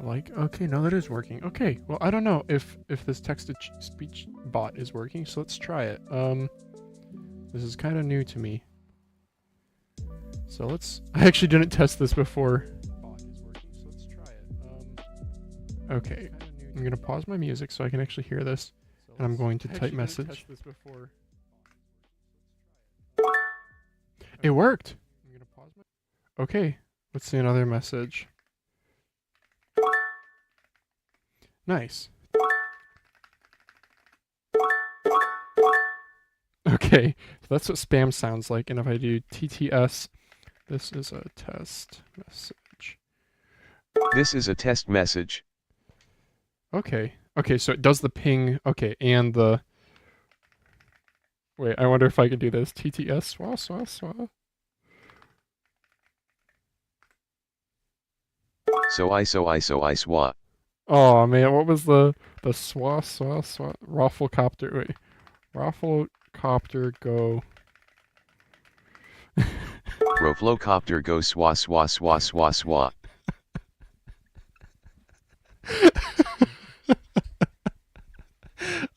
like. Okay, no, that is working. Okay, well, I don't know if this text-to-speech bot is working, so let's try it. This is kind of new to me. So let's... I actually didn't test this before. Bot is working, so let's try it. Okay, I'm gonna pause my music so I can actually hear this, and I'm going to type message. It worked! Okay, let's see another message. Nice. Okay, so that's what spam sounds like, and if I do TTS, this is a test message. This is a test message. Okay, okay, so it does the ping, okay, and the... Wait, I wonder if I can do this. TTS, swah, swah, swah. So I swat. Oh man, what was the swah, swah, swah? Rafflecopter, wait. Rafflecopter go... Roflocopter go swa swa swa swa swa.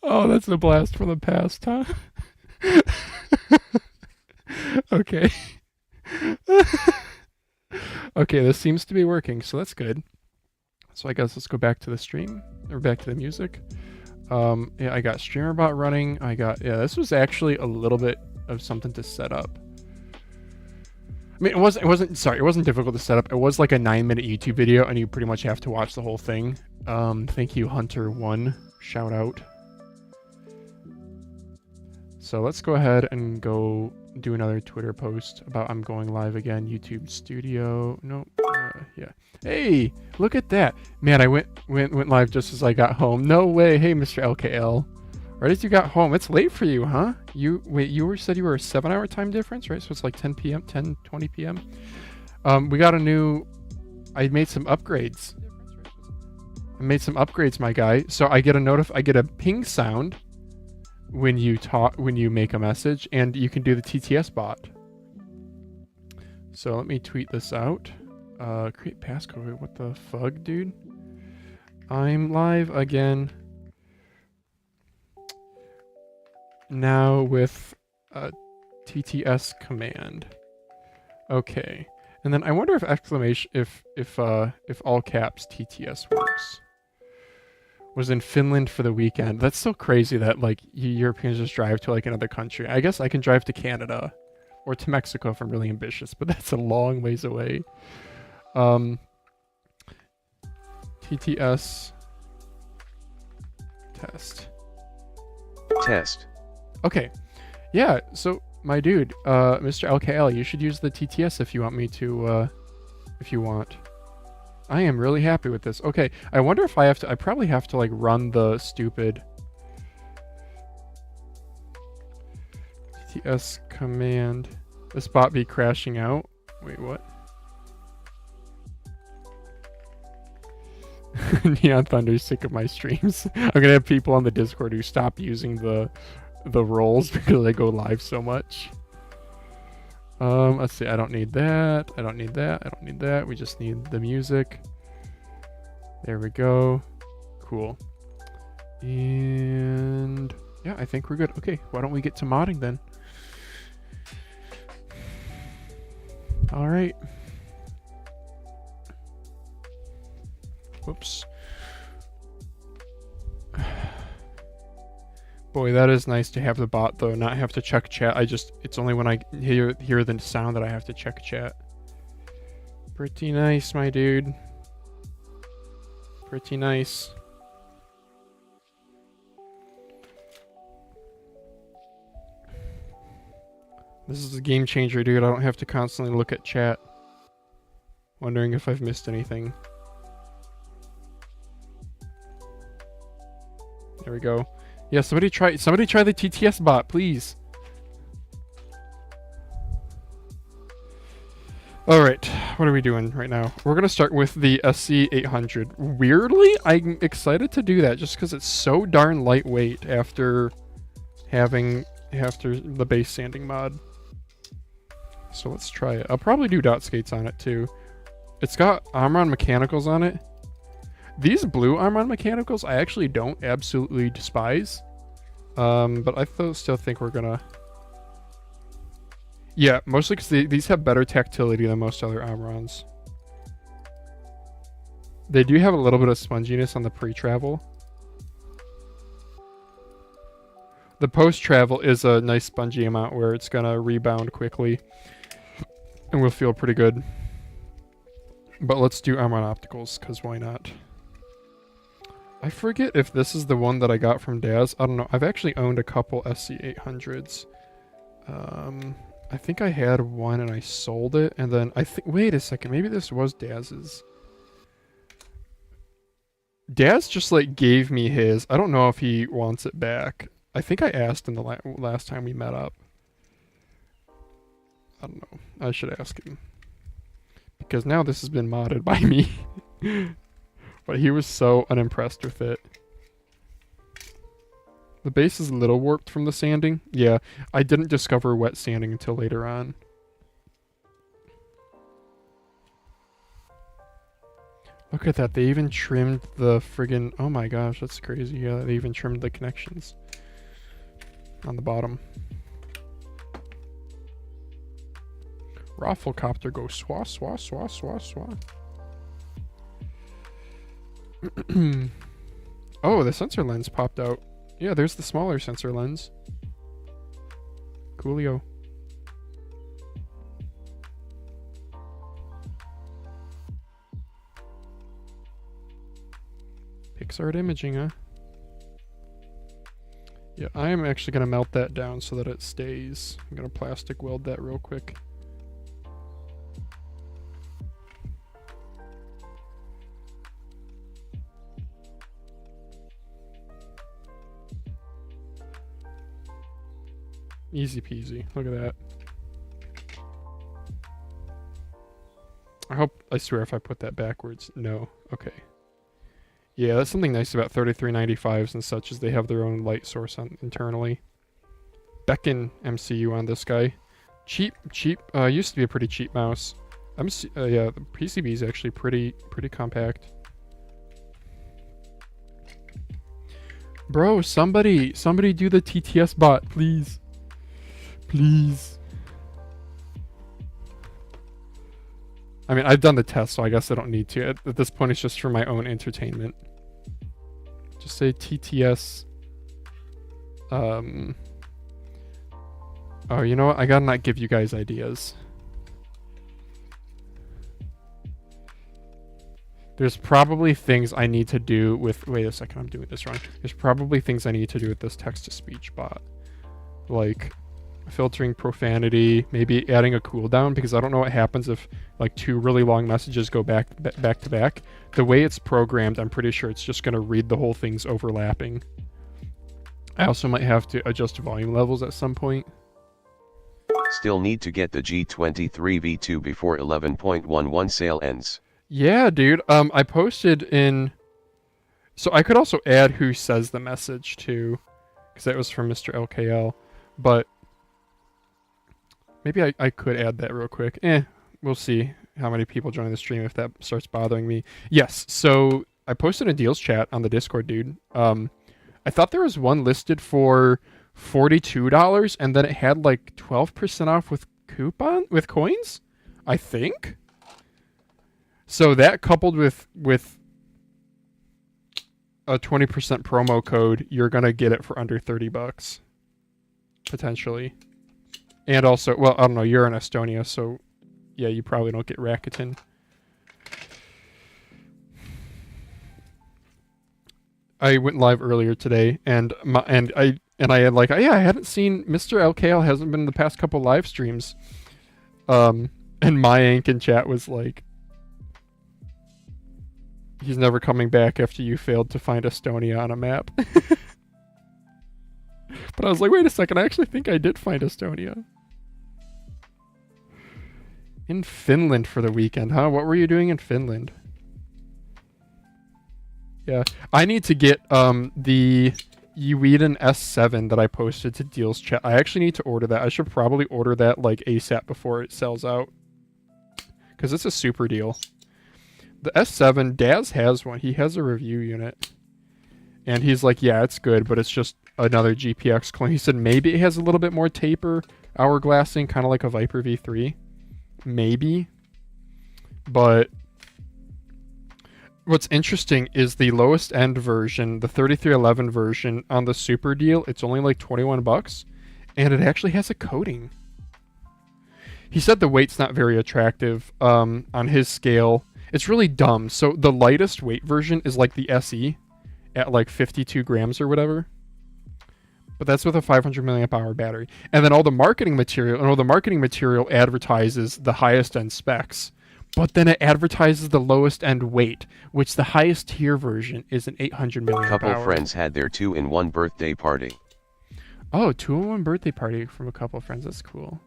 Oh, that's a blast from the past, huh? Okay. Okay, this seems to be working, so that's good. So I guess let's go back to the stream, or back to the music. Yeah, I got StreamerBot running. Yeah, this was actually a little bit of something to set up. I mean, it wasn't difficult to set up. It was like a 9-minute YouTube video, and you pretty much have to watch the whole thing. Thank you, Hunter1. Shout out. So let's go ahead and go do another Twitter post about I'm going live again. YouTube Studio. Nope. Yeah. Hey, look at that. Man, I went live just as I got home. No way. Hey, Mr. LKL. Right as you got home. It's late for you, huh? You said you were a 7-hour time difference, right? So it's like 10 p.m., 20 p.m. We got a new... I made some upgrades. My guy. So I get a ping sound when you make a message, and you can do the TTS bot. So let me tweet this out. Create passcode. What the fuck, dude? I'm live again. Now with a TTS command. Okay. And then I wonder if if all caps TTS works. Was in Finland for the weekend. That's so crazy that like Europeans just drive to like another country. I guess I can drive to Canada or to Mexico if I'm really ambitious, but that's a long ways away. TTS test. Okay. Yeah, so my dude, Mr. LKL, you should use the TTS if you want me to, if you want. I am really happy with this. Okay, I wonder if I probably have to like run the stupid TTS command. This bot be crashing out. Wait, what? Neon Thunder's sick of my streams. I'm gonna have people on the Discord who stop using the roles because they go live so much. Let's see. I don't need that. I don't need that. We just need the music. There we go. Cool. And yeah, I think we're good. Okay, why don't we get to modding then? All right. Whoops. Boy, that is nice to have the bot though, not have to check chat. It's only when I hear the sound that I have to check chat. Pretty nice, my dude. Pretty nice. This is a game changer, dude. I don't have to constantly look at chat, wondering if I've missed anything. There we go. Yeah, somebody try the TTS bot, please. Alright, what are we doing right now? We're gonna start with the SC800. Weirdly, I'm excited to do that just because it's so darn lightweight after the base sanding mod. So let's try it. I'll probably do dot skates on it too. It's got Omron mechanicals on it. These blue Armon mechanicals I actually don't absolutely despise. But I still think we're gonna... Yeah, mostly because these have better tactility than most other Armorons. They do have a little bit of sponginess on the pre-travel. The post-travel is a nice spongy amount where it's gonna rebound quickly. And we'll feel pretty good. But let's do Armon Opticals, because why not? I forget if this is the one that I got from Daz. I don't know. I've actually owned a couple SC800s. I think I had one and I sold it. And then I think... Wait a second. Maybe this was Daz's. Daz just like gave me his. I don't know if he wants it back. I think I asked him the last time we met up. I don't know. I should ask him. Because now this has been modded by me. But he was so unimpressed with it. The base is a little warped from the sanding. Yeah, I didn't discover wet sanding until later on. Look at that. They even trimmed the friggin... Oh my gosh, that's crazy. Yeah, they even trimmed the connections on the bottom. Rafflecopter goes swa, swa, swa, swa, swa. Oh, the sensor lens popped out. Yeah, there's the smaller sensor lens. Coolio. Pixart imaging, huh? Yeah, I am actually going to melt that down so that it stays. I'm going to plastic weld that real quick. Easy peasy. Look at that. I swear if I put that backwards. No. Okay. Yeah, that's something nice about 3395s and such, is they have their own light source internally. Beacon MCU on this guy. Cheap, used to be a pretty cheap mouse. Yeah, the PCB is actually pretty compact. Bro, somebody do the TTS bot, please. Please. I mean, I've done the test, so I guess I don't need to. At this point, it's just for my own entertainment. Just say TTS. Oh, you know what? I gotta not give you guys ideas. There's probably things I need to do with... Wait a second, I'm doing this wrong. There's probably things I need to do with this text-to-speech bot. Like... filtering profanity, maybe adding a cooldown, because I don't know what happens if like two really long messages go back to back. The way it's programmed, I'm pretty sure it's just going to read the whole thing's overlapping. I also might have to adjust volume levels at some point. Still need to get the G23 V2 before 11.11 sale ends. Yeah, dude. I posted in... So I could also add who says the message too, because that was from Mr. LKL. But maybe I could add that real quick. We'll see how many people join the stream if that starts bothering me. Yes, so I posted a deals chat on the Discord, dude. I thought there was one listed for $42, and then it had like 12% off with coins, I think. So that coupled with a 20% promo code, you're gonna get it for under $30, potentially. And also, well, I don't know, you're in Estonia, so yeah, you probably don't get Rakuten. I went live earlier today, and I had like, yeah, I hadn't seen Mr. LKL, hasn't been in the past couple live streams. And Mayank in chat was like, he's never coming back after you failed to find Estonia on a map. But I was like, wait a second, I actually think I did find Estonia. In Finland for the weekend, huh? What were you doing in Finland? Yeah, I need to get the Ueden S7 that I posted to deals chat. I actually need to order that. I should probably order that like ASAP before it sells out, because it's a super deal. The S7, Daz has one. He has a review unit. And he's like, yeah, it's good, but it's just another GPX clone. He said maybe it has a little bit more taper, hourglassing, kind of like a Viper V3. Maybe. But what's interesting is the lowest end version, the 3311 version on the super deal, it's only like 21 bucks. And it actually has a coating. He said the weight's not very attractive on his scale. It's really dumb. So the lightest weight version is like the SE at like 52 grams or whatever. But that's with a 500 milliamp hour battery. And then all the marketing material advertises the highest end specs. But then it advertises the lowest end weight, which the highest tier version is an 800 milliamp hour. Couple friends had their 2-in-1 birthday party. Oh, 2-in-1 birthday party from a couple of friends. That's cool.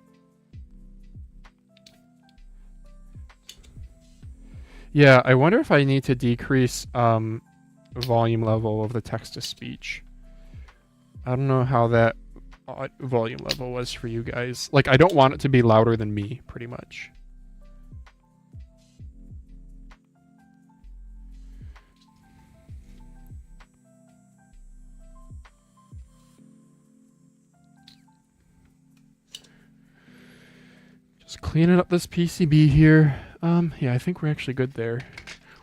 Yeah, I wonder if I need to decrease volume level of the text-to-speech. I don't know how that volume level was for you guys. Like, I don't want it to be louder than me, pretty much. Just cleaning up this PCB here. Yeah, I think we're actually good there.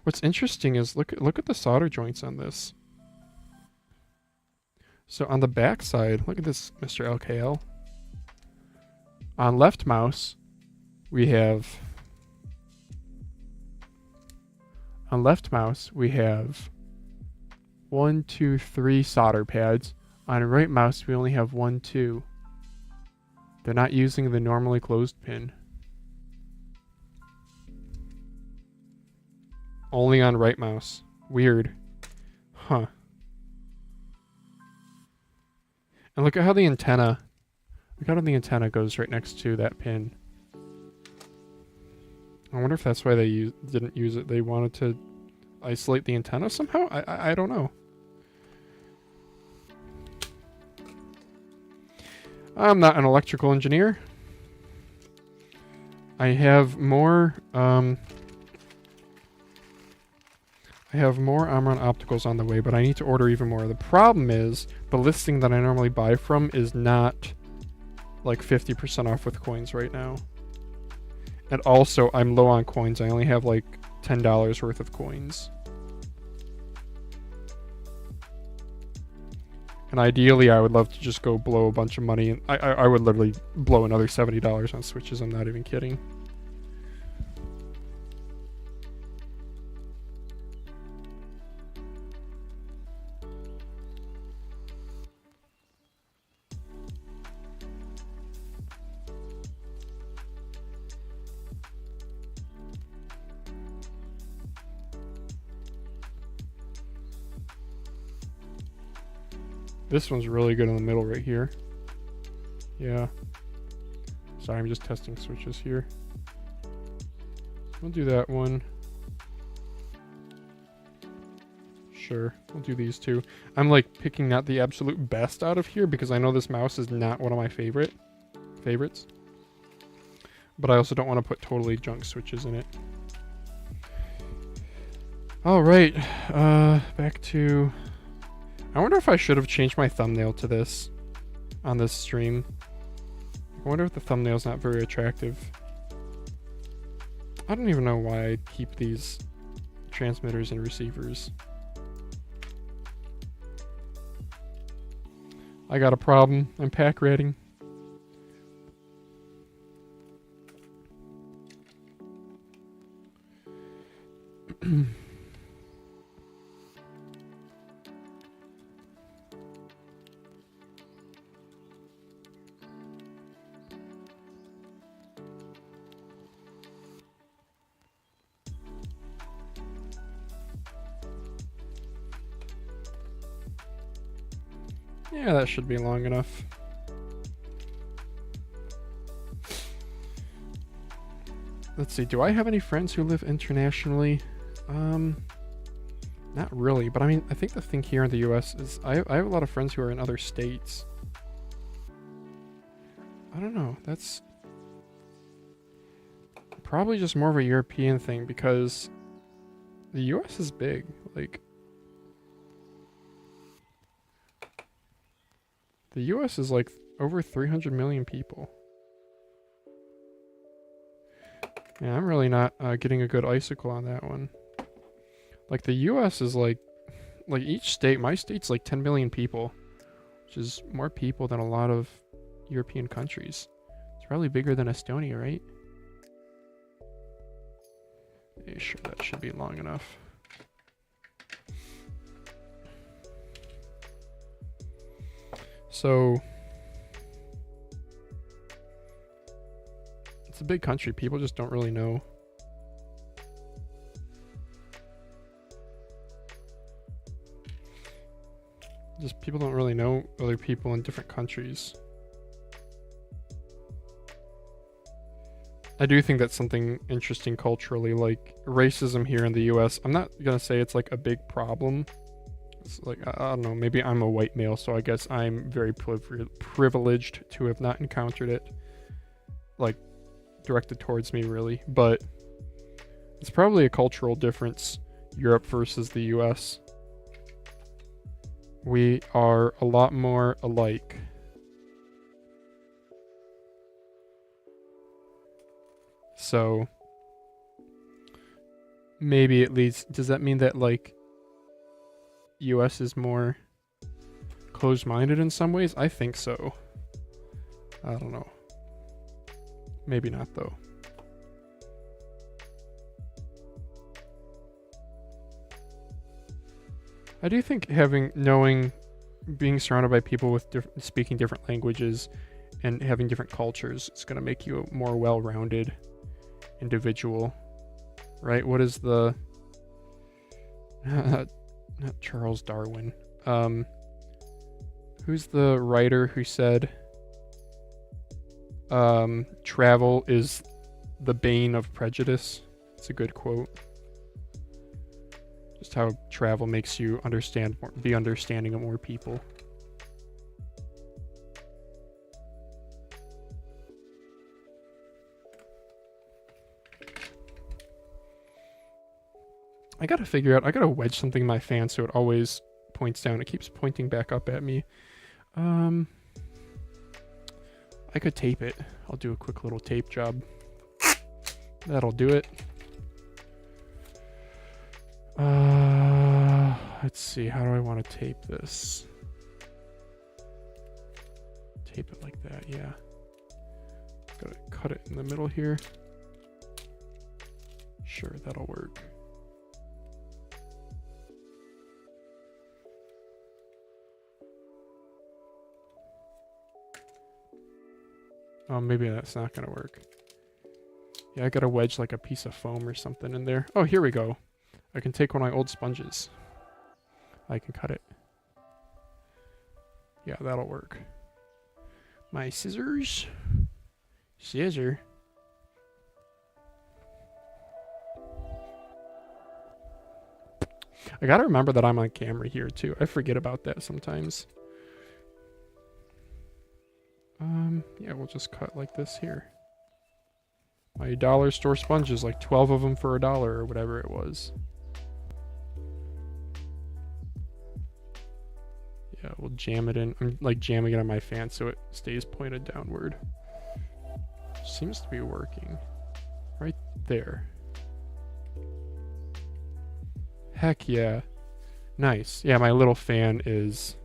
What's interesting is look at the solder joints on this. So on the back side, look at this, Mr. LKL. On left mouse, we have 1, 2, 3 solder pads. On right mouse, we only have 1, 2. They're not using the normally closed pin. Only on right mouse. Weird. Huh. And look at how the antenna goes right next to that pin. I wonder if that's why they didn't use it. They wanted to isolate the antenna somehow? I don't know. I'm not an electrical engineer. I have more Omron opticals on the way, but I need to order even more. The problem is the listing that I normally buy from is not like 50% off with coins right now. And also, I'm low on coins. I only have like $10 worth of coins. And ideally, I would love to just go blow a bunch of money. And I would literally blow another $70 on switches. I'm not even kidding. This one's really good in the middle right here. Yeah. Sorry, I'm just testing switches here. We'll do that one. Sure, we'll do these two. I'm like picking not the absolute best out of here because I know this mouse is not one of my favorites. But I also don't want to put totally junk switches in it. All right, back to... I wonder if I should have changed my thumbnail to this on this stream. I wonder if the thumbnail's not very attractive. I don't even know why I keep these transmitters and receivers. I got a problem. I'm pack ratting. Yeah, that should be long enough. Let's see, do I have any friends who live internationally? Not really, but I mean, I think the thing here in the US is I have a lot of friends who are in other states. I don't know, that's probably just more of a European thing because The US is big. Like, the US is like over 300 million people. Yeah, I'm really not getting a good icicle on that one. Like, the US is like each state, my state's like 10 million people, which is more people than a lot of European countries. It's probably bigger than Estonia, right? Yeah, sure, that should be long enough. So, it's a big country. People just don't really know. Just people don't really know other people in different countries. I do think that's something interesting culturally, like racism here in the US. I'm not gonna say it's like a big problem. It's like, I don't know, maybe I'm a white male, so I guess I'm very privileged to have not encountered it, like, directed towards me, really. But it's probably a cultural difference, Europe versus the US. We are a lot more alike. So, maybe it leads, does that mean that, like, US is more closed-minded in some ways? I think so. I don't know. Maybe not, though. I do think being surrounded by people with speaking different languages and having different cultures is going to make you a more well-rounded individual, right? What is the... not Charles Darwin. Who's the writer who said travel is the bane of prejudice? It's a good quote. Just how travel makes you be understanding of more people. I gotta wedge something in my fan so it always points down. It keeps pointing back up at me. I could tape it. I'll do a quick little tape job. That'll do it. Let's see. How do I want to tape this? Tape it like that, yeah. Gotta cut it in the middle here. Sure, that'll work. Oh, maybe that's not gonna work. Yeah, I gotta wedge like a piece of foam or something in there. Oh, here we go. I can take one of my old sponges. I can cut it. Yeah, that'll work. My scissors. Scissor. I gotta remember that I'm on camera here too. I forget about that sometimes. Yeah, we'll just cut like this here. My dollar store sponges, like 12 of them for $1 or whatever it was. Yeah, we'll jam it in. I'm like jamming it on my fan so it stays pointed downward. Seems to be working. Right there. Heck yeah. Nice. Yeah, my little fan is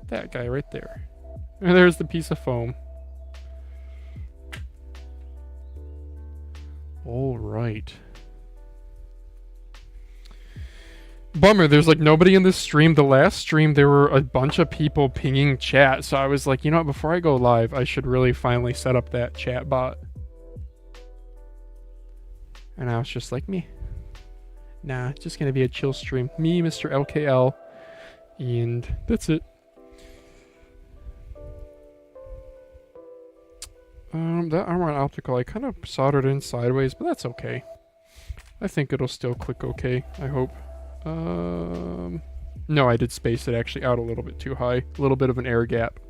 that guy right there. And there's the piece of foam. All right. Bummer, there's like nobody in this stream. The last stream, there were a bunch of people pinging chat. So I was like, you know what, before I go live, I should really finally set up that chat bot. And I was just like, me. Nah, it's just gonna be a chill stream. Me, Mr. LKL, and that's it. That Armor Optical, I kind of soldered in sideways, but that's okay. I think it'll still click okay, I hope. No, I did space it actually out a little bit too high. A little bit of an air gap.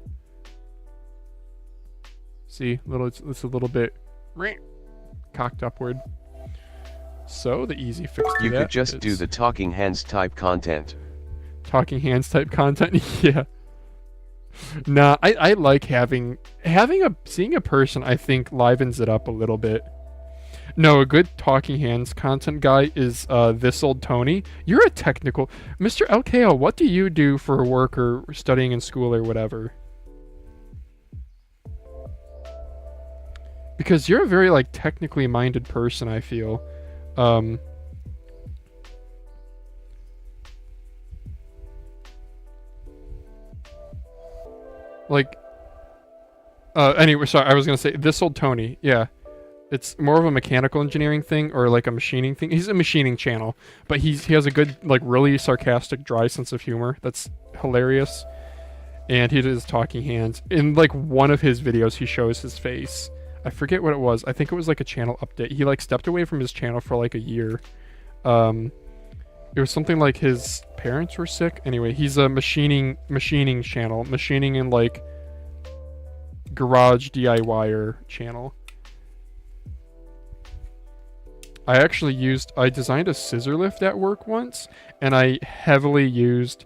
See, it's a little bit cocked upward. So the easy fix to You that could just do is the talking hands type content. talking hands type content. Yeah. Nah, I like seeing a person, I think livens it up a little bit. No, a good talking hands content guy is this old Tony. You're a technical Mr. LKL, what do you do for work or studying in school or whatever? Because you're a very like technically minded person, I feel. Like anyway, sorry, I was gonna say this old Tony, yeah. It's more of a mechanical engineering thing or like a machining thing. He's a machining channel, but he has a good, like, really sarcastic, dry sense of humor that's hilarious. And he does talking hands. In like one of his videos, he shows his face. I forget what it was. I think it was like a channel update. He like stepped away from his channel for like a year. It was something like his parents were sick. Anyway, he's a machining channel, machining and like garage DIYer channel. I designed a scissor lift at work once, and I heavily used,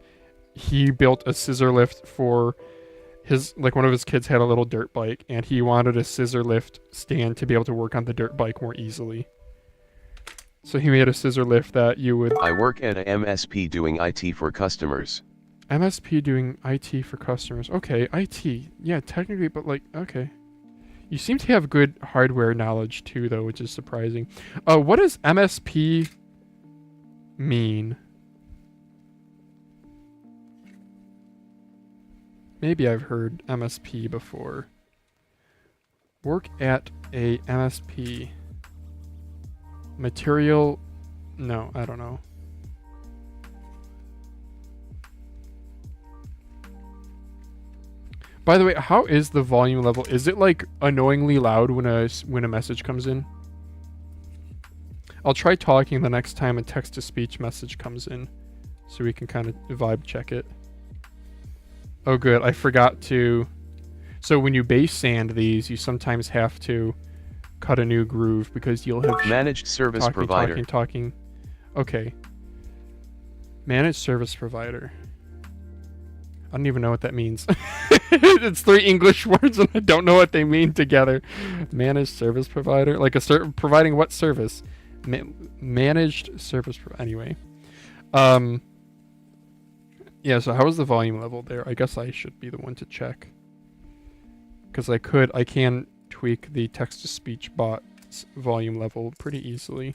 he built a scissor lift for his, like one of his kids had a little dirt bike, and he wanted a scissor lift stand to be able to work on the dirt bike more easily. So he made a scissor lift that you would... I work at a MSP doing IT for customers. MSP doing IT for customers. Okay, IT. Yeah, technically, but like, okay. You seem to have good hardware knowledge too, though, which is surprising. What does MSP mean? Maybe I've heard MSP before. Work at a MSP. Material... No, I don't know. By the way, how is the volume level? Is it like annoyingly loud when a message comes in? I'll try talking the next time a text-to-speech message comes in, so we can kind of vibe check it. Oh good, I forgot to... So when you base sand these, you sometimes have to cut a new groove because you'll have... Managed service provider. Talking. Okay. Managed service provider. I don't even know what that means. It's 3 English words and I don't know what they mean together. Managed service provider? Like providing what service? Managed service anyway. Yeah, so how is the volume level there? I guess I should be the one to check. Because I can tweak the text-to-speech bot's volume level pretty easily.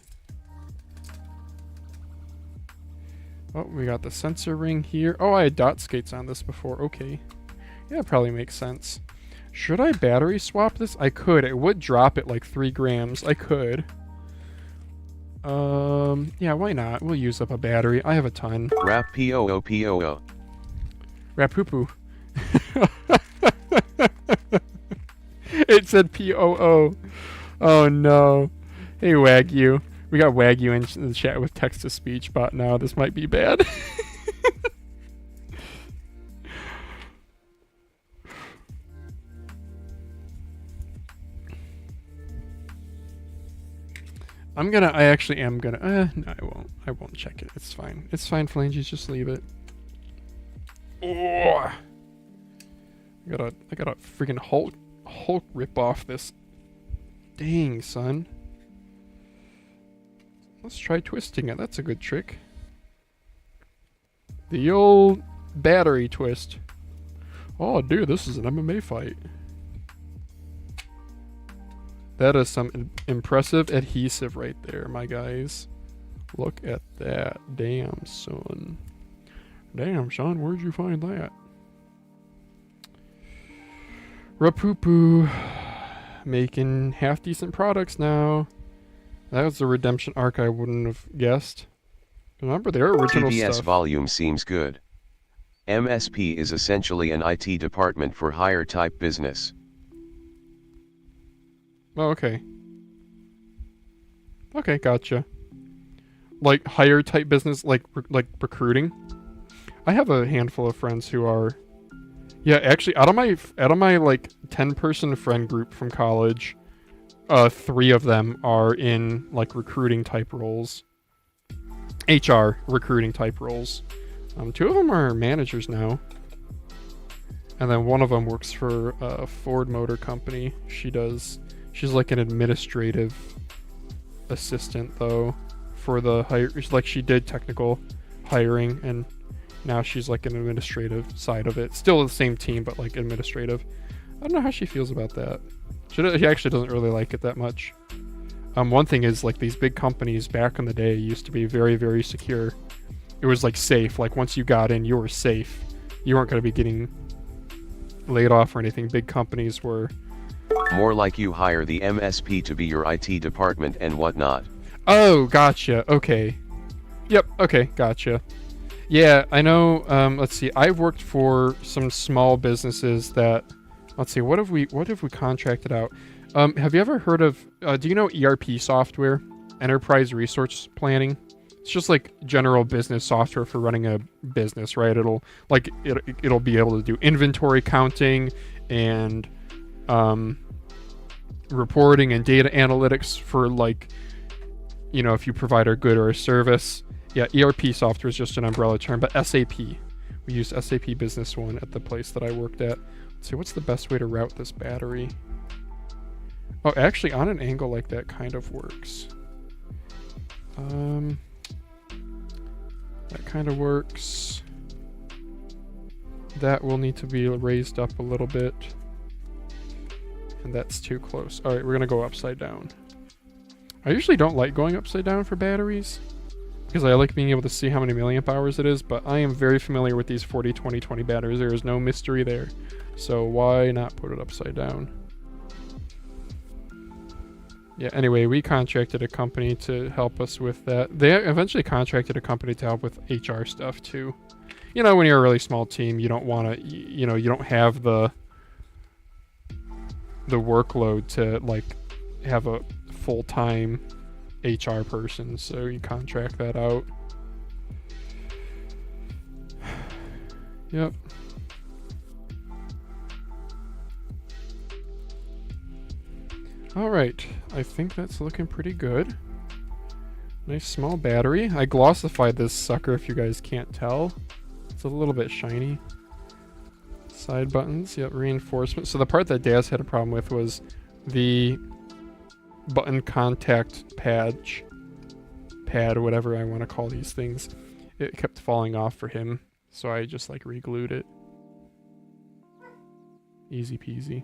Oh, we got the sensor ring here. Oh, I had dot skates on this before. Okay. Yeah, it probably makes sense. Should I battery swap this? I could. It would drop it like 3 grams. I could. Yeah, why not? We'll use up a battery. I have a ton. Rap POO. Rap poo poo. It said POO. Oh no. Hey Wagyu. We got Wagyu in the chat with text-to-speech bot now. This might be bad. I actually am gonna, no, I won't check it. It's fine. It's fine, Phalanges, just leave it. Oh! I gotta freaking Hulk rip off this. Dang, son. Let's try twisting it. That's a good trick. The old battery twist. Oh, dude, this is an MMA fight. That is some impressive adhesive right there, my guys. Look at that. Damn, son. Damn, son, where'd you find that? Rapoopoo. Making half-decent products now. That was the redemption arc I wouldn't have guessed. Remember, their original TDS stuff. volume seems good. MSP is essentially an IT department for hire type business. Oh, okay. Okay, gotcha. Like hire type business, like recruiting. I have a handful of friends who are. Yeah, actually, out of my like 10-person friend group from college, 3 of them are in like recruiting type roles, HR recruiting type roles. 2 of them are managers now, and then one of them works for a Ford Motor Company. She's like an administrative assistant though for the hire. Like she did technical hiring, and now she's like an administrative side of it. Still the same team, but like administrative. I don't know how she feels about that. She actually doesn't really like it that much. One thing is, like, these big companies back in the day used to be very, very secure. It was like safe. Like once you got in, you were safe. You weren't going to be getting laid off or anything. Big companies were more like you hire the MSP to be your IT department and whatnot. Oh, gotcha. Okay. Yep. Okay, gotcha. Yeah, I know. Let's see. I've worked for some small businesses that. Let's see. What have we contracted out? Have you ever heard of? Do you know ERP software? Enterprise Resource Planning. It's just like general business software for running a business, right? It'll be able to do inventory counting and reporting and data analytics for, like, you know, if you provide a good or a service. Yeah, ERP software is just an umbrella term, but SAP. We use SAP Business One at the place that I worked at. Let's see, what's the best way to route this battery? Oh, actually, on an angle like that kind of works. That kind of works. That will need to be raised up a little bit. And that's too close. All right, we're going to go upside down. I usually don't like going upside down for batteries, because I like being able to see how many milliamp hours it is, but I am very familiar with these 40-20-20 batteries. There is no mystery there. So why not put it upside down? Yeah, anyway, we contracted a company to help us with that. They eventually contracted a company to help with HR stuff too. You know, when you're a really small team, you don't want to, you know, you don't have the workload to, like, have a full-time HR person, so you contract that out. Yep. Alright, I think that's looking pretty good. Nice small battery. I glossified this sucker if you guys can't tell. It's a little bit shiny. Side buttons, yep, reinforcement. So the part that Daz had a problem with was the button contact pad, whatever I want to call these things. It kept falling off for him, so I just like re-glued it. Easy peasy.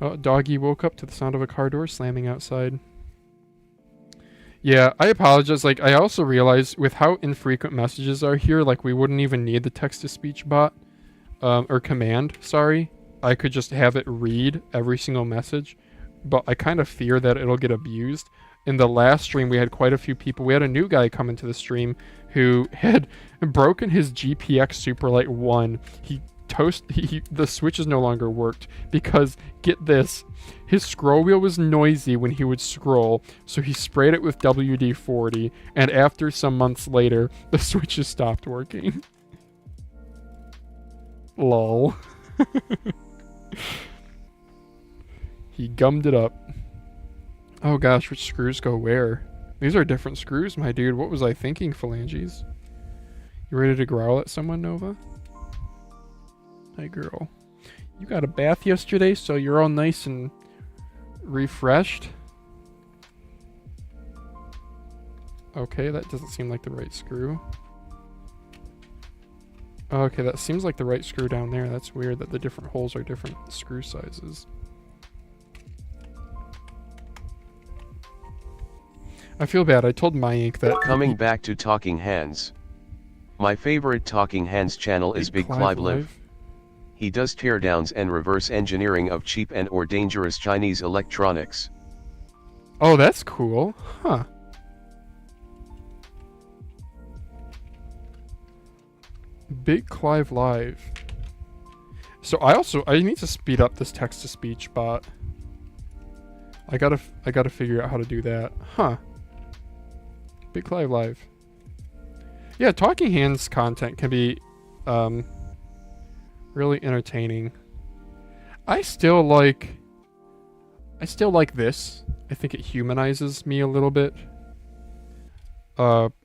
Oh, doggy woke up to the sound of a car door slamming outside. Yeah, I apologize. Like, I also realized with how infrequent messages are here, like, we wouldn't even need the text-to-speech bot, or command, sorry. I could just have it read every single message, but I kind of fear that it'll get abused. In the last stream, we had quite a few people. We had a new guy come into the stream who had broken his GPX Superlight 1. The switches no longer worked because, get this, his scroll wheel was noisy when he would scroll, so he sprayed it with WD-40, and after some months later, the switches stopped working. Lol. He gummed it up. Oh gosh, which screws go where? These are different screws, my dude. What was I thinking, phalanges? You ready to growl at someone, Nova? Hey girl. You got a bath yesterday, so you're all nice and refreshed? Okay, that doesn't seem like the right screw. Okay, that seems like the right screw down there. That's weird that the different holes are different screw sizes. I feel bad. I told MyInk that... Coming back to Talking Hands. My favorite Talking Hands channel is Big Clive Live. He does teardowns and reverse engineering of cheap and or dangerous Chinese electronics. Oh, that's cool. Huh. Big Clive Live. So I need to speed up this text-to-speech bot. I gotta figure out how to do that. Huh. Big Clive Live. Yeah, Talking Hands content can be really entertaining. I still like I still like this. I think it humanizes me a little bit.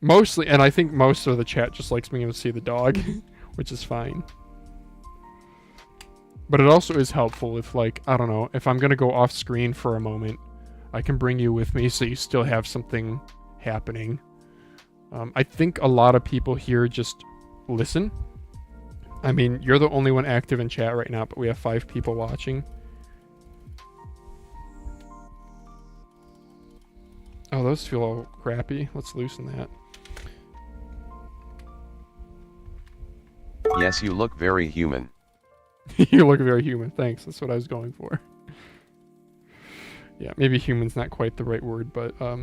Mostly, and I think most of the chat just likes being able to see the dog, which is fine. But it also is helpful if, like, I don't know, if I'm gonna go off screen for a moment, I can bring you with me so you still have something happening. I think a lot of people here just listen. I mean, you're the only one active in chat right now, but we have 5 people watching. Oh, those feel all crappy. Let's loosen that. Yes, you look very human. You look very human. Thanks. That's what I was going for. Yeah, maybe human's not quite the right word, but yeah.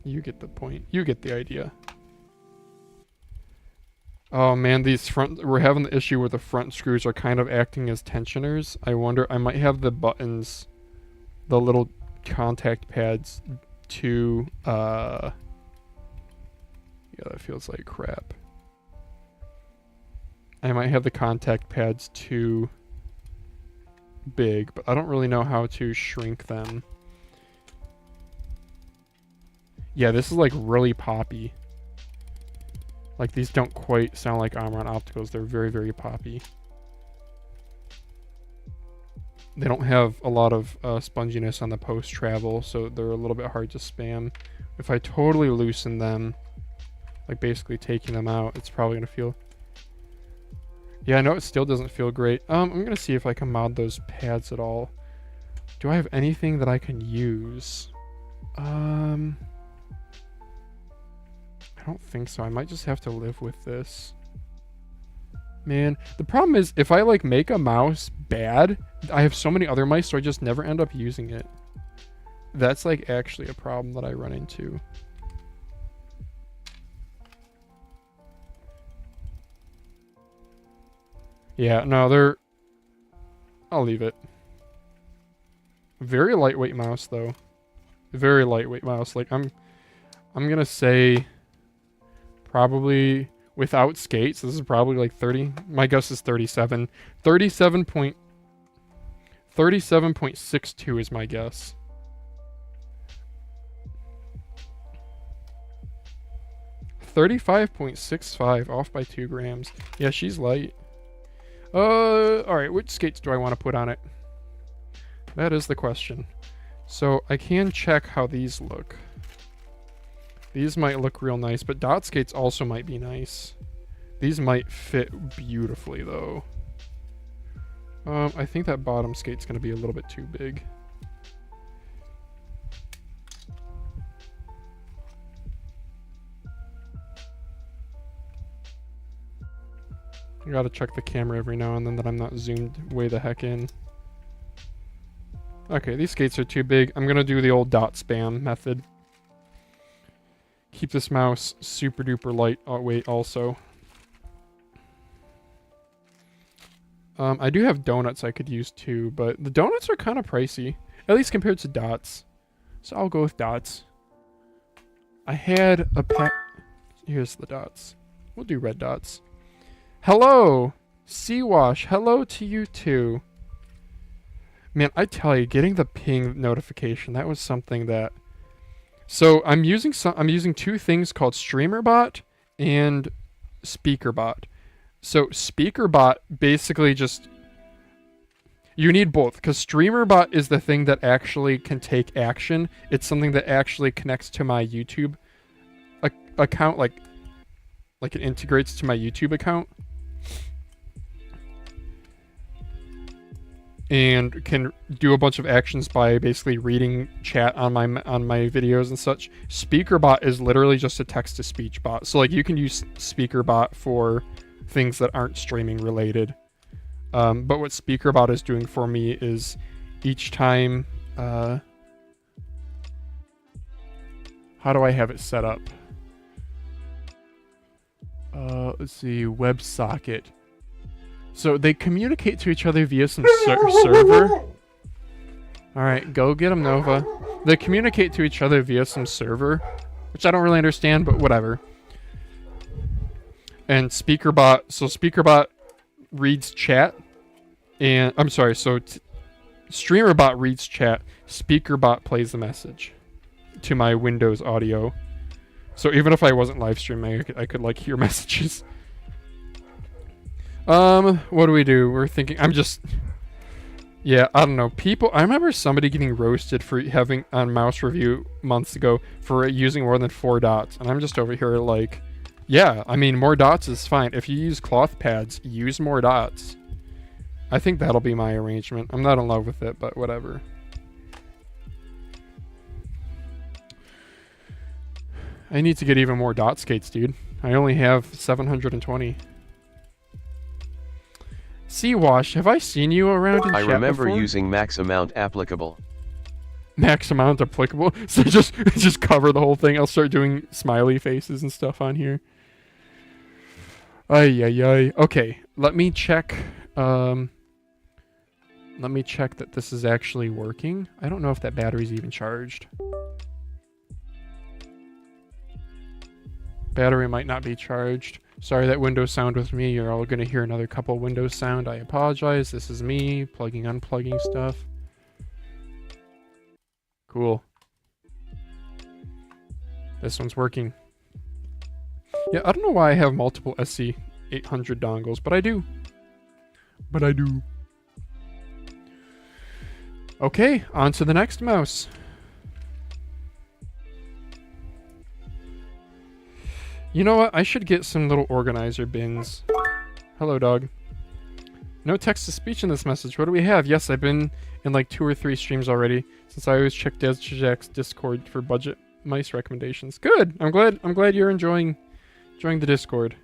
You get the point. You get the idea. Oh man, we're having the issue where the front screws are kind of acting as tensioners. I wonder, I might have the buttons, the little contact pads too, yeah, that feels like crap. I might have the contact pads too big, but I don't really know how to shrink them. Yeah, this is like really poppy. Like, these don't quite sound like Omron Opticals. They're very, very poppy. They don't have a lot of sponginess on the post-travel, so they're a little bit hard to spam. If I totally loosen them, like basically taking them out, it's probably going to feel... Yeah, I know it still doesn't feel great. I'm going to see if I can mod those pads at all. Do I have anything that I can use? I don't think so. I might just have to live with this. Man, the problem is if I like make a mouse bad, I have so many other mice, so I just never end up using it. That's like actually a problem that I run into. Yeah, no, I'll leave it. Very lightweight mouse though. Very lightweight mouse. Like I'm gonna say probably without skates, this is probably like 30. My guess is 37. 37.62 is my guess. $35.65 off by 2 grams. Yeah, she's light. Alright, which skates do I want to put on it? That is the question. So I can check how these look. These might look real nice, but dot skates also might be nice. These might fit beautifully though. I think that bottom skate's gonna be a little bit too big. I gotta check the camera every now and then that I'm not zoomed way the heck in. Okay, these skates are too big. I'm gonna do the old dot spam method. Keep this mouse super duper lightweight also. I do have donuts I could use too, but the donuts are kind of pricey, at least compared to dots. So I'll go with dots. I had a pack. Here's the dots. We'll do red dots. Hello, Seawash. Hello to you too. Man, I tell you, getting the ping notification, that was something that... So I'm using 2 things called StreamerBot and SpeakerBot. So SpeakerBot basically just... You need both, because StreamerBot is the thing that actually can take action. It's something that actually connects to my YouTube account, like it integrates to my YouTube account. And can do a bunch of actions by basically reading chat on my videos and such. SpeakerBot is literally just a text-to-speech bot. So like you can use SpeakerBot for things that aren't streaming related. But what SpeakerBot is doing for me is each time... how do I have it set up? Let's see, WebSocket. So they communicate to each other via some server. Alright, go get them, Nova. They communicate to each other via some server, which I don't really understand, but whatever. And SpeakerBot, so SpeakerBot reads chat, and I'm sorry, so Streamer bot reads chat. Speaker bot plays the message to my Windows audio. So even if I wasn't live streaming, I could like hear messages. What do we do? We're thinking. Yeah, I don't know. I remember somebody getting roasted for having on Mouse Review months ago for using more than 4 dots. And I'm just over here like, yeah, I mean, more dots is fine. If you use cloth pads, use more dots. I think that'll be my arrangement. I'm not in love with it, but whatever. I need to get even more dot skates, dude. I only have 720. Sea-Wash, have I seen you around in chat before? I remember using max amount applicable. Max amount applicable? So just cover the whole thing. I'll start doing smiley faces and stuff on here. Ay, ay, ay. Okay, let me check. Let me check that this is actually working. I don't know if that battery's even charged. Battery might not be charged. Sorry, that Windows sound with me. You're all going to hear another couple Windows sound. I apologize. This is me plugging, unplugging stuff. Cool. This one's working. Yeah, I don't know why I have multiple SC800 dongles, but I do. Okay, on to the next mouse. You know what? I should get some little organizer bins. Hello, dog. No text-to-speech in this message. What do we have? Yes, I've been in like 2 or 3 streams already, since I always check Jack's Discord for budget mice recommendations. Good. I'm glad you're enjoying the Discord.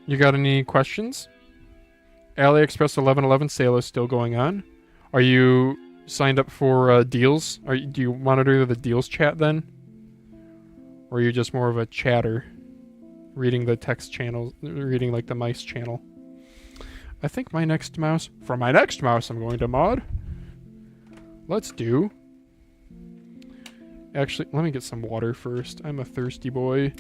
You got any questions? AliExpress 1111 sale is still going on. Are you signed up for deals? Do you monitor the deals chat then? Or are you just more of a chatter? Reading the text channel, reading like the mice channel. I think for my next mouse I'm going to mod. Let's do. Actually, let me get some water first. I'm a thirsty boy.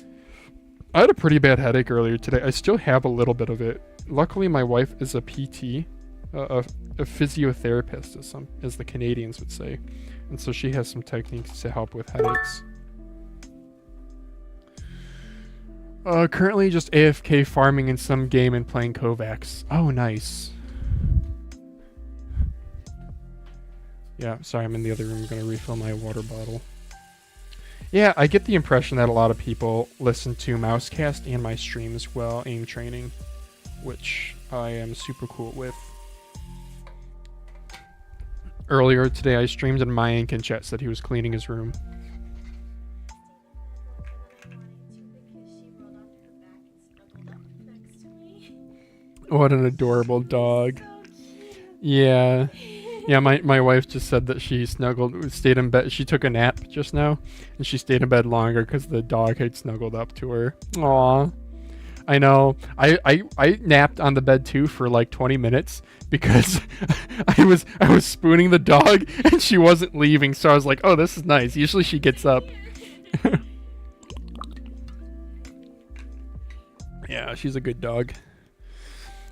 I had a pretty bad headache earlier today. I still have a little bit of it. Luckily, my wife is a PT, a physiotherapist, as the Canadians would say. And so she has some techniques to help with headaches. Currently just AFK farming in some game and playing Kovacs. Oh, nice. Yeah, sorry, I'm in the other room. I'm going to refill my water bottle. Yeah, I get the impression that a lot of people listen to Mousecast and my streams while aim training, which I am super cool with. Earlier today, I streamed and my ink in chat said he was cleaning his room. What an adorable dog. Yeah. Yeah, my wife just said that she stayed in bed. She took a nap just now, and she stayed in bed longer because the dog had snuggled up to her. Aw. I know. I napped on the bed too for like 20 minutes because I was spooning the dog and she wasn't leaving, so I was like, oh, this is nice. Usually she gets up. Yeah, she's a good dog.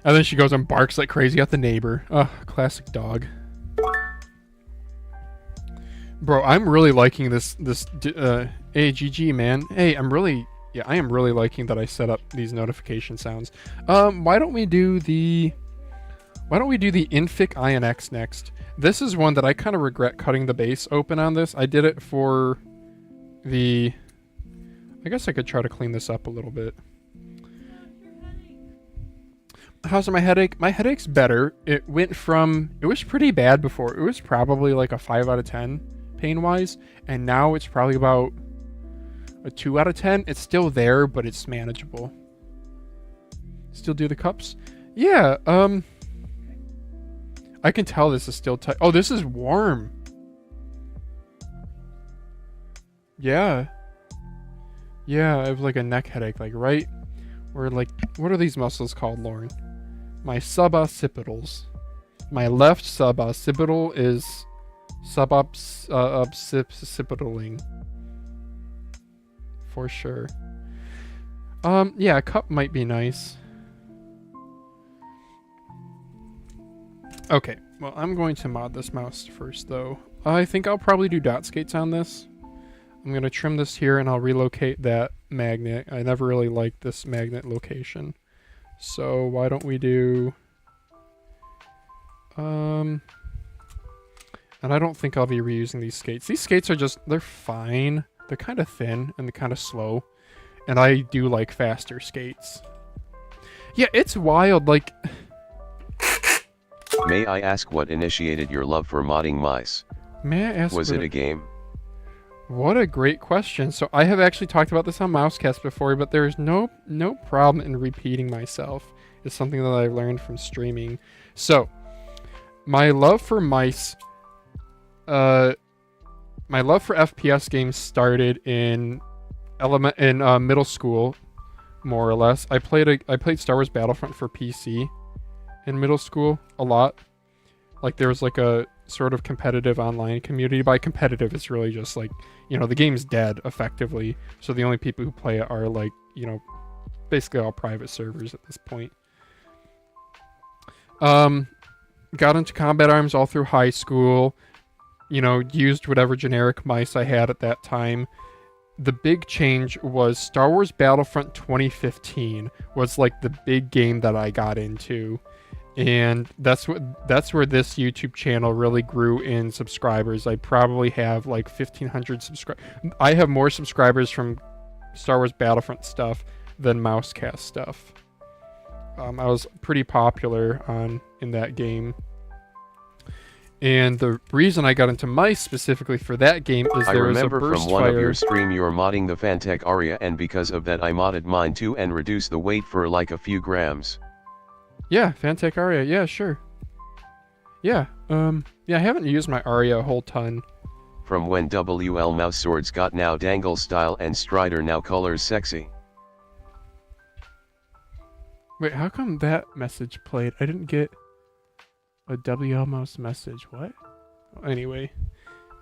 And then she goes and barks like crazy at the neighbor. Oh, classic dog. Bro, I'm really liking this GG, man. Hey, I am really liking that I set up these notification sounds. Why don't we do the Infic INX next? This is one that I kind of regret cutting the base open on this. I did it for the... I guess I could try to clean this up a little bit. How's my headache? My headache's better. It was pretty bad before. It was probably like a 5 out of 10 pain-wise, and now it's probably about a 2 out of 10. It's still there, but it's manageable. Still do the cups? Yeah, I can tell this is still tight. Oh, this is warm. Yeah. Yeah, I have like a neck headache, like right where, like, what are these muscles called, Lauren? My suboccipitals. My left suboccipital is suboccipitaling. For sure. Yeah, a cup might be nice. Okay, well, I'm going to mod this mouse first, though. I think I'll probably do dot skates on this. I'm going to trim this here, and I'll relocate that magnet. I never really liked this magnet location. So why don't we do... And I don't think I'll be reusing these skates. These skates are just, they're fine. They're kind of thin, and they're kind of slow. And I do like faster skates. Yeah, it's wild, like... May I ask what initiated your love for modding mice? May I ask... Was it a game? What a great question. So I have actually talked about this on Mousecast before, but there's no problem in repeating myself. It's something that I've learned from streaming. So, my love for mice... my love for FPS games started in middle school, more or less. I played Star Wars Battlefront for PC in middle school a lot. Like there was like a sort of competitive online community. By competitive, it's really just like, you know, the game's dead effectively. So the only people who play it are like, you know, basically all private servers at this point. Got into combat arms all through high school. You know, used whatever generic mice I had at that time. The big change was Star Wars Battlefront 2015 was like the big game that I got into. And that's where this YouTube channel really grew in subscribers. I probably have like 1,500 subscribers. I have more subscribers from Star Wars Battlefront stuff than Mousecast stuff. I was pretty popular in that game. And the reason I got into mice specifically for that game is there was a burst fire. I remember from one of your stream you're modding the Fantech Aria, and because of that I modded mine too and reduced the weight for like a few grams. Yeah, Fantech Aria, yeah, sure. Yeah, yeah, I haven't used my Aria a whole ton. From when WL mouse swords got now dangle style and Strider now colors sexy. Wait, how come that message played? I didn't get a WL mouse message. What? Anyway,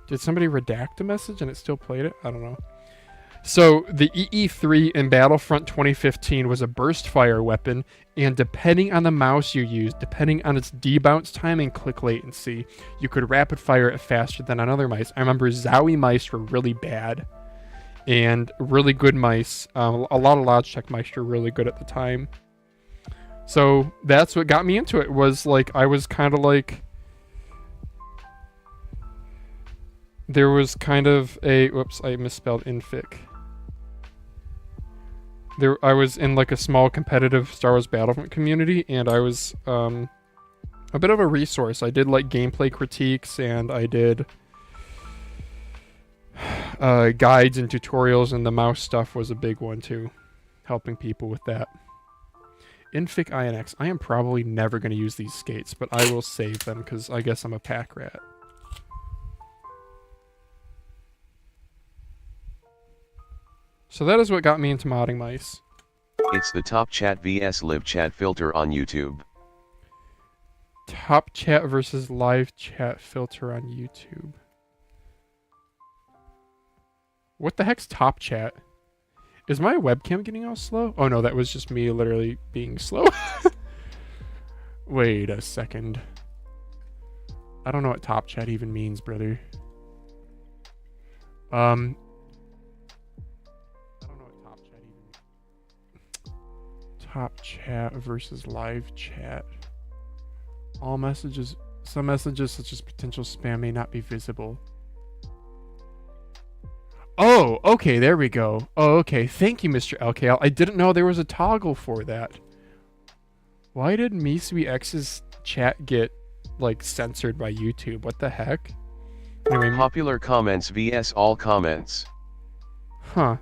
did somebody redact a message and it still played it? I don't know. So the EE3 in Battlefront 2015 was a burst fire weapon, and depending on the mouse you used, depending on its debounce time and click latency, you could rapid fire it faster than on other mice. I remember Zowie mice were really bad, and really good mice. A lot of Logitech mice were really good at the time. So that's what got me into it, was like, I was kind of like, there was kind of a, whoops, I misspelled infic. I was in like a small competitive Star Wars Battlefront community, and I was a bit of a resource. I did like gameplay critiques, and I did guides and tutorials, and the mouse stuff was a big one too, helping people with that. Infic INX. I am probably never going to use these skates, but I will save them because I guess I'm a pack rat. So that is what got me into modding mice. It's the Top Chat vs Live Chat filter on YouTube. Top Chat versus Live Chat filter on YouTube. What the heck's Top Chat? Is my webcam getting all slow? Oh no, that was just me literally being slow. Wait a second. I don't know what Top Chat even means, brother. I don't know what Top Chat even means. Top Chat versus Live Chat. All messages, some messages such as potential spam may not be visible. Oh, okay, there we go. Oh, okay, thank you, Mr. LKL. I didn't know there was a toggle for that. Why did MeSweetX's chat get, like, censored by YouTube? What the heck? Anyway, Popular comments vs all comments. Huh.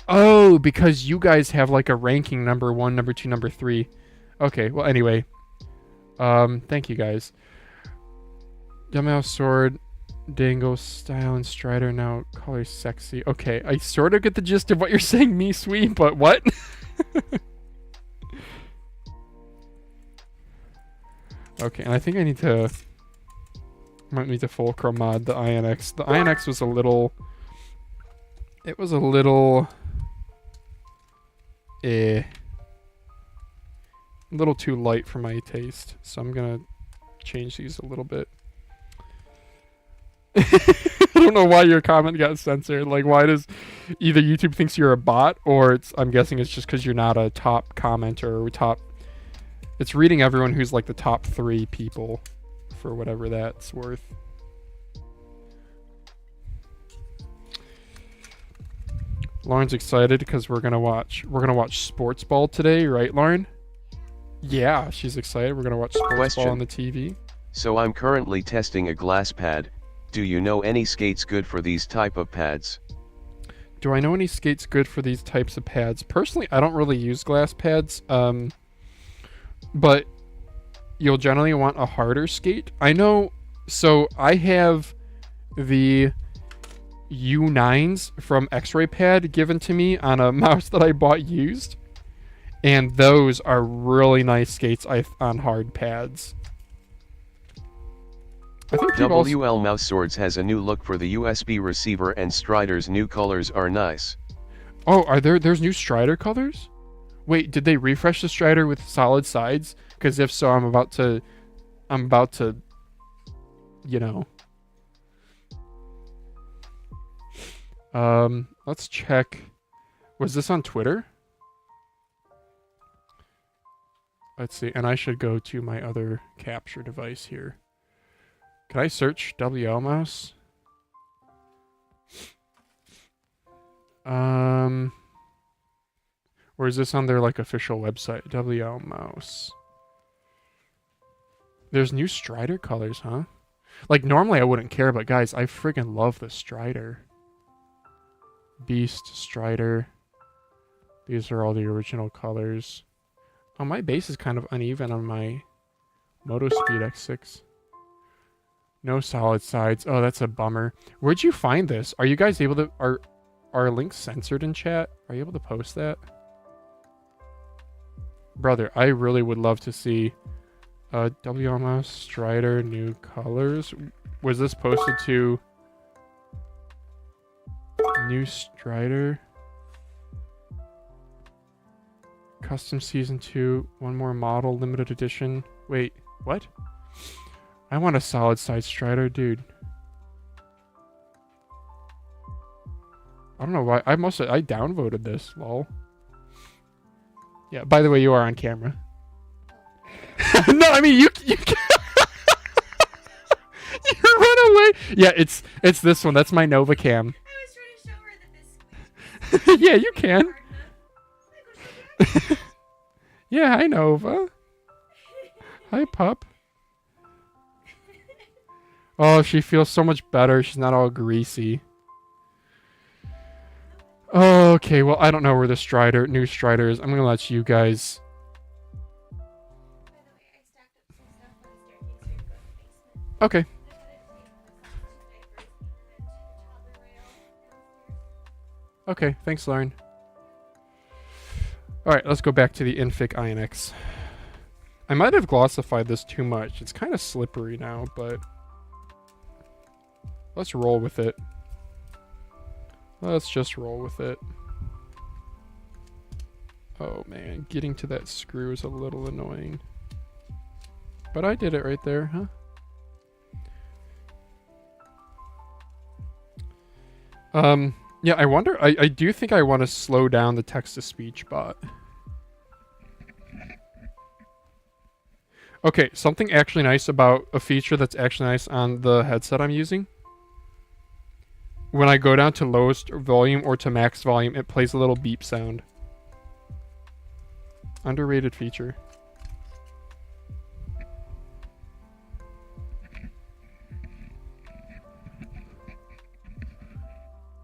Oh, because you guys have, like, a ranking number 1, number 2, number 3. Okay, well, anyway. Thank you, guys. Dumbass sword. Dangle style and Strider now color sexy. Okay, I sort of get the gist of what you're saying, me sweet, but what? Okay, and I think I might need to fulcrum mod the INX. The INX was a little too light for my taste, so I'm gonna change these a little bit. I don't know why your comment got censored. Like, why does either YouTube thinks you're a bot, or I'm guessing it's just because you're not a top commenter or top. It's reading everyone who's like the top 3 people, for whatever that's worth. Lauren's excited because we're gonna watch Sports Ball today, right, Lauren? Yeah, she's excited. We're gonna watch Sports Ball on the TV. So I'm currently testing a glass pad. Do you know any skates good for these type of pads? Do I know any skates good for these types of pads? Personally, I don't really use glass pads. But you'll generally want a harder skate. I know. So I have the U9s from X-Ray Pad given to me on a mouse that I bought used, and those are really nice skates on hard pads. I think WL Mouse Swords has a new look for the USB receiver, and Strider's new colors are nice. Oh, there's new Strider colors? Wait, did they refresh the Strider with solid sides? Because if so, I'm about to, you know. Let's check. Was this on Twitter? Let's see, and I should go to my other capture device here. Can I search WL Mouse? Or is this on their like official website? WL Mouse. There's new Strider colors, huh? Like normally I wouldn't care, but guys, I friggin' love the Strider. Beast, Strider. These are all the original colors. Oh, my base is kind of uneven on my MotoSpeed X6. No solid sides. Oh, that's a bummer. Where'd you find this? Are you guys able to... Are links censored in chat? Are you able to post that? Brother, I really would love to see WMS Strider new colors. Was this posted to new Strider? Custom Season 2, one more model, limited edition. Wait, what? I want a solid side Strider, dude. I don't know why. I downvoted this, lol. Yeah, by the way, you are on camera. No, I mean, you you run away. Yeah, it's this one. That's my Nova Cam. I was trying to show her that this Yeah, you can. Yeah, hi Nova. Hi pup. Oh, she feels so much better. She's not all greasy. Okay, well, I don't know where the new Strider is. I'm gonna let you guys. By the way, I stacked up some stuff on the staircase so you go to the basement. Okay. Okay, thanks, Lauren. Alright, let's go back to the Infic INX. I might have glossified this too much. It's kind of slippery now, but let's roll with it. Let's just roll with it. Oh man, getting to that screw is a little annoying. But I did it right there, huh? Yeah, I wonder, I do think I want to slow down the text-to-speech bot. Okay, something actually nice about a feature that's actually nice on the headset I'm using. When I go down to lowest volume or to max volume, it plays a little beep sound. Underrated feature.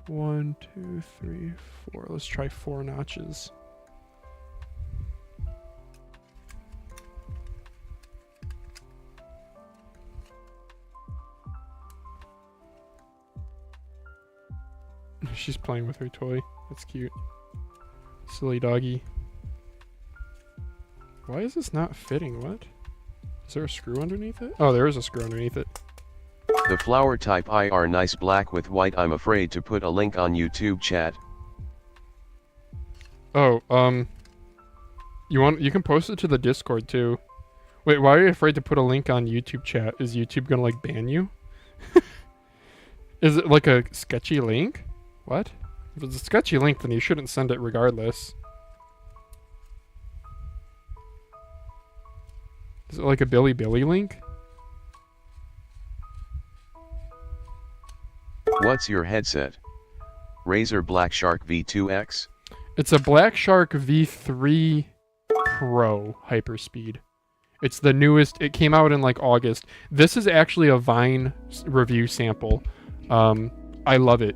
One, two, three, four. Let's try 4 notches. She's playing with her toy. That's cute. Silly doggy. Why is this not fitting? What? Is there a screw underneath it? Oh, there is a screw underneath it. The flower type I are nice black with white. I'm afraid to put a link on YouTube chat. Oh, you can post it to the Discord too. Wait, why are you afraid to put a link on YouTube chat? Is YouTube gonna like ban you? Is it like a sketchy link? What? If it's a sketchy link, then you shouldn't send it regardless. Is it like a Billy link? What's your headset? Razer Black Shark V2X? It's a Black Shark V3 Pro Hyperspeed. It's the newest. It came out in like August. This is actually a Vine review sample. I love it.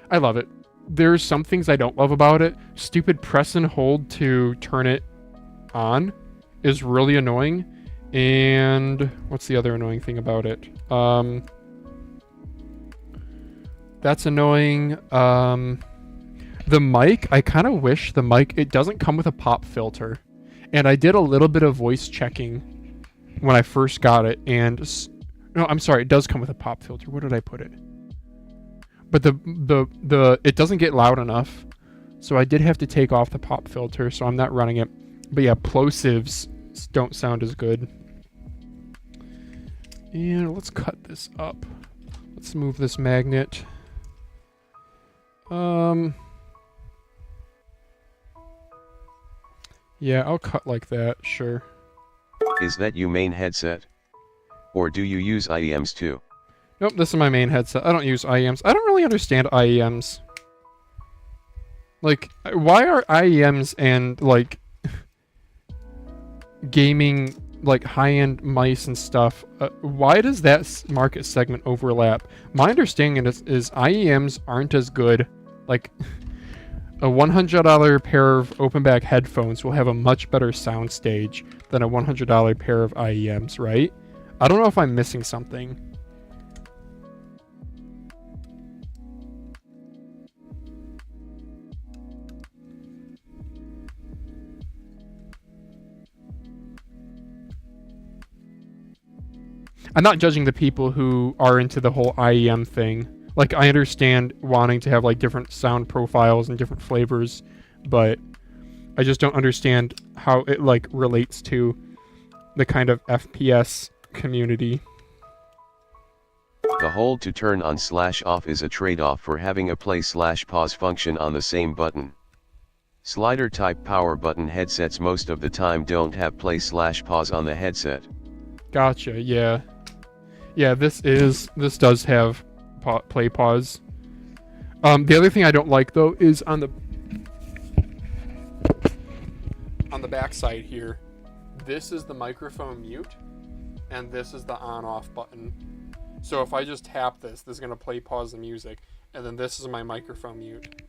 I love it. There's some things I don't love about it. Stupid press and hold to turn it on is really annoying. And what's the other annoying thing about it? That's annoying. The mic, I kind of wish the mic, it doesn't come with a pop filter. And I did a little bit of voice checking when I first got it. And no, I'm sorry, it does come with a pop filter. Where did I put it? But it doesn't get loud enough. So I did have to take off the pop filter, so I'm not running it. But yeah, plosives don't sound as good. And let's cut this up. Let's move this magnet. Yeah, I'll cut like that, sure. Is that your main headset? Or do you use IEMs too? Nope, this is my main headset. I don't use IEMs. I don't really understand IEMs. Like, why are IEMs and, like, gaming, like, high-end mice and stuff, why does that market segment overlap? My understanding is IEMs aren't as good. Like, a $100 pair of open-back headphones will have a much better sound stage than a $100 pair of IEMs, right? I don't know if I'm missing something. I'm not judging the people who are into the whole IEM thing. Like, I understand wanting to have, like, different sound profiles and different flavors, but I just don't understand how it, like, relates to the kind of FPS community. The hold to turn on/off is a trade-off for having a play/pause function on the same button. Slider type power button headsets most of the time don't have play/pause on the headset. Gotcha, yeah. Yeah, this does have play pause. The other thing I don't like though is on the back side here. This is the microphone mute, and this is the on/off button. So if I just tap this is gonna play pause the music, and then this is my microphone mute.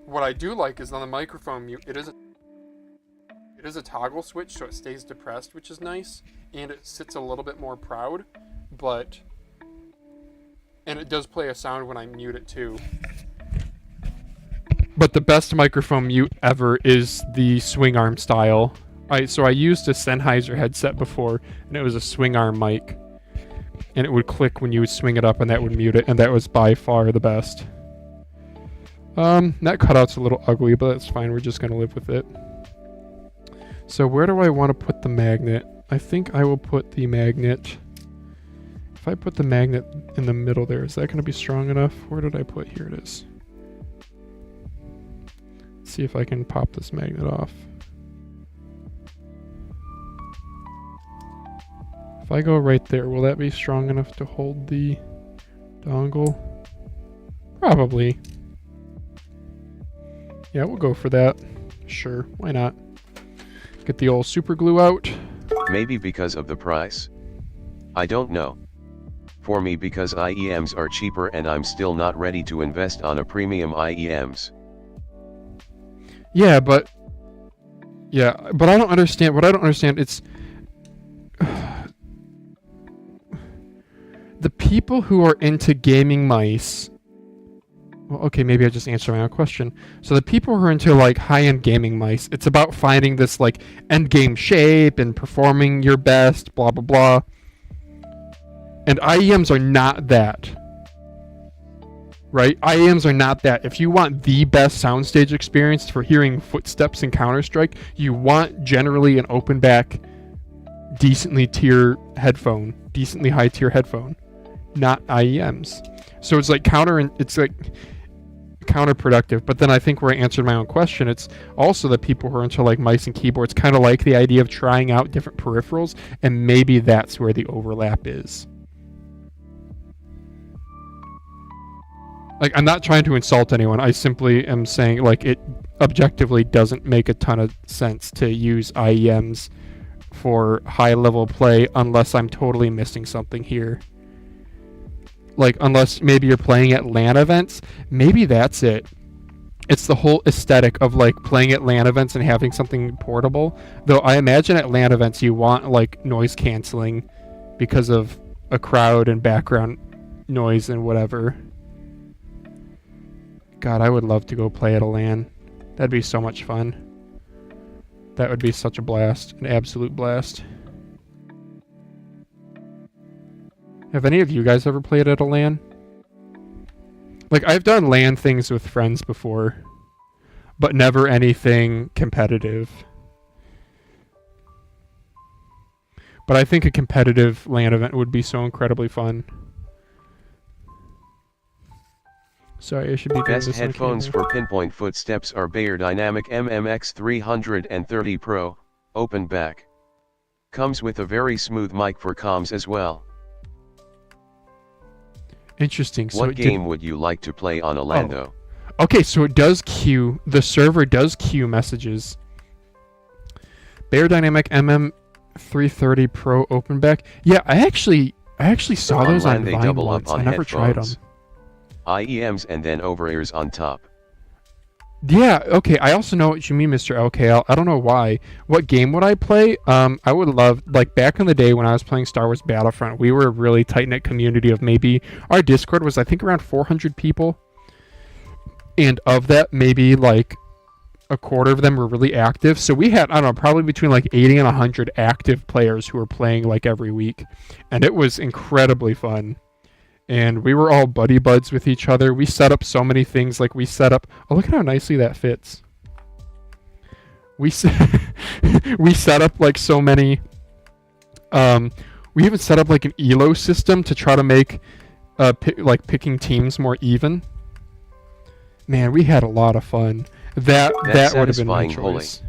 What I do like is on the microphone mute, it is a toggle switch, so it stays depressed, which is nice, and it sits a little bit more proud, and it does play a sound when I mute it too. But the best microphone mute ever is the swing arm style. So I used a Sennheiser headset before, and it was a swing arm mic, and it would click when you would swing it up, and that would mute it, and that was by far the best. That cutout's a little ugly, but that's fine. We're just gonna live with it. So where do I want to put the magnet? I think I will put the magnet... If I put the magnet in the middle there, is that going to be strong enough? Where did I put? Here it is. Let's see if I can pop this magnet off. If I go right there, will that be strong enough to hold the dongle? Probably. Yeah, we'll go for that. Sure, why not? Get the old super glue out. Maybe because of the price? I don't know. For me, because IEMs are cheaper and I'm still not ready to invest on a premium IEMs. Yeah, but I don't understand. What I don't understand, it's the people who are into gaming mice. Well, okay, maybe I just answered my own question. So the people who are into, like, high-end gaming mice, it's about finding this, like, end-game shape and performing your best, blah, blah, blah. And IEMs are not that. right? IAMs are not that. If you want the best soundstage experience for hearing footsteps in Counter-Strike, you want generally an open back, decently high tier headphone, not IEMs. So it's like counterproductive. But then I think where I answered my own question, it's also the people who are into like mice and keyboards kind of like the idea of trying out different peripherals, and maybe that's where the overlap is. Like, I'm not trying to insult anyone. I simply am saying, like, it objectively doesn't make a ton of sense to use IEMs for high-level play unless I'm totally missing something here. Like, unless maybe you're playing at LAN events, maybe that's it. It's the whole aesthetic of, like, playing at LAN events and having something portable. Though I imagine at LAN events you want, like, noise canceling because of a crowd and background noise and whatever. God, I would love to go play at a LAN. That'd be so much fun. That would be such a blast. An absolute blast. Have any of you guys ever played at a LAN? Like, I've done LAN things with friends before, but never anything competitive. But I think a competitive LAN event would be so incredibly fun. Sorry, I should be doing Best this on headphones camera. for pinpoint footsteps are Beyerdynamic MMX 330 Pro, open back. Comes with a very smooth mic for comms as well. Interesting. So What game would you like to play on Orlando? Okay, so it does queue. The server does queue messages. Beyerdynamic MM330 Pro open back. Yeah, I actually saw those on they Vine double once. up on I never tried them. headphones. IEMs and then over-ears on top. Yeah, okay. I also know what you mean, Mr. LKL. I don't know why. What game would I play? I would love, like, back in the day when I was playing Star Wars Battlefront, we were a really tight-knit community of maybe, our Discord was, I think, around 400 people. And of that, maybe, like, a quarter of them were really active. So we had, I don't know, probably between, like, 80 and 100 active players who were playing, like, every week. And it was incredibly fun. And we were all buddy buds with each other. We set up so many things. Like, we set up... Oh, look at how nicely that fits. We set up, like, so many... we even set up, like, an ELO system to try to make, picking teams more even. Man, we had a lot of fun. That would have been my choice.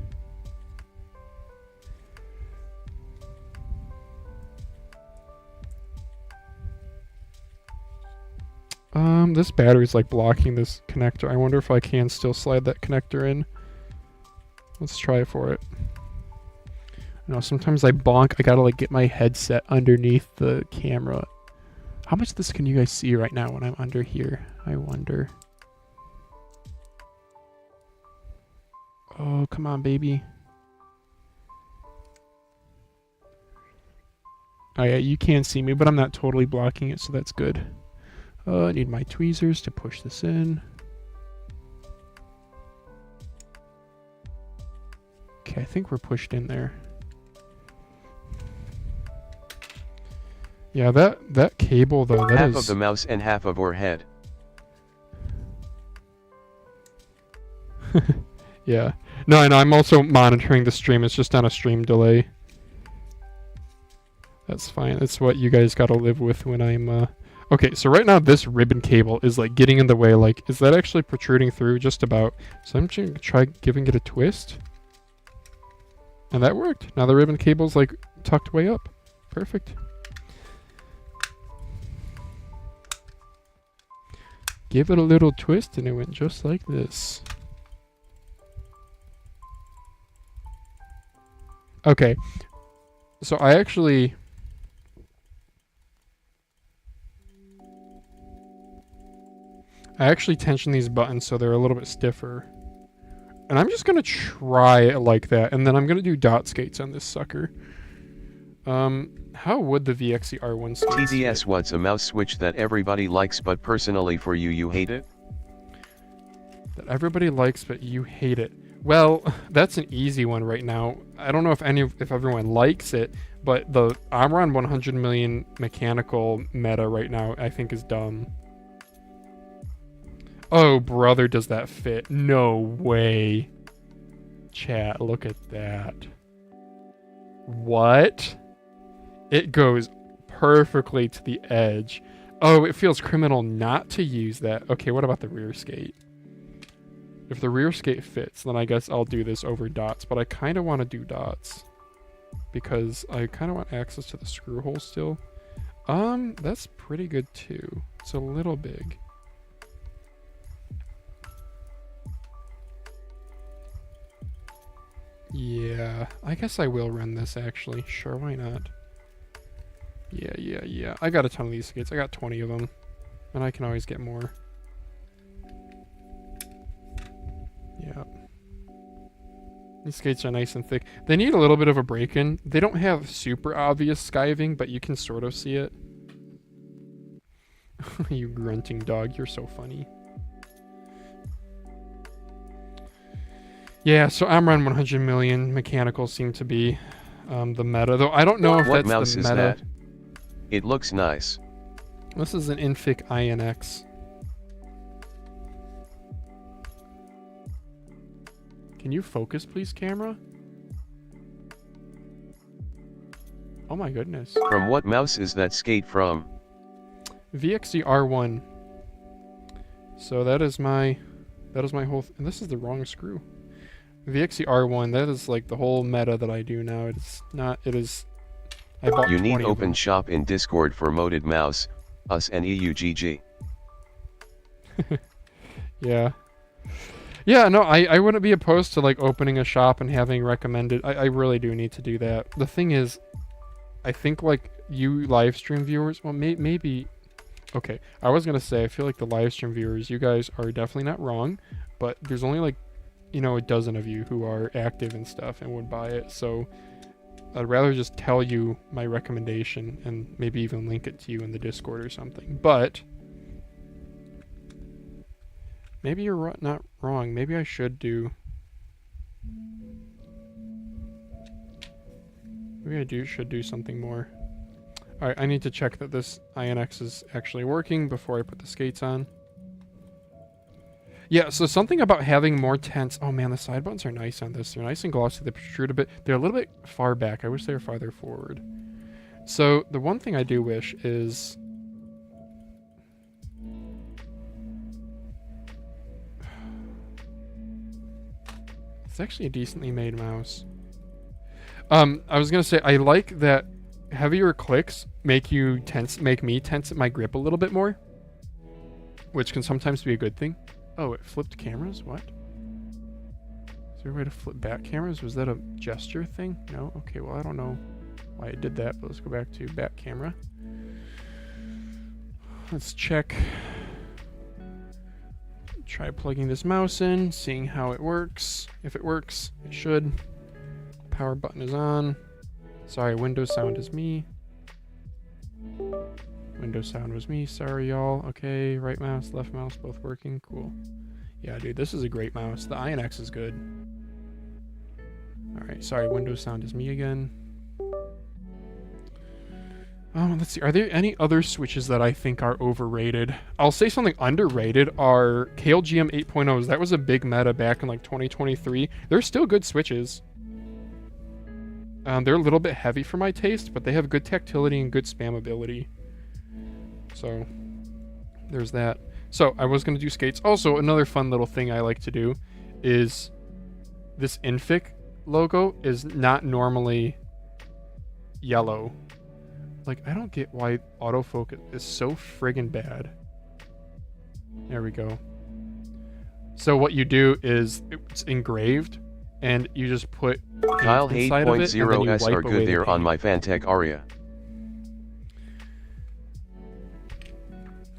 This battery's like blocking this connector. I wonder if I can still slide that connector in. Let's try for it. You know, sometimes I bonk. I gotta like get my headset underneath the camera. How much of this can you guys see right now when I'm under here? I wonder. Oh, come on, baby. Oh yeah, you can see me, but I'm not totally blocking it, so that's good. I need my tweezers to push this in. Okay, I think we're pushed in there. Yeah, that cable though, that half is... of the mouse and half of our head. Yeah. No, I know, I'm also monitoring the stream. It's just on a stream delay. That's fine. That's what you guys gotta live with when I'm, Okay, so right now this ribbon cable is like getting in the way. Like, is that actually protruding through just about? So I'm just gonna try giving it a twist. And that worked. Now the ribbon cable's like tucked way up. Perfect. Give it a little twist and it went just like this. Okay. So I actually... tension these buttons so they're a little bit stiffer. And I'm just going to try it like that. And then I'm going to do dot skates on this sucker. How would the VXE-R1 skates TDS, what's a mouse switch that everybody likes but personally for you, you hate it? that everybody likes but you hate it? Well, that's an easy one right now. I don't know if everyone likes it, but the Omron 100 million mechanical meta right now I think is dumb. Oh, brother, does that fit? No way. Chat, look at that. What? It goes perfectly to the edge. Oh, it feels criminal not to use that. Okay, what about the rear skate? If the rear skate fits, then I guess I'll do this over dots, but I kind of want to do dots because I kind of want access to the screw hole still. That's pretty good too. It's a little big. Yeah, I guess I will run this actually. Sure, why not? Yeah. I got a ton of these skates. I got 20 of them. And I can always get more. Yeah. These skates are nice and thick. They need a little bit of a break-in. They don't have super obvious skiving, but you can sort of see it. You grunting dog, you're so funny. Yeah, so I'm running 100 million. Mechanicals seem to be the meta, though I don't know if What that's mouse the is meta. that? It looks nice. This is an Infic INX. Can you focus, please, camera? Oh my goodness. From what mouse is that skate from? VXC R1. So that is my whole. And this is the wrong screw. VXC R1. That is like the whole meta that I do now. It's not. It is. I bought You 20 need of open them. shop in Discord for moded mouse, us and EUGG. Yeah. Yeah, no, I wouldn't be opposed to like opening a shop and having recommended. I really do need to do that. The thing is, I think like you live stream viewers, well, maybe. Okay, I was gonna say I feel like the live stream viewers, you guys are definitely not wrong, but there's only like, you know, a dozen of you who are active and stuff and would buy it. So I'd rather just tell you my recommendation and maybe even link it to you in the Discord or something. But maybe you're not wrong. Maybe I should do. Maybe should do something more. All right, I need to check that this INX is actually working before I put the skates on. Yeah, so something about having more tents. Oh man, the side buttons are nice on this. They're nice and glossy. They protrude a bit. They're a little bit far back. I wish they were farther forward. So the one thing I do wish is it's actually a decently made mouse. I was gonna say I like that heavier clicks make me tense at my grip a little bit more, which can sometimes be a good thing. Oh, it flipped cameras? What? Is there a way to flip back cameras? Was that a gesture thing? No? Okay, well, I don't know why it did that, but let's go back to back camera. Let's check. Try plugging this mouse in, seeing how it works. If it works, it should. Power button is on. Sorry, Windows sound is me. Windows sound was me. Sorry, y'all. Okay, right mouse, left mouse, both working. Cool. Yeah, dude, this is a great mouse. The INX is good. All right, sorry, Windows sound is me again. Let's see. Are there any other switches that I think are overrated? I'll say something underrated are KLGM 8.0s. That was a big meta back in like 2023. They're still good switches. They're a little bit heavy for my taste, but they have good tactility and good spammability. So there's that. So I was going to do skates. Also, another fun little thing I like to do is this Infic logo is not normally yellow. Like, I don't get why autofocus is so friggin' bad. There we go. So what you do is it's engraved, and you just put Kyle paint inside of it, and then you 8.0s wipe are away good the there on paint. my Fantech Aria.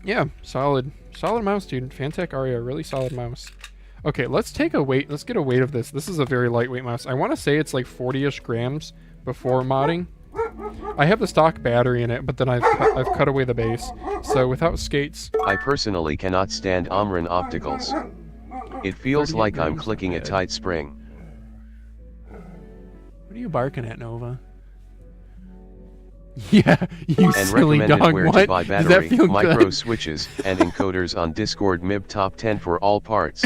Yeah, solid mouse, dude. Fantech Aria, really solid mouse. Okay, let's take a weight. Let's get a weight of this. This is a very lightweight mouse. I want to say it's like 40-ish grams before modding. I have the stock battery in it, but then I've cut away the base. So without skates, I personally cannot stand Omron opticals. It feels 38 like I'm grams, clicking a not bad. tight spring. What are you barking at, Nova? Yeah, you And silly recommended dog. where What? to buy Does that battery, feel micro good? switches, and encoders on Discord MIB top 10 for all parts.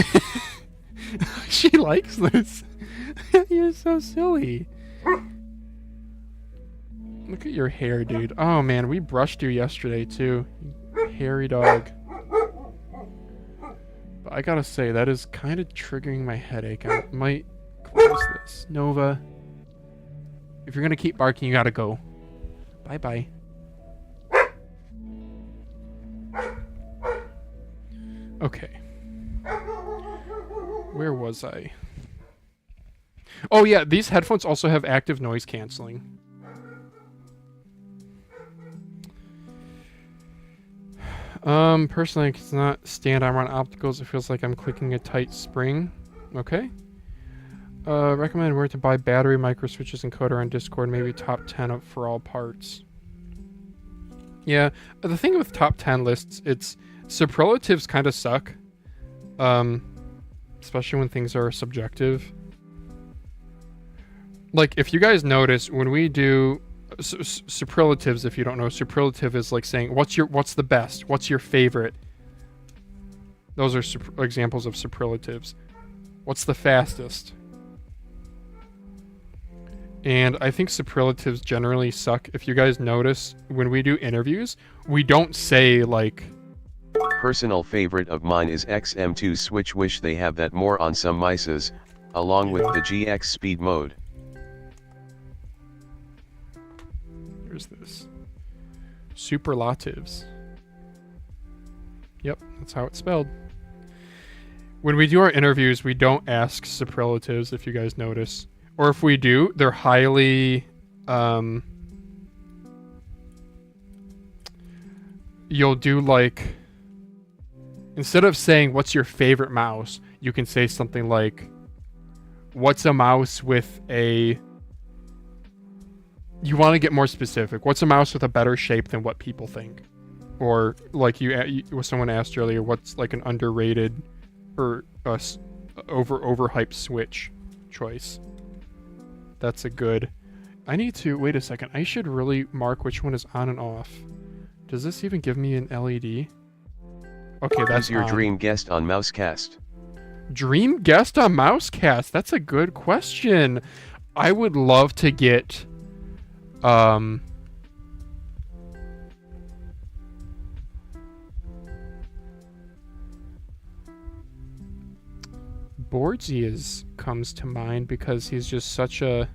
She likes this. You're so silly. Look at your hair, dude. Oh man, we brushed you yesterday too. You hairy dog. But I gotta say, that is kind of triggering my headache. I might close this. Nova, if you're gonna keep barking, you gotta go. Bye bye. Okay. Where was I? Oh yeah, these headphones also have active noise canceling. Personally, it's not stand arm on opticals. It feels like I'm clicking a tight spring. Okay. Recommend where to buy battery, micro switches, encoder on Discord. Maybe top 10 up for all parts. Yeah, the thing with top 10 lists, it's superlatives kind of suck. Especially when things are subjective. Like, if you guys notice, when we do superlatives, if you don't know, superlative is like saying, what's the best? What's your favorite? Those are examples of superlatives. What's the fastest? And I think superlatives generally suck. If you guys notice, when we do interviews, we don't say, like... Personal favorite of mine is XM2 switch, wish they have that more on some mices, along with the GX speed mode. Here's this. Superlatives. Yep, that's how it's spelled. When we do our interviews, we don't ask superlatives, if you guys notice. Or if we do, they're highly... you'll do like... Instead of saying, what's your favorite mouse, you can say something like, what's a mouse with a... You want to get more specific. What's a mouse with a better shape than what people think? Or like someone asked earlier, what's like an underrated or overhyped Switch choice? That's a good... I need to... Wait a second. I should really mark which one is on and off. Does this even give me an LED? Okay, that's Who's your on. dream guest on Mousecast? Dream guest on Mousecast? That's a good question. I would love to get... Boardsies comes to mind because he's just such a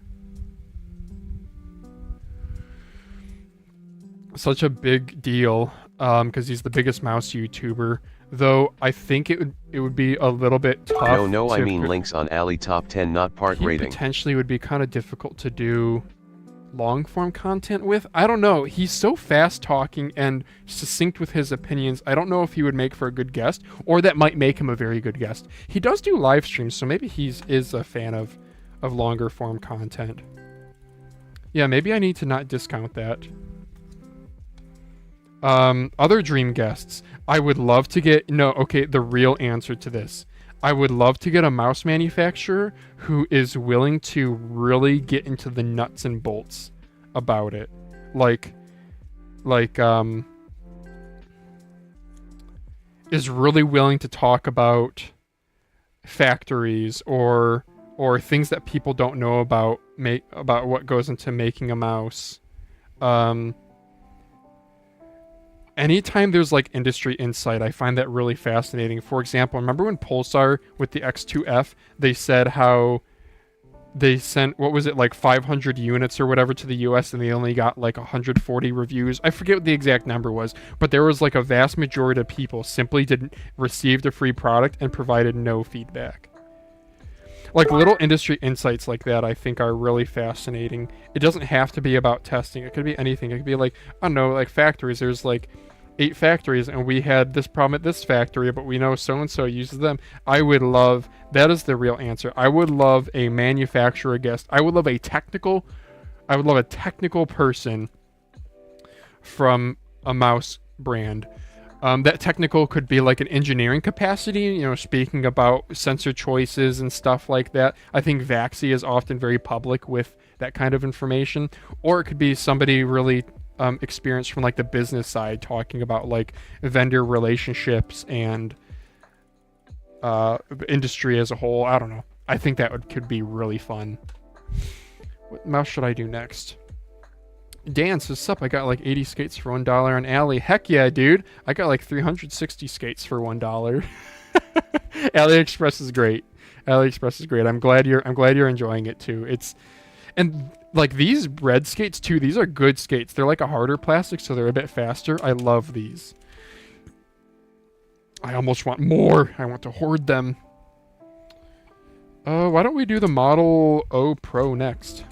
big deal, because he's the biggest mouse YouTuber. Though I think it would be a little bit tough. No, I mean links on Ali top 10, not part he rating. Potentially would be kind of difficult to do long form content with. I don't know. He's so fast talking and succinct with his opinions. I don't know if he would make for a good guest, or that might make him a very good guest. He does do live streams, so maybe is a fan of longer form content. Yeah, maybe I need to not discount that. Other dream guests. I would love to get... No, okay, the real answer to this. I would love to get a mouse manufacturer who is willing to really get into the nuts and bolts about it. Is really willing to talk about factories or things that people don't know about what goes into making a mouse. Anytime there's like industry insight, I find that really fascinating. For example, remember when Pulsar with the X2F, they said how they sent, what was it, like 500 units or whatever to the US and they only got like 140 reviews. I forget what the exact number was, but there was like a vast majority of people simply didn't receive the free product and provided no feedback. Like little industry insights like that I think are really fascinating. It doesn't have to be about testing. It could be anything. It could be like, I don't know, like factories. There's like 8 factories and we had this problem at this factory, but we know so-and-so uses them. I would love, that is the real answer. I would love a manufacturer guest. I would love a technical person from a mouse brand. That technical could be like an engineering capacity, you know, speaking about sensor choices and stuff like that. I think Vaxi is often very public with that kind of information. Or it could be somebody really experience from like the business side, talking about like vendor relationships and industry as a whole. I don't know. I think that could be really fun. What mouse should I do next? Dan says, sup, I got like 80 skates for $1 on Alley. Heck yeah, dude. I got like 360 skates for $1. AliExpress is great. AliExpress is great. I'm glad you're enjoying it too. And like these red skates too, these are good skates. They're like a harder plastic, so they're a bit faster. I love these. I almost want more. I want to hoard them. Why don't we do the Model O Pro next?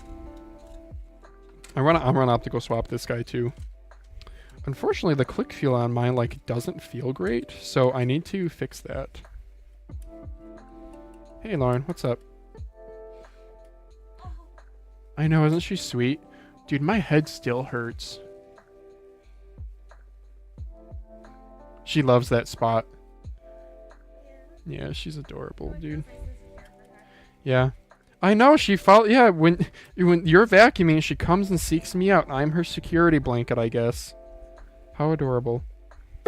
I'm gonna optical swap this guy too. Unfortunately, the click feel on mine like doesn't feel great, so I need to fix that. Hey Lauren, what's up? I know, isn't she sweet? Dude, my head still hurts. She loves that spot. Yeah, she's adorable, dude. Yeah. I know, she yeah, when you're vacuuming, she comes and seeks me out. I'm her security blanket, I guess. How adorable.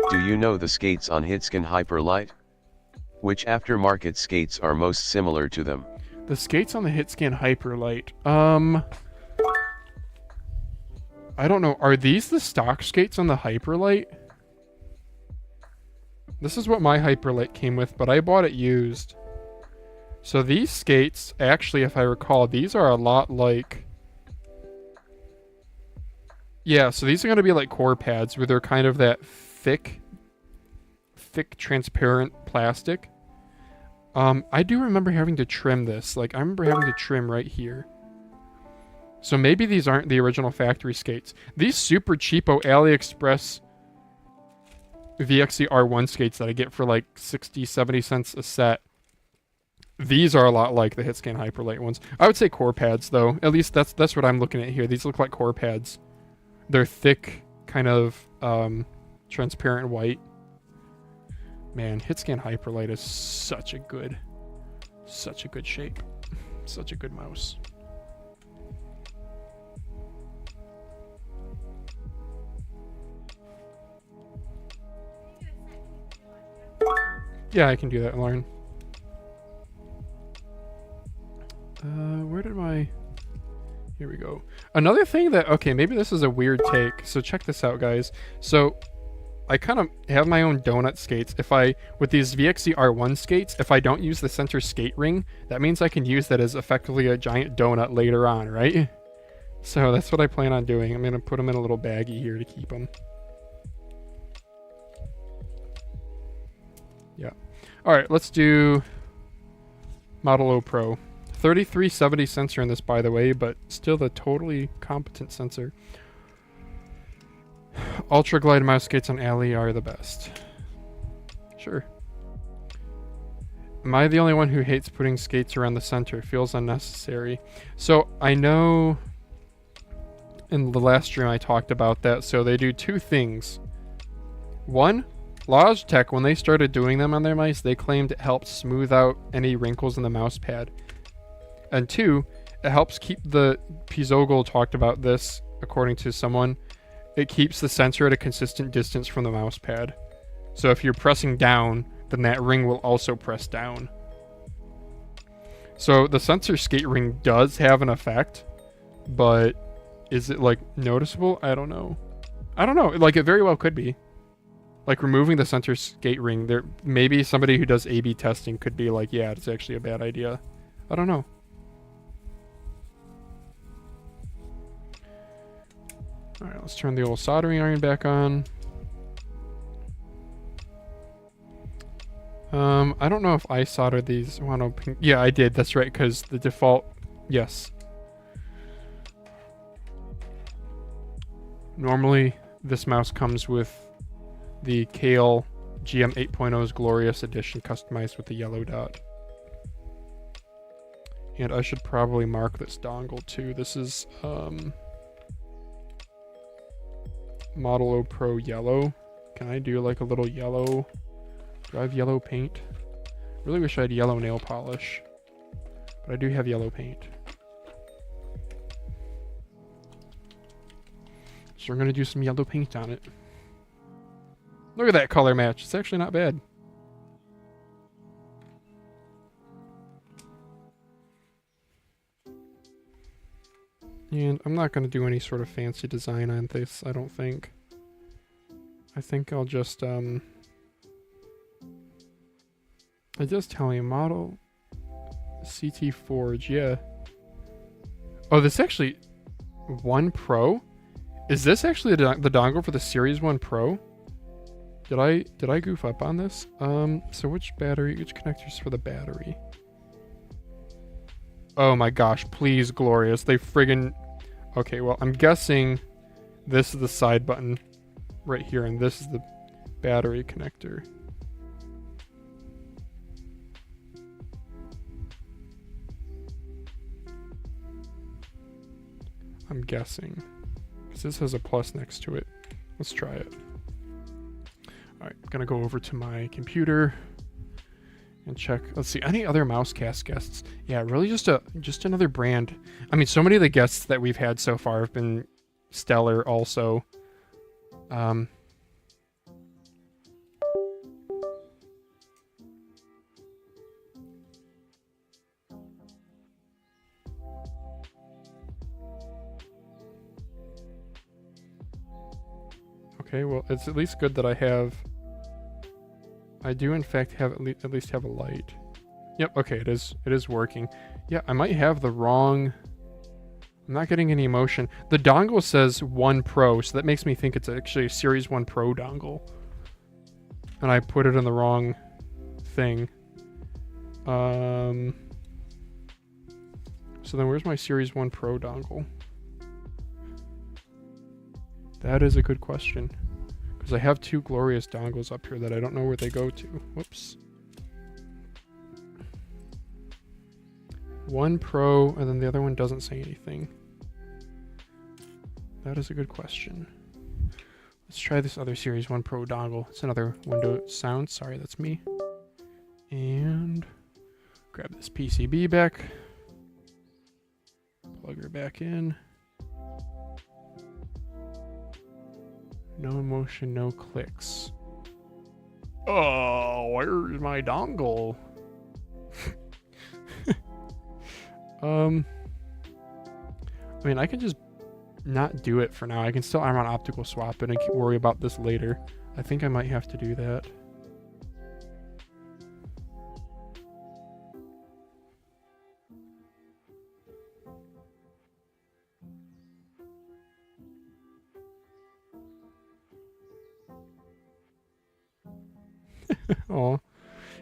Do you know the skates on Hitscan Hyperlight? Which aftermarket skates are most similar to them? The skates on the Hitscan Hyperlight. I don't know. Are these the stock skates on the Hyperlight? This is what my Hyperlight came with, but I bought it used. So these skates, actually, if I recall, these are a lot like... Yeah, so these are going to be like core pads, where they're kind of that thick, transparent plastic. I do remember having to trim this. Like, I remember having to trim right here. So maybe these aren't the original factory skates. These super cheapo AliExpress VXC R1 skates that I get for like 60, 70 cents a set. These are a lot like the Hitscan Hyperlight ones. I would say core pads, though. At least that's what I'm looking at here. These look like core pads. They're thick, kind of transparent white. Man, Hitscan Hyperlight is such a good shape. Such a good mouse. Yeah, I can do that, Lauren. Where did my... Here we go. Another thing that... Okay, maybe this is a weird take. So check this out, guys. So I kind of have my own donut skates. With these VXC R1 skates, if I don't use the center skate ring, that means I can use that as effectively a giant donut later on, right? So that's what I plan on doing. I'm going to put them in a little baggie here to keep them. Yeah. All right, let's do Model O Pro. 3370 sensor in this, by the way, but still the totally competent sensor. Ultra Glide mouse skates on Ali are the best. Sure. Am I the only one who hates putting skates around the center? It feels unnecessary. So I know in the last stream I talked about that. So they do two things. One, Logitech, when they started doing them on their mice, they claimed it helped smooth out any wrinkles in the mouse pad. And two, it helps keep Pizogl talked about this, according to someone, it keeps the sensor at a consistent distance from the mouse pad. So if you're pressing down, then that ring will also press down. So the sensor skate ring does have an effect, but is it like noticeable? I don't know. Like it very well could be. Like removing the center skate ring, there maybe somebody who does A/B testing could be like, yeah, it's actually a bad idea. I don't know. All right, let's turn the old soldering iron back on. I don't know if I soldered these. Yeah, I did. That's right, because the default... Yes. Normally, this mouse comes with the Kailh GM 8.0's Glorious Edition customized with the yellow dot. And I should probably mark this dongle too. This is Model O Pro yellow. Can I do like a little yellow? Do I have yellow paint? Really wish I had yellow nail polish, but I do have yellow paint. So we're gonna do some yellow paint on it. Look at that color match. It's actually not bad. And I'm not going to do any sort of fancy design on this, I don't think. I think I'll just, it does tell me model CT Forge, yeah. Oh, this actually, 1 Pro? Is this actually the dongle for the Series 1 Pro? Did I goof up on this? So which connectors for the battery? Oh my gosh, please, Glorious. They friggin... Okay, well, I'm guessing this is the side button right here, and this is the battery connector. I'm guessing. Because this has a plus next to it. Let's try it. Alright, I'm gonna go over to my computer and check. Let's see, any other Mousecast guests? Yeah, really just another brand. I mean, so many of the guests that we've had so far have been stellar also. Okay, well, it's at least good that I do in fact have at least have a light. Yep, okay, it is working. Yeah, I might have the wrong... I'm not getting any emotion. The dongle says 1 Pro, so that makes me think it's actually a Series 1 Pro dongle. And I put it in the wrong thing. So then where's my Series 1 Pro dongle? That is a good question. Because I have 2 Glorious dongles up here that I don't know where they go to. Whoops. 1 Pro, and then the other one doesn't say anything. That is a good question. Let's try this other Series 1 Pro dongle. It's another Windows sound. Sorry, that's me. And grab this PCB back. Plug her back in. No emotion, no clicks. Oh, where's my dongle? I mean, I can just not do it for now. I can still iron on optical swap it and worry about this later. I think I might have to do that. Oh,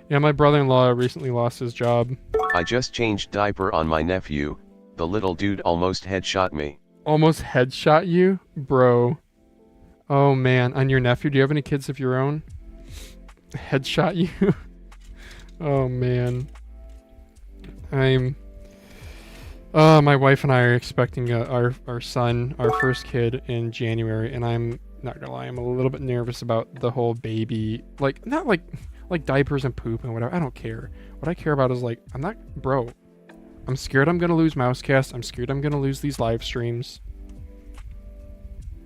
yeah, my brother-in-law recently lost his job. I just changed diaper on my nephew. The little dude almost headshot me. Almost headshot you? Bro. Oh man, on your nephew? Do you have any kids of your own? Headshot you? Oh man. My wife and I are expecting our son, our first kid, in January, and I'm not gonna lie, I'm a little bit nervous about the whole baby, like, not like diapers and poop and whatever. I don't care. What I care about is, like, I'm scared I'm gonna lose Mousecast. I'm scared I'm gonna lose these live streams.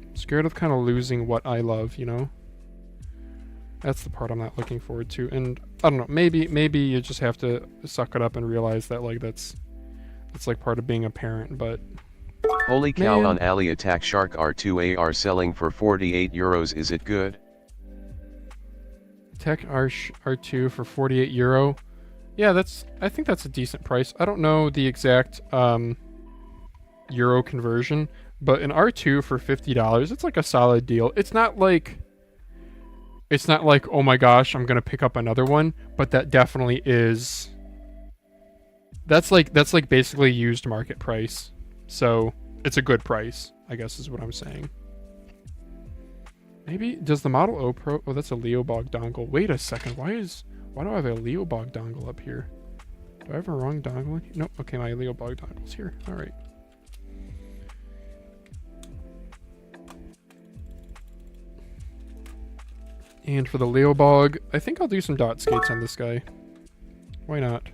I'm scared of kind of losing what I love, you know? That's the part I'm not looking forward to. And I don't know, maybe you just have to suck it up and realize that, like, that's like part of being a parent, but Holy cow, man. on Ali Attack Shark R2AR selling for 48 euros. Is it good? Tech R2 for 48 euro. Yeah, I think that's a decent price. I don't know the exact euro conversion, but an R2 for $50, it's like a solid deal. It's not like, oh my gosh, I'm gonna pick up another one, but that definitely is. That's like basically used market price. So it's a good price, I guess is what I'm saying. Maybe, does the Model O Pro, oh, that's a Leobog dongle. Wait a second, why do I have a Leobog dongle up here? Do I have a wrong dongle in here? Nope, okay, my Leobog dongle's here. All right. And for the Leobog, I think I'll do some dot skates on this guy. Why not?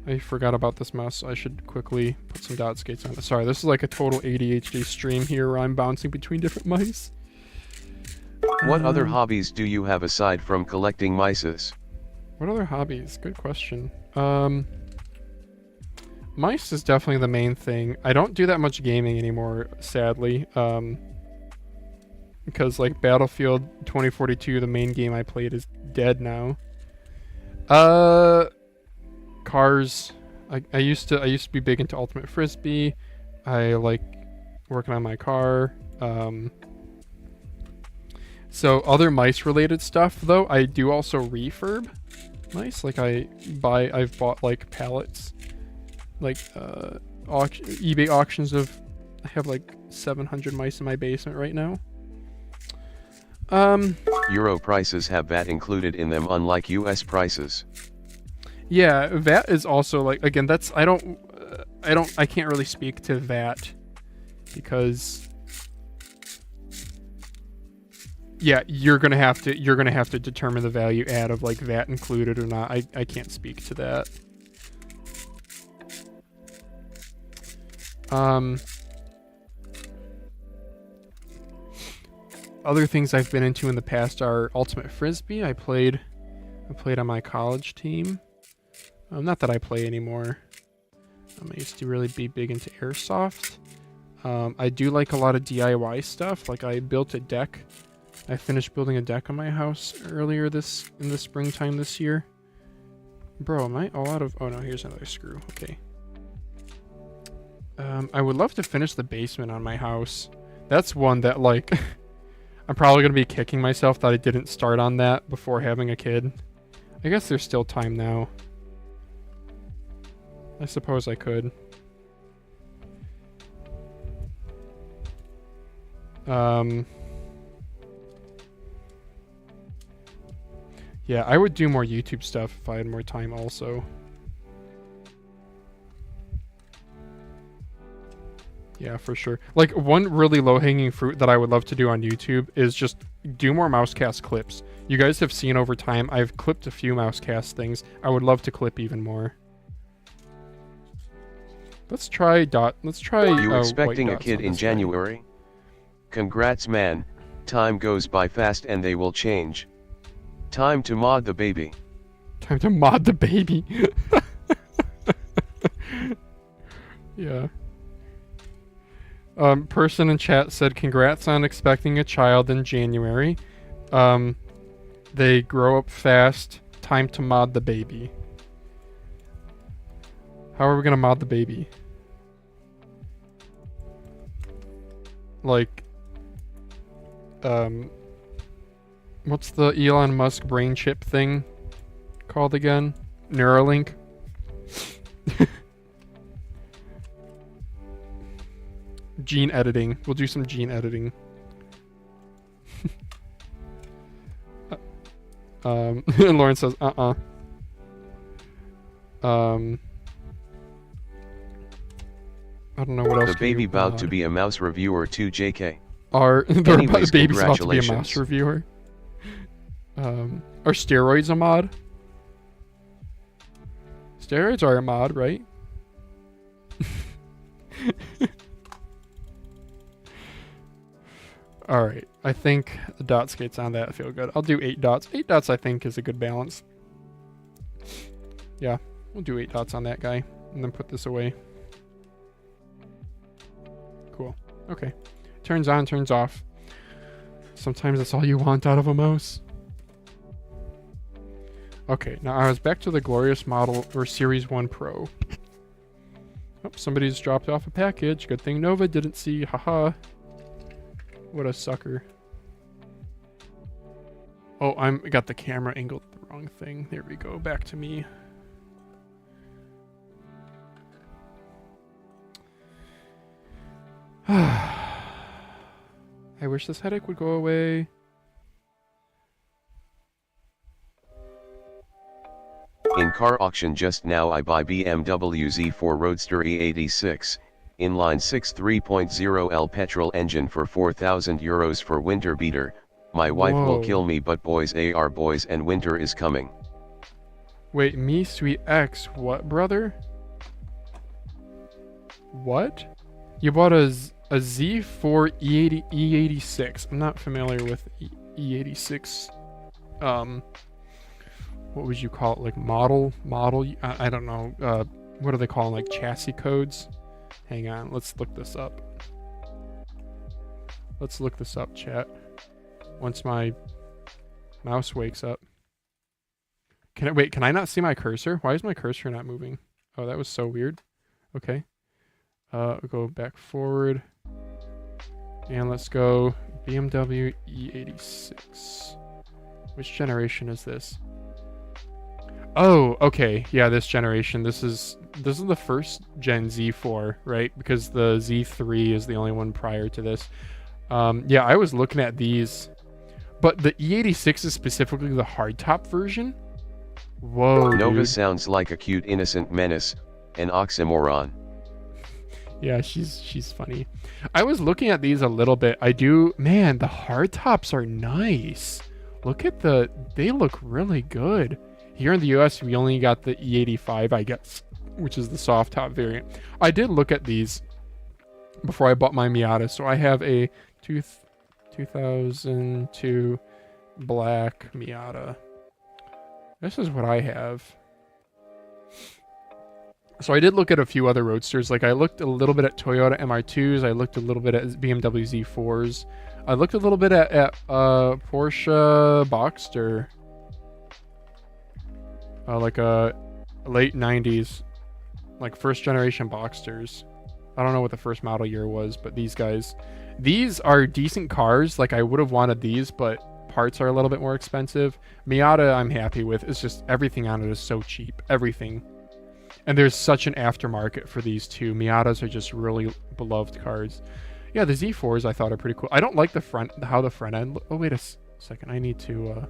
I forgot about this mouse, so I should quickly put some dot skates on it. Sorry, this is like a total ADHD stream here where I'm bouncing between different mice. What other hobbies do you have aside from collecting mices? What other hobbies? Good question. Mice is definitely the main thing. I don't do that much gaming anymore, sadly. Because like Battlefield 2042, the main game I played, is dead now. Cars. I used to be big into Ultimate Frisbee. I like working on my car. So other mice related stuff though, I do also refurb mice. Like I've bought like pallets, like eBay auctions of. I have like 700 mice in my basement right now. Euro prices have VAT included in them, unlike US prices. Yeah, VAT is also like, again, that's I can't really speak to VAT because yeah, you're gonna have to determine the value add of like VAT included or not. I can't speak to that. Other things I've been into in the past are Ultimate Frisbee. I played on my college team. Not that I play anymore. I used to really be big into airsoft. I do like a lot of DIY stuff. Like I built a deck. I finished building a deck on my house earlier in the springtime this year. Bro, am I all out of... Oh no, here's another screw. Okay. I would love to finish the basement on my house. That's one that like... I'm probably going to be kicking myself that I didn't start on that before having a kid. I guess there's still time now. I suppose I could. Yeah, I would do more YouTube stuff if I had more time also. Yeah, for sure. Like, one really low-hanging fruit that I would love to do on YouTube is just do more Mousecast clips. You guys have seen over time, I've clipped a few Mousecast things. I would love to clip even more. Let's try dot. Let's try. You expecting a kid in January? Congrats, man. Time goes by fast and they will change. Time to mod the baby. Time to mod the baby. Yeah. Person in chat said, congrats on expecting a child in January. They grow up fast. Time to mod the baby. How are we gonna mod the baby? Like, what's the Elon Musk brain chip thing called again? Neuralink? Gene editing. We'll do some gene editing. And Lauren says, I don't know what else. The baby about to be a mouse reviewer too, JK. The baby's about to be a mouse reviewer. Are steroids a mod? Steroids are a mod, right? Alright, I think the dot skates on that feel good. I'll do 8 dots. 8 dots I think is a good balance. Yeah, we'll do 8 dots on that guy. And then put this away. Cool. Okay. Turns on, turns off. Sometimes that's all you want out of a mouse. Okay, now I was back to the glorious model or Series 1 Pro. Oh, somebody's dropped off a package. Good thing Nova didn't see. Haha. What a sucker. Oh, I got the camera angled the wrong thing. There we go. Back to me. I wish this headache would go away. In car auction just now I buy BMW Z4 Roadster E86, inline 6 3.0L petrol engine for €4,000 for winter beater. My wife will kill me, but boys are boys and winter is coming. Wait, me sweet X, what, brother? What? You bought a Z4 E86. I'm not familiar with E86. What would you call it? Like model? I don't know. What are they calling, like chassis codes? Hang on, let's look this up. Let's look this up, chat. Once my mouse wakes up. Can I not see my cursor? Why is my cursor not moving? Oh, that was so weird. Okay. Go back forward. And let's go BMW E86. Which generation is this? Oh, okay. Yeah, this generation. This is the first Gen Z4, right? Because the Z3 is the only one prior to this. Yeah, I was looking at these, but the E86 is specifically the hardtop version. Whoa, Nova dude. sounds like a cute innocent menace, an oxymoron. Yeah, she's funny. I was looking at these a little bit. Man, the hardtops are nice. Look at they look really good. Here in the US, we only got the E85, I guess, which is the soft top variant. I did look at these before I bought my Miata. So I have a 2002 black Miata. This is what I have. So I did look at a few other roadsters. Like I looked a little bit at Toyota MR2s. I looked a little bit at BMW Z4s. I looked a little bit at Porsche Boxster. Like a late 90s, like first generation Boxsters. I don't know what the first model year was, but these are decent cars. Like I would have wanted these, but parts are a little bit more expensive. Miata I'm happy with. It's just everything on it is so cheap. Everything. And there's such an aftermarket for these two. Miatas are just really beloved cars. Yeah, the Z4s I thought are pretty cool. I don't like how the front end. Oh, wait a second. I need to.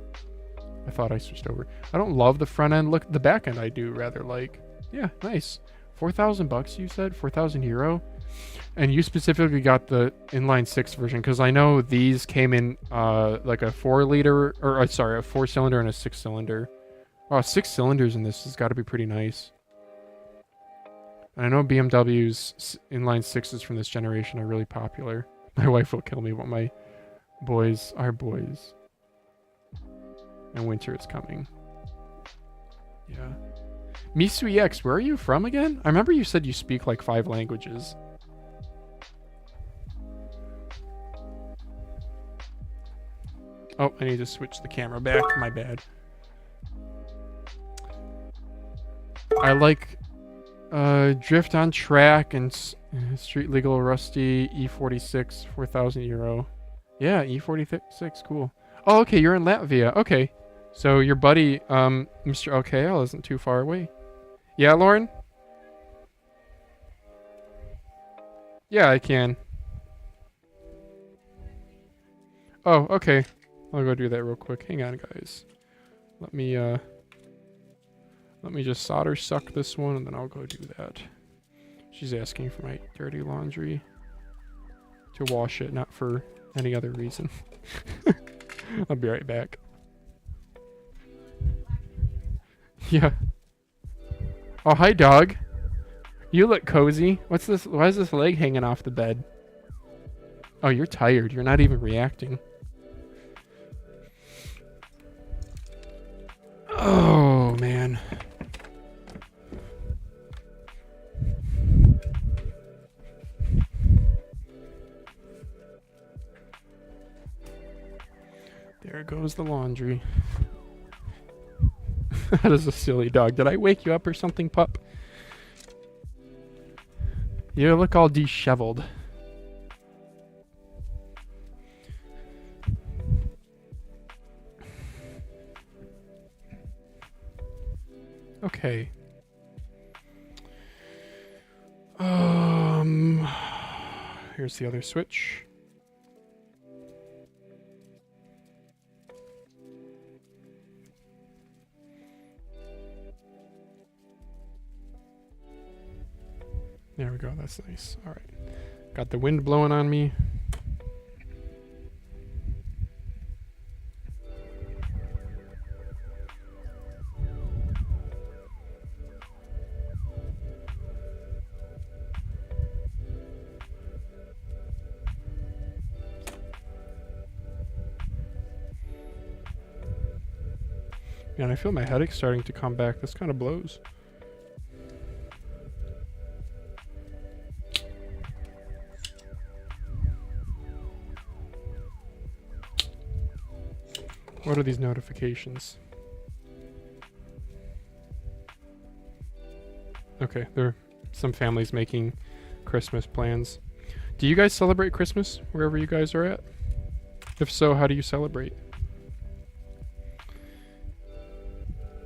I thought I switched over. I don't love the front end look. The back end I do rather like. Yeah, nice. 4,000 bucks you said? 4,000 euro? And you specifically got the inline 6 version because I know these came in like a 4-liter or sorry, a 4-cylinder and a 6-cylinder. Wow, 6 cylinders in this has got to be pretty nice. And I know BMW's inline 6s from this generation are really popular. My wife will kill me, but my boys are boys. And winter is coming. Yeah. Misui X, where are you from again? I remember you said you speak like 5 languages. Oh, I need to switch the camera back. My bad. I like Drift on Track and Street Legal Rusty E46, 4,000 euro. Yeah, E46, cool. Oh, okay, you're in Latvia. Okay. So your buddy, Mr. LKL isn't too far away. Yeah, Lauren? Yeah, I can. Oh, okay. I'll go do that real quick. Hang on, guys. Let me just solder suck this one, and then I'll go do that. She's asking for my dirty laundry to wash it, not for any other reason. I'll be right back. Yeah. Oh, hi, dog. You look cozy. What's this? Why is this leg hanging off the bed? Oh, you're tired. You're not even reacting. Oh, man. There goes the laundry. That is a silly dog. Did I wake you up or something, pup? You look all disheveled. Okay. Here's the other switch. There we go. That's nice. All right. Got the wind blowing on me. Man, I feel my headache starting to come back. This kind of blows. What are these notifications? Okay, there are some families making Christmas plans. Do you guys celebrate Christmas wherever you guys are at? If so, how do you celebrate?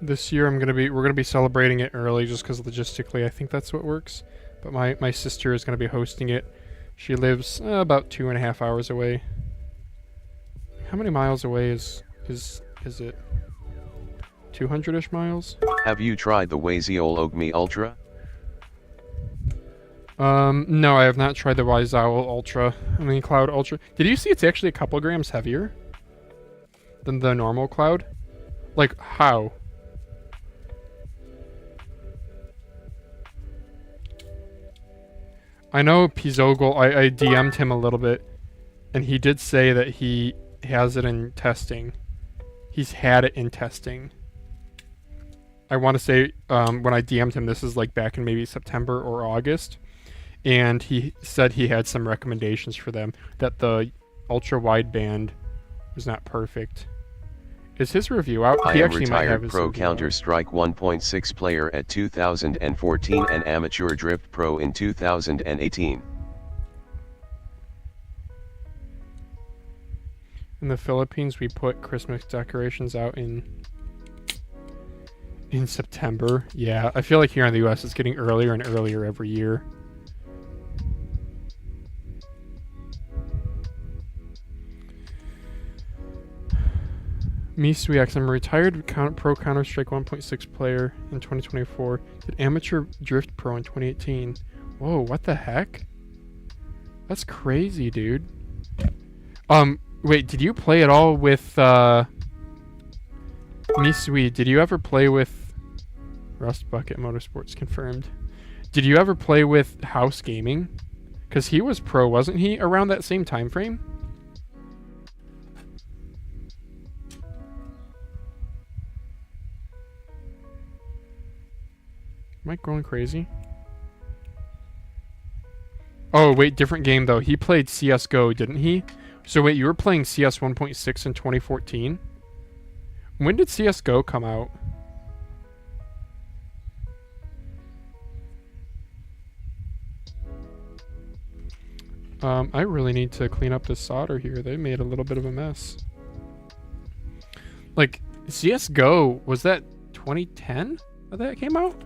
This year we're gonna be celebrating it early just because logistically I think that's what works. But my sister is gonna be hosting it. She lives about 2.5 hours away. How many miles away is it? 200-ish miles? Have you tried the Waziol Ogmi Ultra? No, I have not tried the Wizowl Ultra. I mean, Cloud Ultra. Did you see it's actually a couple grams heavier than the normal Cloud? Like, how? I know Pizogel, I DM'd him a little bit, and he did say that he has it in testing. He's had it in testing. I want to say, when I DM'd him, this is like back in maybe September or August. And he said he had some recommendations for them, that the ultra wideband was not perfect. Is his review out? I He am actually might have retired his pro review out. Counter-Strike 1.6 player at 2014 and amateur drift pro in 2018. In the Philippines, we put Christmas decorations out in September. Yeah, I feel like here in the US it's getting earlier and earlier every year. Me, Sweex, I'm a retired pro Counter-Strike 1.6 player in 2024. Did amateur drift pro in 2018. Whoa, what the heck? That's crazy, dude. Wait, did you play at all with, Me, Sweet, did you ever play with Rust Bucket Motorsports confirmed? Did you ever play with House Gaming? Because he was pro, wasn't he, around that same time frame? Am I going crazy? Oh, wait, different game, though. He played CSGO, didn't he? So, wait, you were playing CS 1.6 in 2014? When did CSGO come out? I really need to clean up this solder here. They made a little bit of a mess. Like, CSGO, was that 2010 that came out?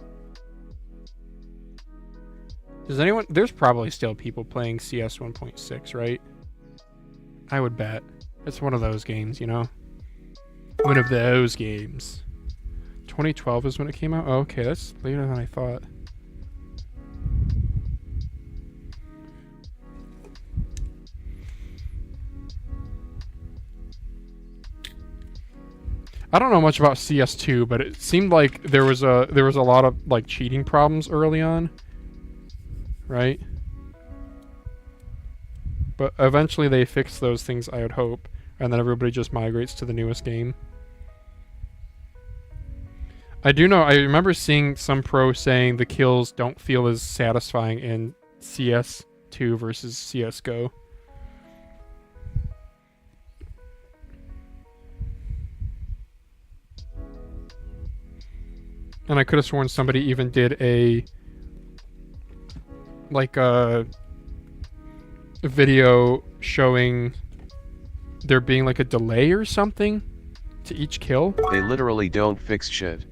Does anyone... There's probably still people playing CS 1.6, right? I would bet. It's one of those games, you know? One of those games. 2012 is when it came out? Oh, okay, that's later than I thought. I don't know much about CS2, but it seemed like there was a lot of like cheating problems early on. Right? But eventually they fix those things, I would hope, and then everybody just migrates to the newest game. I do know, I remember seeing some pro saying the kills don't feel as satisfying in CS2 versus CSGO. And I could have sworn somebody even did a video showing there being like a delay or something to each kill. They literally don't fix shit.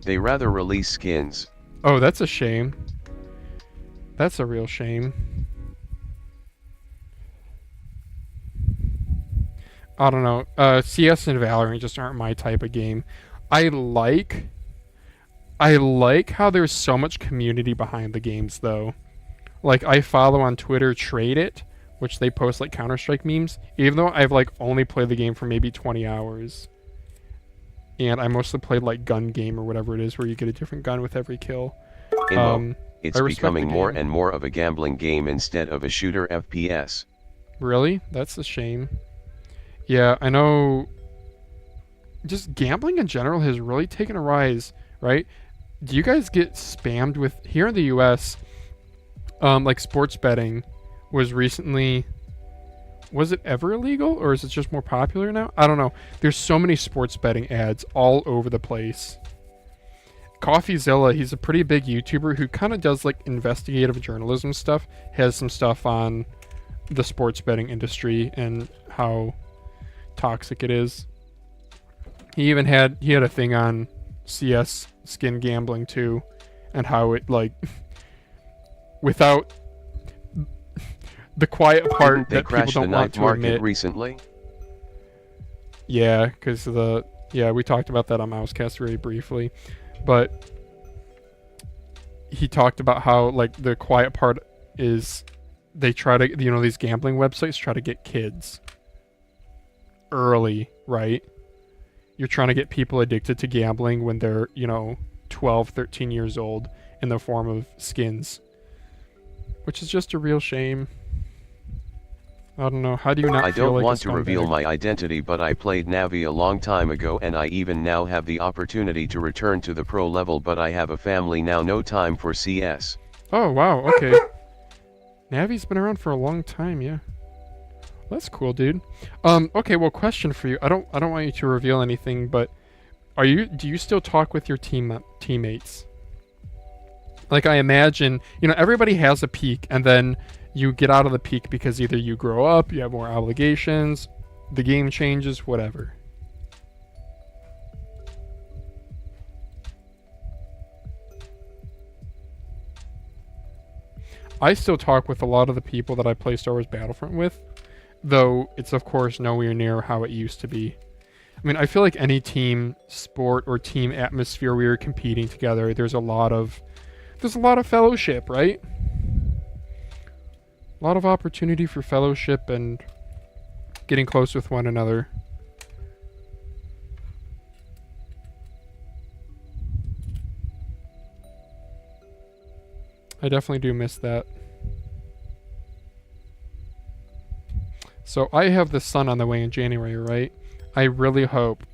They rather release skins. Oh, that's a shame. That's a real shame. I don't know. CS and Valorant just aren't my type of game. I like how there's so much community behind the games, though. Like, I follow on Twitter Trade It, which they post, like, Counter-Strike memes, even though I've, like, only played the game for maybe 20 hours. And I mostly played, like, Gun Game or whatever it is, where you get a different gun with every kill. It's becoming more and more of a gambling game instead of a shooter FPS. Really? That's a shame. Yeah, I know just gambling in general has really taken a rise, right? Do you guys get spammed with here in the US? Like sports betting was recently. Was it ever illegal, or is it just more popular now? I don't know. There's so many sports betting ads all over the place. CoffeeZilla, he's a pretty big YouTuber who kind of does like investigative journalism stuff. Has some stuff on the sports betting industry and how toxic it is. He had a thing on CS skin gambling too, and how it like without the quiet part Didn't they that people crash the don't want night to market admit. recently? Yeah, because we talked about that on Mousecast very briefly, but he talked about how like the quiet part is they try to these gambling websites try to get kids early, right? You're trying to get people addicted to gambling when they're 12, 13 years old in the form of skins, which is just a real shame. I don't know. How do you not I feel don't like want a to reveal scumbag? my identity, but I played Navi a long time ago and I even now have the opportunity to return to the pro level, but I have a family now, no time for CS. Oh, wow. Okay. Navi's been around for a long time, yeah. That's cool, dude. Okay, well, question for you. I don't want you to reveal anything, but do you still talk with your teammates? Like, I imagine, everybody has a peak, and then you get out of the peak because either you grow up, you have more obligations, the game changes, whatever. I still talk with a lot of the people that I play Star Wars Battlefront with, though it's of course nowhere near how it used to be. I mean, I feel like any team sport or team atmosphere we are competing together, there's a lot of fellowship, right? A lot of opportunity for fellowship and getting close with one another. I definitely do miss that. So I have the son on the way in January, right? I really hope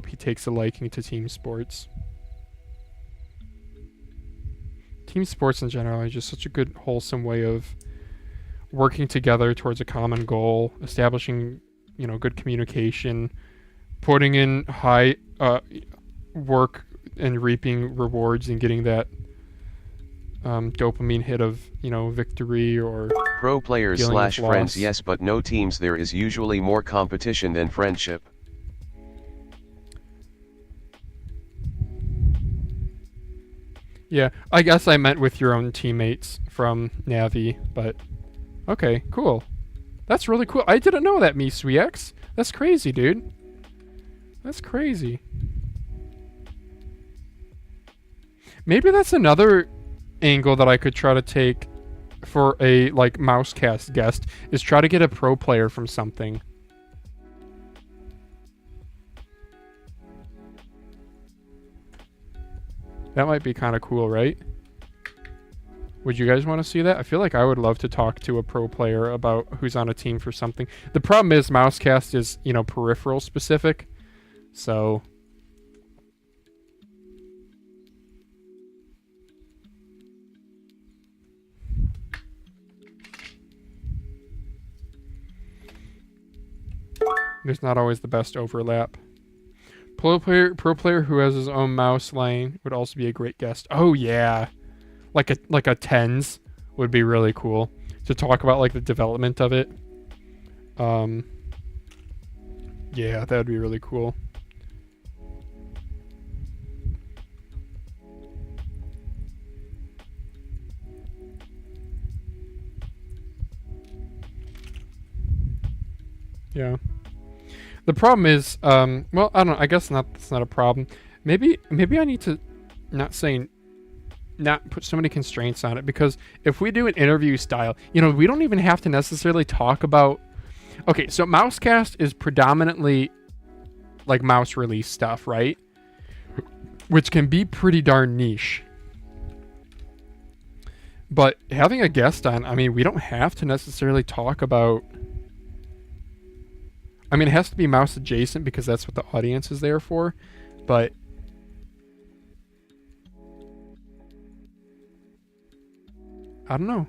he takes a liking to team sports. Team sports in general is just such a good, wholesome way of working together towards a common goal, establishing, good communication, putting in high work and reaping rewards and getting that dopamine hit of, victory or Pro players dealing with / friends, loss. yes, but no teams. There is usually more competition than friendship. Yeah, I guess I meant with your own teammates from Navi, but okay, cool. That's really cool. I didn't know that, MeSweeX. That's crazy, dude. That's crazy. Maybe that's another angle that I could try to take for a like Mousecast guest is try to get a pro player from something. That might be kind of cool, right? Would you guys want to see that? I feel like I would love to talk to a pro player about who's on a team for something. The problem is Mousecast is, peripheral specific. So there's not always the best overlap. Pro player who has his own mouse lane would also be a great guest. Oh yeah, like a tens would be really cool to talk about like the development of it. Yeah, that would be really cool. Yeah. The problem is, well, I don't know. I guess that's not a problem. Maybe I need to not put so many constraints on it, because if we do an interview style, we don't even have to necessarily talk about. Okay, so Mousecast is predominantly like mouse release stuff, right? Which can be pretty darn niche. But having a guest on, I mean, we don't have to necessarily talk about. I mean, it has to be mouse adjacent because that's what the audience is there for, but I don't know.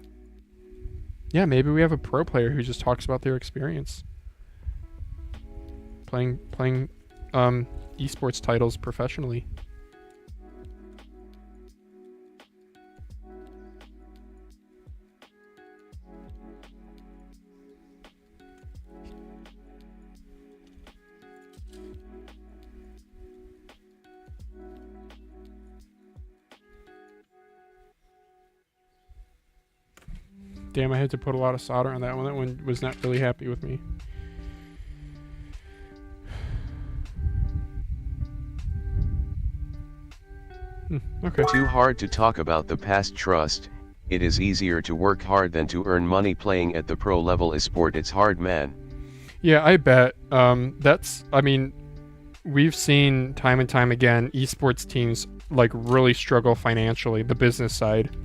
Yeah, maybe we have a pro player who just talks about their experience playing esports titles professionally. Damn, I had to put a lot of solder on that one. That one was not really happy with me. Okay. Too hard to talk about the past. Trust, it is easier to work hard than to earn money playing at the pro level. Esport, it's hard, man. Yeah, I bet. I mean, we've seen time and time again esports teams like really struggle financially, the business side.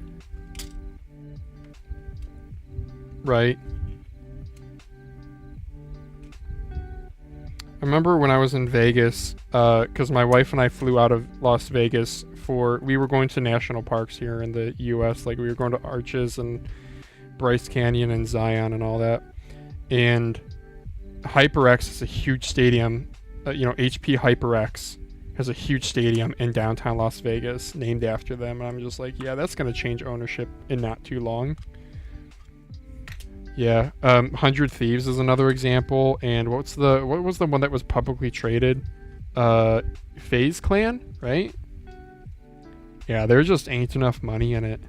Right. I remember when I was in Vegas, because my wife and I flew out of Las Vegas we were going to national parks here in the US, like we were going to Arches and Bryce Canyon and Zion and all that. And HyperX is a huge stadium, HP HyperX has a huge stadium in downtown Las Vegas named after them. And I'm just like, yeah, that's going to change ownership in not too long. Yeah, 100 Thieves is another example, and what was the one that was publicly traded? FaZe Clan, right? Yeah, there just ain't enough money in it.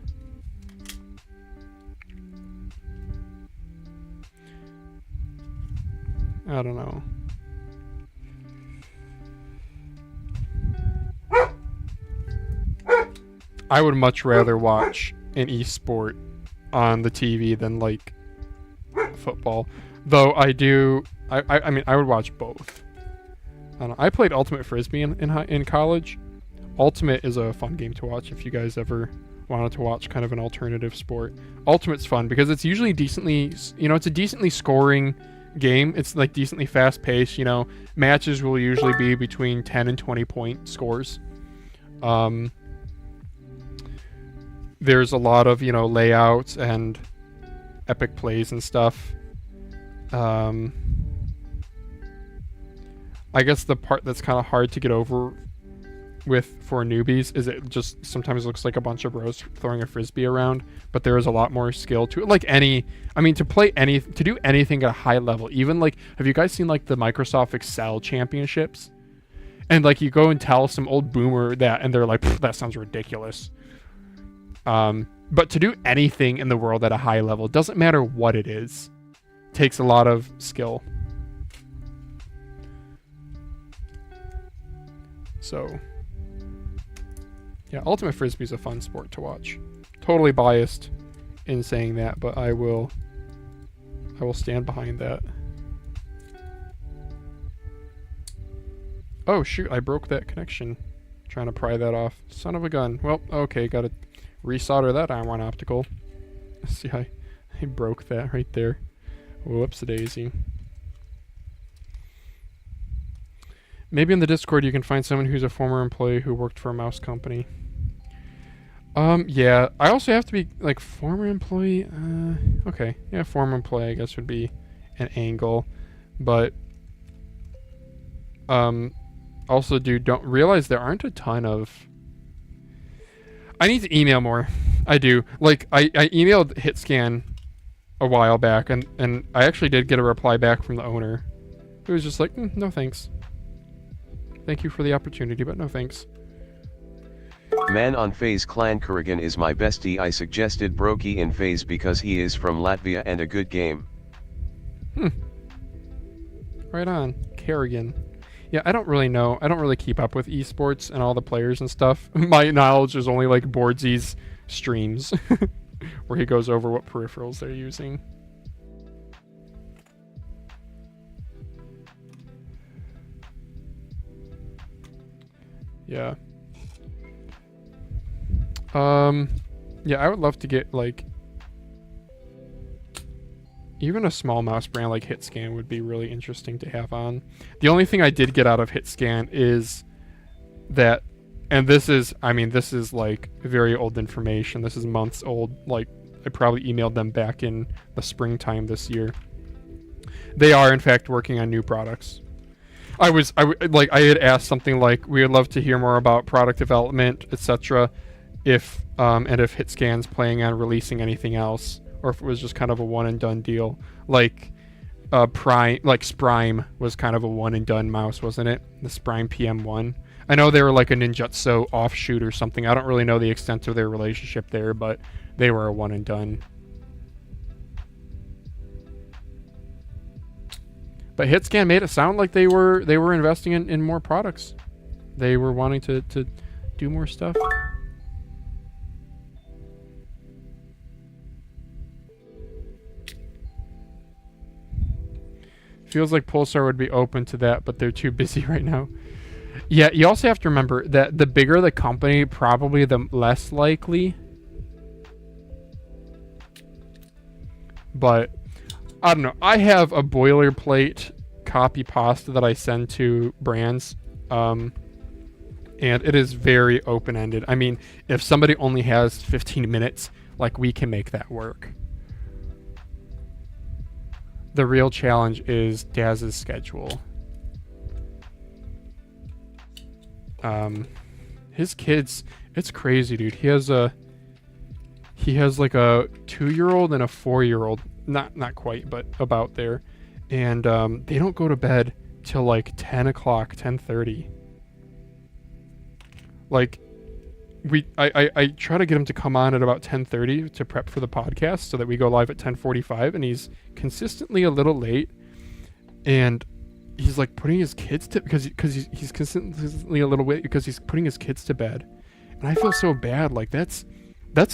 I don't know. I would much rather watch an esport on the TV than like football, though I mean I would watch both. I don't know. I played Ultimate Frisbee in college. Ultimate is a fun game to watch if you guys ever wanted to watch kind of an alternative sport. Ultimate's fun because it's usually it's a decently scoring game. It's like decently fast paced, matches will usually be between 10 and 20 point scores. There's a lot of, layouts and epic plays and stuff. I guess the part that's kind of hard to get over with for newbies is it just sometimes looks like a bunch of bros throwing a frisbee around, but there is a lot more skill to it. To do anything at a high level, even like, have you guys seen like the Microsoft Excel championships? And like you go and tell some old boomer that, and they're like, that sounds ridiculous. But to do anything in the world at a high level, doesn't matter what it is, takes a lot of skill. So, yeah, Ultimate Frisbee is a fun sport to watch. Totally biased in saying that, but I will stand behind that. Oh shoot, I broke that connection. Trying to pry that off. Son of a gun. Well, okay, gotta resolder that iron optical. See, I broke that right there. Whoops-a-daisy. Maybe in the Discord you can find someone who's a former employee who worked for a mouse company. Yeah, I also have to be like former employee. Okay, yeah, former employee I guess would be an angle, but also don't realize there aren't a ton of. I need to email more. I do. Like I emailed HitScan a while back, and I actually did get a reply back from the owner. It was just like, no thanks. Thank you for the opportunity, but no thanks. Man on FaZe Clan Kurgan is my bestie. I suggested Brokey in FaZe because he is from Latvia and a good game. Right on. Kerrigan. Yeah, I don't really know. I don't really keep up with esports and all the players and stuff. My knowledge is only like Boardsy's streams where he goes over what peripherals they're using. Yeah. Yeah, I would love to get like even a small mouse brand like HitScan would be really interesting to have on. The only thing I did get out of HitScan is that, and this is like very old information. This is months old. Like, I probably emailed them back in the springtime this year. They are in fact working on new products. I had asked something like, we would love to hear more about product development, etc. If HitScan's planning on releasing anything else, or if it was just kind of a one and done deal. Like Sprime was kind of a one and done mouse, wasn't it? The Sprime PM1. I know they were like a Ninjutsu offshoot or something. I don't really know the extent of their relationship there, but they were a one and done. But HitScan made it sound like they were investing in more products. They were wanting to do more stuff. Feels like Pulsar would be open to that, but they're too busy right now. Yeah, you also have to remember that the bigger the company, probably the less likely. But I don't know. I have a boilerplate copy pasta that I send to brands, and it is very open-ended. I mean, if somebody only has 15 minutes, like, we can make that work. The real challenge is Daz's schedule. His kids, it's crazy, dude. He has like a 2-year-old and a 4-year-old. Not quite, but about there. And they don't go to bed till like 10 o'clock, 10:30. Like, I try to get him to come on at about 10:30 to prep for the podcast so that we go live at 10:45, and he's consistently a little late. And he's like putting his kids to, because he's consistently a little late because he's putting his kids to bed. And I feel so bad. Like, that's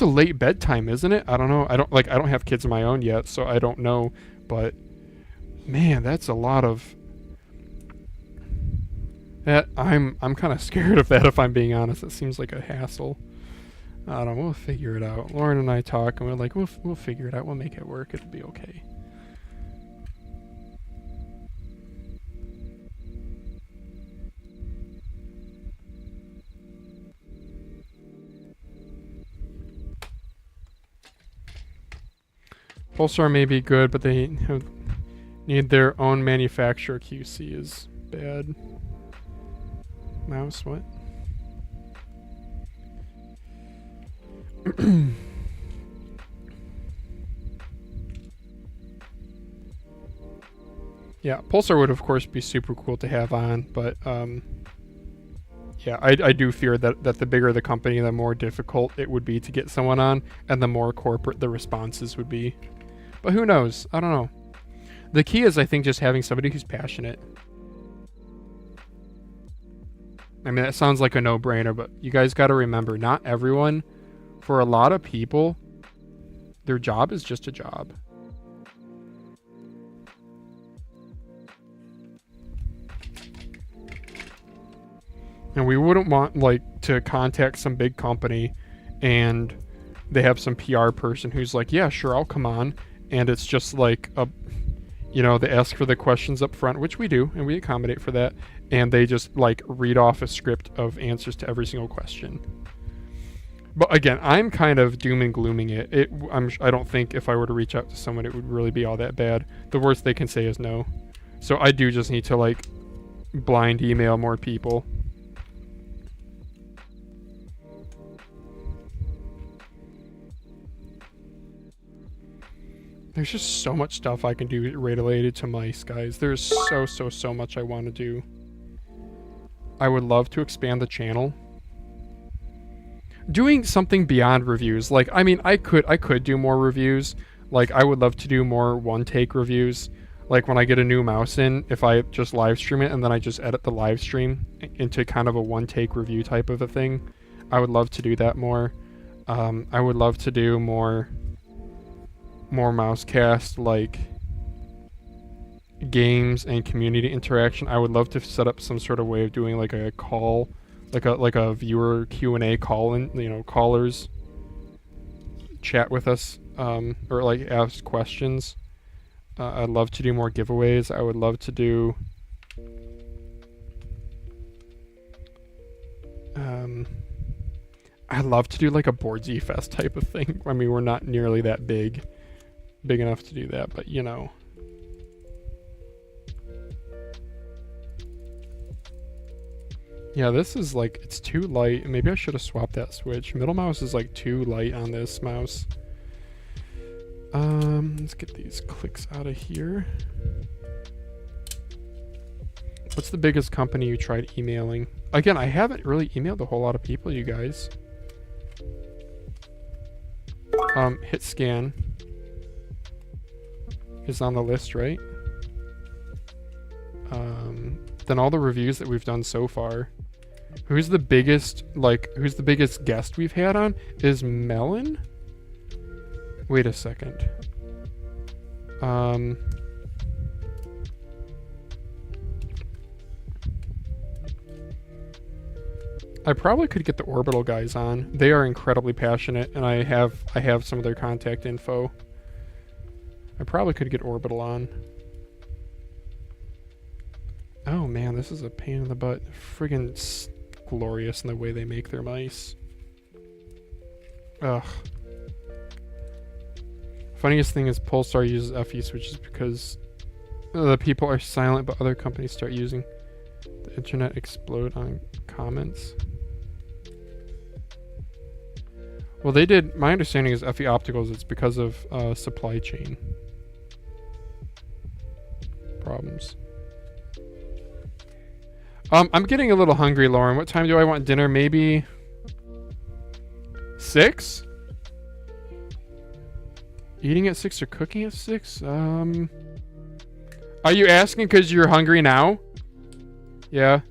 a late bedtime, isn't it? I don't know. I don't have kids of my own yet, so I don't know, but man, that's a lot of that. I'm kind of scared of that, if I'm being honest. It seems like a hassle. I don't know. We'll figure it out. Lauren and I talk, and we're like, we'll figure it out. We'll make it work. It'll be okay. Pulsar may be good, but they need their own manufacturer. QC is bad. Mouse, what? Yeah, Pulsar would of course be super cool to have on, but yeah, I do fear that the bigger the company, the more difficult it would be to get someone on, and the more corporate the responses would be. But who knows? I don't know. The key is, I think, just having somebody who's passionate. I mean, that sounds like a no-brainer, but you guys got to remember, not everyone, for a lot of people, their job is just a job. And we wouldn't want, like, to contact some big company and they have some PR person who's like, yeah, sure, I'll come on. And it's just like they ask for the questions up front, which we do, and we accommodate for that. And they just like read off a script of answers to every single question. But again, I'm kind of doom and glooming it. I don't think if I were to reach out to someone, it would really be all that bad. The worst they can say is no. So I do just need to like blind email more people. There's just so much stuff I can do related to mice, guys. There's so much I want to do. I would love to expand the channel. Doing something beyond reviews. Like, I mean, I could do more reviews. Like, I would love to do more one-take reviews. Like, when I get a new mouse in, if I just live stream it and then I just edit the live stream into kind of a one-take review type of a thing. I would love to do that more. I would love to do more Mousecast, like games and community interaction. I would love to set up some sort of way of doing like a call, like a viewer Q&A call in, callers chat with us, or like ask questions. I'd love to do more giveaways. I would love to do I'd love to do like a Board Z Fest type of thing. I mean, we're not nearly that big enough to do that, but you know. Yeah, this is like, it's too light. Maybe I should have swapped that switch. Middle mouse is like too light on this mouse. Let's get these clicks out of here. What's the biggest company you tried emailing? Again, I haven't really emailed a whole lot of people, you guys. Hit scan is on the list, right? Then all the reviews that we've done so far. Who's the biggest guest we've had on? Is Melon? Wait a second. I probably could get the Orbital guys on. They are incredibly passionate, and I have some of their contact info. I probably could get Orbital on. Oh man, this is a pain in the butt. Friggin' glorious in the way they make their mice. Ugh. Funniest thing is Polestar uses FE switches because the people are silent, but other companies start using. The internet explode on comments. Well, they did. My understanding is FE Opticals. It's because of supply chain problems. I'm getting a little hungry, Lauren. What time do I want dinner? Maybe 6? Eating at 6 or cooking at 6? Are you asking because you're hungry now? Yeah.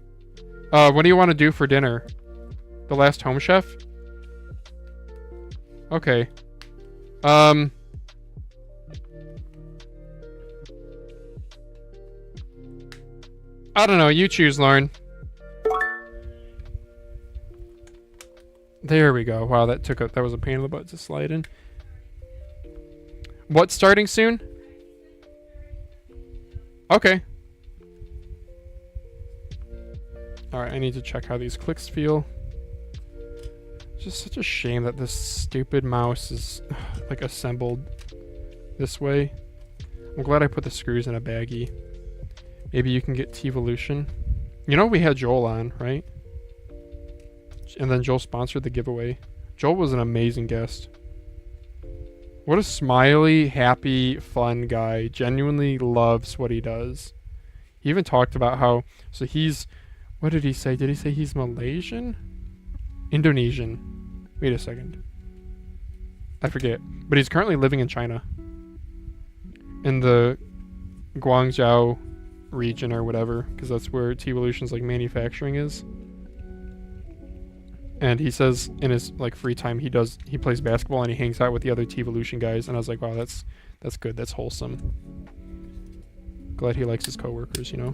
What do you want to do for dinner? The Last Home Chef? Okay. I don't know. You choose, Lauren. There we go. Wow, that was a pain in the butt to slide in. What's starting soon? Okay. Alright, I need to check how these clicks feel. It's just such a shame that this stupid mouse is like assembled this way. I'm glad I put the screws in a baggie. Maybe you can get T-Evolution. You know we had Joel on, right? And then Joel sponsored the giveaway. Joel was an amazing guest. What a smiley, happy, fun guy. Genuinely loves what he does. He even talked about how... So he's... What did he say? Did he say he's Malaysian? Indonesian. Wait a second. I forget. But he's currently living in China. In the Guangzhou region or whatever. Because that's where T-Evolution's like manufacturing is. And he says in his like free time he plays basketball and he hangs out with the other T-Evolution guys. And I was like, wow, that's good. That's wholesome. Glad he likes his coworkers, you know.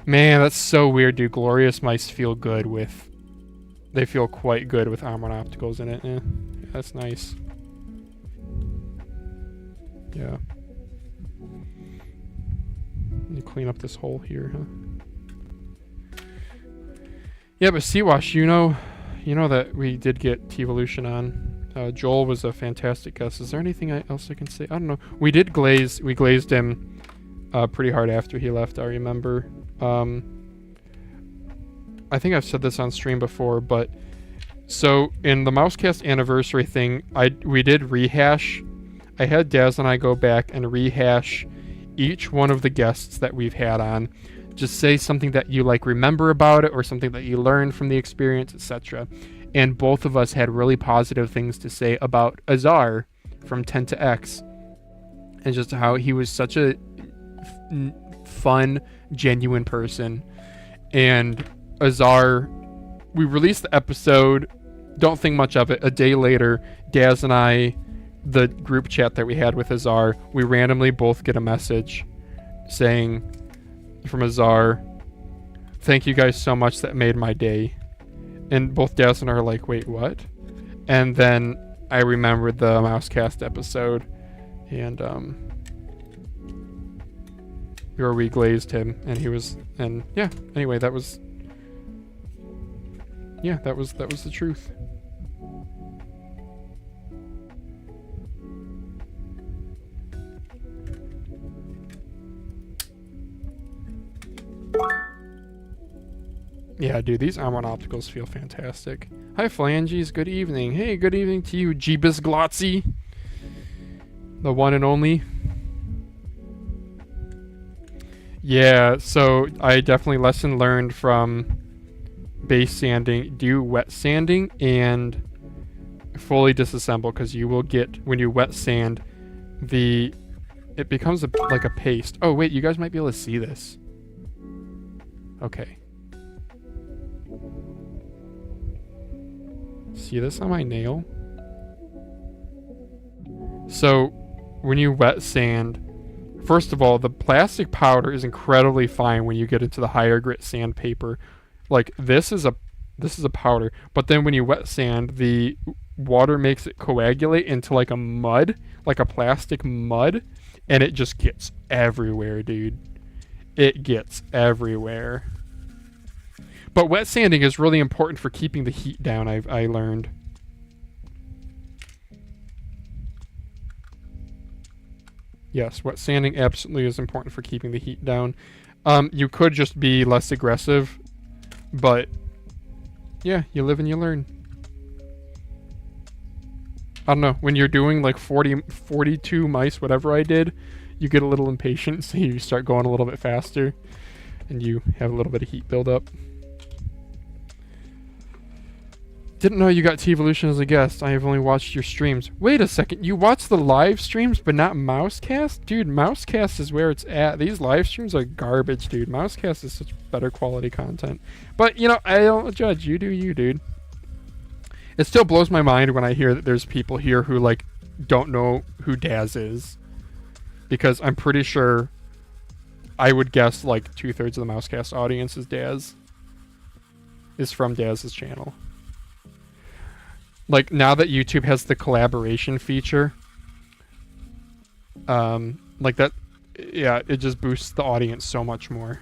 Man, that's so weird, dude. Glorious mice feel good with... They feel quite good with Omron Opticals in it. Yeah, that's nice. Yeah. You clean up this hole here, huh? Yeah, but Seawash, you know that we did get T-Evolution on. Joel was a fantastic guest. Is there anything else I can say? I don't know. We glazed him pretty hard after he left, I remember. I think I've said this on stream before, but so in the Mousecast anniversary thing, we did rehash. I had Daz and I go back and rehash each one of the guests that we've had on. Just say something that you like remember about it or something that you learned from the experience, etc. And both of us had really positive things to say about Azar from 10 to X. And just how he was such a fun, genuine person. And Azar, we released the episode, don't think much of it. A day later, Daz and I, the group chat that we had with Azar, we randomly both get a message saying from Azar, "Thank you guys so much, that made my day." And both Daz and I are like, wait, what? And then I remembered the Mousecast episode, and where we glazed him, and he was, and yeah. Anyway, that was the truth. Yeah, dude, these Amon opticals feel fantastic. Hi, Phalanges. Good evening. Hey, good evening to you, Jeebus Glotzy. The one and only. Yeah, so I definitely lesson learned from base sanding. Do wet sanding and fully disassemble, because you will get, when you wet sand, it becomes like a paste. Oh, wait, you guys might be able to see this. Okay. See this on my nail? So, when you wet sand, first of all, the plastic powder is incredibly fine when you get into the higher grit sandpaper. Like, this is a powder, but then when you wet sand, the water makes it coagulate into like a mud, like a plastic mud, and it just gets everywhere, dude. It gets everywhere. But wet sanding is really important for keeping the heat down, I learned. Yes, wet sanding absolutely is important for keeping the heat down. You could just be less aggressive, but yeah, you live and you learn. I don't know, when you're doing like 42 mice, whatever I did, you get a little impatient, so you start going a little bit faster, and you have a little bit of heat buildup. Didn't know you got T-Evolution as a guest. I have only watched your streams. Wait a second, you watch the live streams but not Mousecast? Dude, Mousecast is where it's at. These live streams are garbage, dude. Mousecast is such better quality content. But, you know, I don't judge. You do you, dude. It still blows my mind when I hear that there's people here who, like, don't know who Daz is. Because I'm pretty sure, I would guess, like, 2/3 of the Mousecast audience is Daz. Is from Daz's channel. Like, now that YouTube has the collaboration feature, like that, yeah, it just boosts the audience so much more.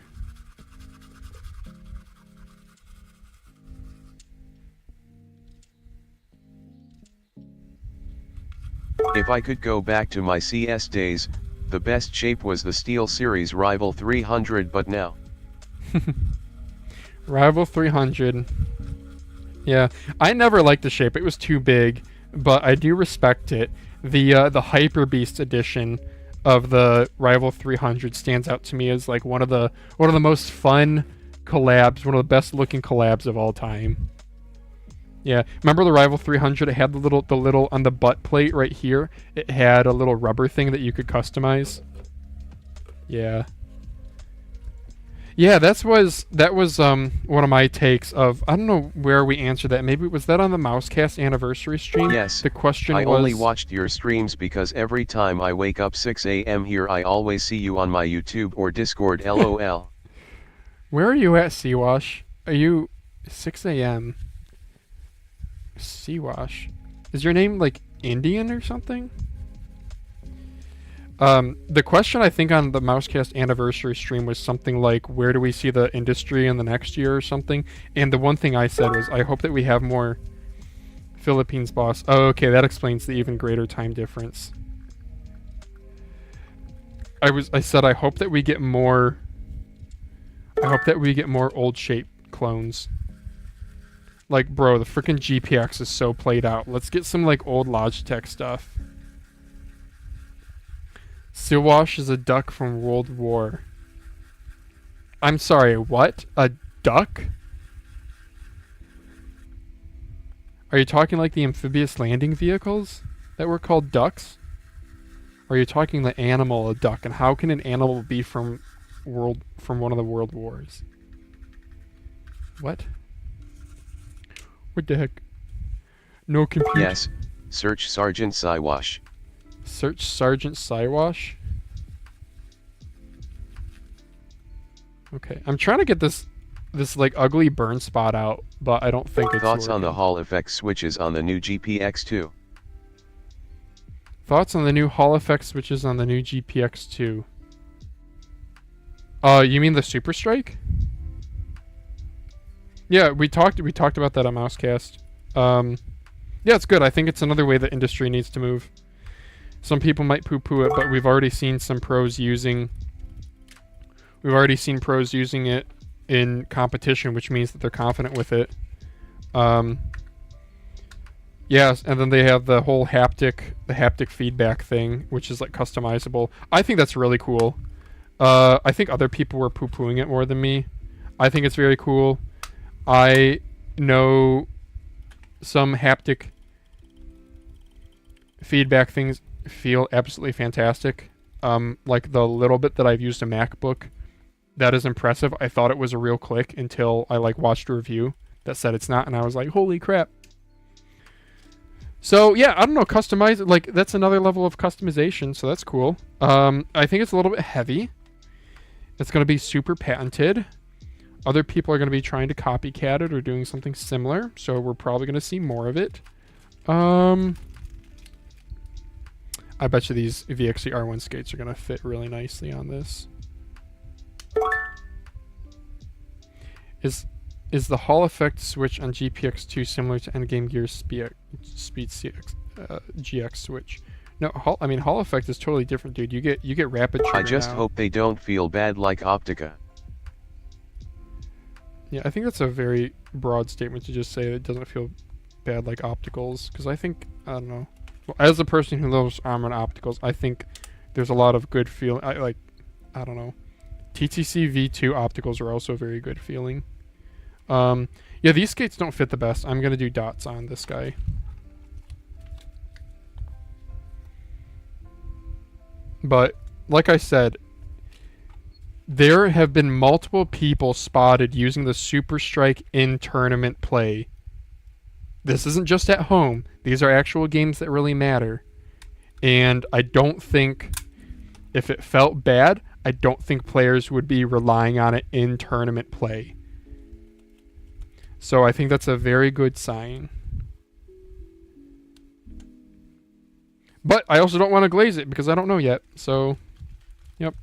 If I could go back to my CS days, the best shape was the Steel Series Rival 300, but now. Rival 300. Yeah, I never liked the shape. It was too big, but I do respect it. The Hyper Beast edition of the Rival 300 stands out to me as like one of the most fun collabs, one of the best looking collabs of all time. Yeah, remember the Rival 300? It had the little on the butt plate right here. It had a little rubber thing that you could customize. Yeah. Yeah, that was one of my takes of, I don't know where we answered that. Maybe was that on the Mousecast anniversary stream? Yes. The question I was, only watched your streams because every time I wake up 6 a.m. here I always see you on my YouTube or Discord, lol. Where are you at, Seawash? Are you 6 a.m.? Seawash. Is your name like Indian or something? The question I think on the Mousecast anniversary stream was something like, where do we see the industry in the next year or something? And the one thing I said was, I hope that we have more Philippines boss. Oh, okay, that explains the even greater time difference. I said I hope that we get more old shape clones. Like, bro, the freaking GPX is so played out. Let's get some like old Logitech stuff. Seawash is a duck from World War. I'm sorry, what? A duck? Are you talking like the amphibious landing vehicles that were called ducks? Or are you talking the animal, a duck? And how can an animal be from one of the world wars? What? What the heck? No computer. Yes, search Sergeant Siwash. Search Sergeant Siwash? Okay, I'm trying to get this like ugly burn spot out, but I don't think it's Thoughts on the working. Hall effect switches on the new GPX2? Thoughts on the new Hall effect switches on the new GPX2? You mean the Super Strike? Yeah, we talked about that on Mousecast. Yeah, it's good. I think it's another way the industry needs to move. Some people might poo-poo it, but we've already seen some pros using. We've already seen pros using it in competition, which means that they're confident with it. Yes, and then they have the whole haptic feedback thing, which is like customizable. I think that's really cool. I think other people were poo-pooing it more than me. I think it's very cool. I know some haptic feedback things feel absolutely fantastic. Like the little bit that I've used a MacBook, that is impressive. I thought it was a real click until I like watched a review that said it's not, and I was like, holy crap. So yeah, I don't know, customize, like that's another level of customization, so that's cool. I think it's a little bit heavy. It's going to be super patented. Other people are going to be trying to copycat it or doing something similar, so we're probably going to see more of it. I bet you these VXC R1 skates are going to fit really nicely on this. Is the Hall effect switch on GPX2 similar to Endgame Gear's Speed CX, GX switch? No, Hall effect is totally different, dude. You get rapid trigger I just now. hope they don't feel bad like Optica. Yeah, I think that's a very broad statement to just say it doesn't feel bad like opticals, because I think, I don't know. Well, as a person who loves ARM and opticals, I think there's a lot of good feeling. I don't know. TTC V2 opticals are also very good feeling. Yeah, these skates don't fit the best. I'm going to do dots on this guy. But, like I said, there have been multiple people spotted using the Super Strike in tournament play. This isn't just at home. These are actual games that really matter. And I don't think, if it felt bad, I don't think players would be relying on it in tournament play. So I think that's a very good sign. But I also don't want to glaze it because I don't know yet. So, yep.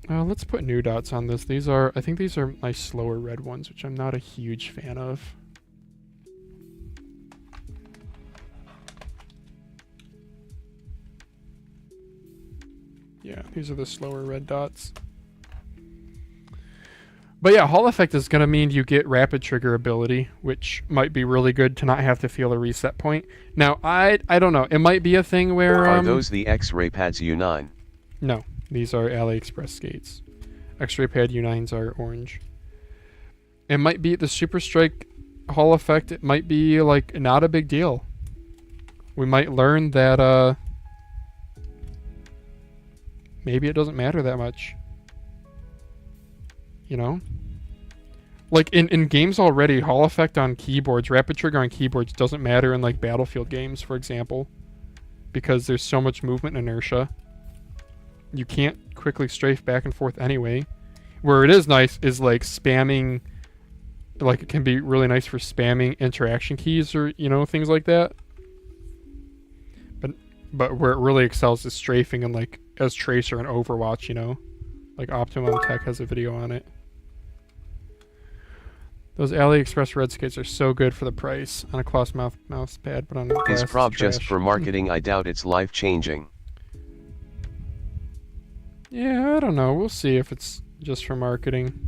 Let's put new dots on this. I think these are nice slower red ones, which I'm not a huge fan of. Yeah, these are the slower red dots. But yeah, Hall effect is going to mean you get rapid trigger ability, which might be really good to not have to feel a reset point. Now, I don't know. It might be a thing where... Are those the X-Ray Pads U9? No, these are AliExpress skates. X-Ray Pad U9s are orange. It might be the Super Strike Hall effect. It might be, like, not a big deal. We might learn that, maybe it doesn't matter that much. You know? Like, in games already, Hall effect on keyboards, rapid trigger on keyboards doesn't matter in, like, Battlefield games, for example. Because there's so much movement inertia. You can't quickly strafe back and forth anyway. Where it is nice is, like, spamming... Like, it can be really nice for spamming interaction keys or, you know, things like that. But where it really excels is strafing and, like, as Tracer and Overwatch, you know? Like, Optimum Tech has a video on it. Those AliExpress red skates are so good for the price on a cloth mouse pad, but on glass Is prop it's just trash. for marketing? I doubt it's life-changing. Yeah, I don't know. We'll see if it's just for marketing.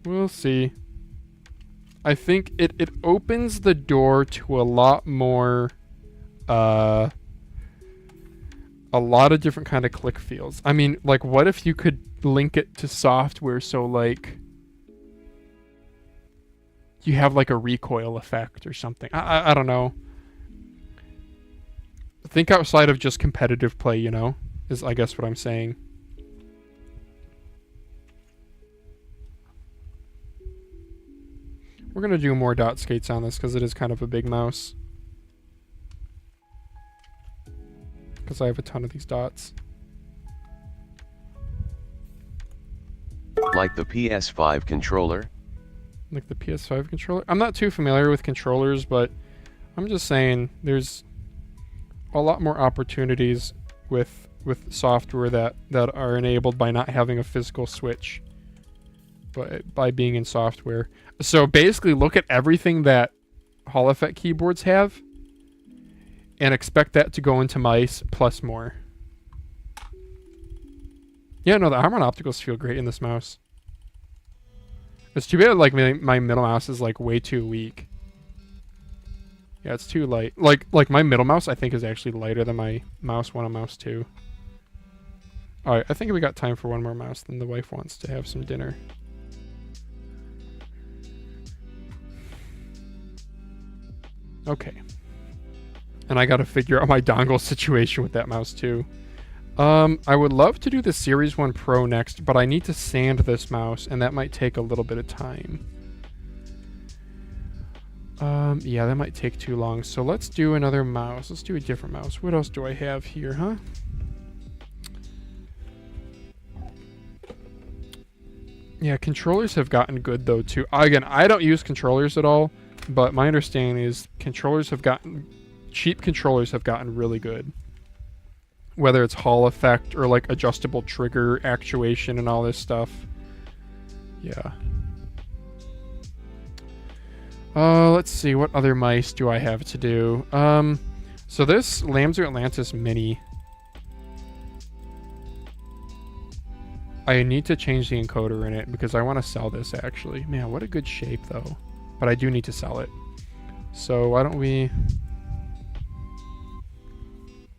We'll see. I think it opens the door to a lot more... a lot of different kind of click feels. I mean, like, what if you could link it to software so, like, you have, like, a recoil effect or something. I don't know. Think outside of just competitive play, you know, is, I guess, what I'm saying. We're going to do more dot skates on this because it is kind of a big mouse. Because I have a ton of these dots. Like the PS5 controller? Like the PS5 controller. I'm not too familiar with controllers, but I'm just saying there's a lot more opportunities with software that are enabled by not having a physical switch, but by being in software. So basically look at everything that Hall Effect keyboards have and expect that to go into mice plus more. Yeah, no, the Harman Opticals feel great in this mouse. It's too bad like my middle mouse is like way too weak. Yeah, it's too light. Like my middle mouse I think is actually lighter than my mouse 1 and mouse 2. Alright, I think we got time for one more mouse, then the wife wants to have some dinner. Okay. And I gotta figure out my dongle situation with that mouse too. I would love to do the Series 1 Pro next, but I need to sand this mouse, and that might take a little bit of time. Yeah, that might take too long. So let's do another mouse. Let's do a different mouse. What else do I have here, huh? Yeah, controllers have gotten good though too. Again, I don't use controllers at all, but my understanding is cheap controllers have gotten really good. Whether it's Hall Effect or like adjustable trigger actuation and all this stuff. Yeah. Let's see, what other mice do I have to do? So this Lamser Atlantis Mini. I need to change the encoder in it because I want to sell this actually. Man, what a good shape though. But I do need to sell it. So why don't we...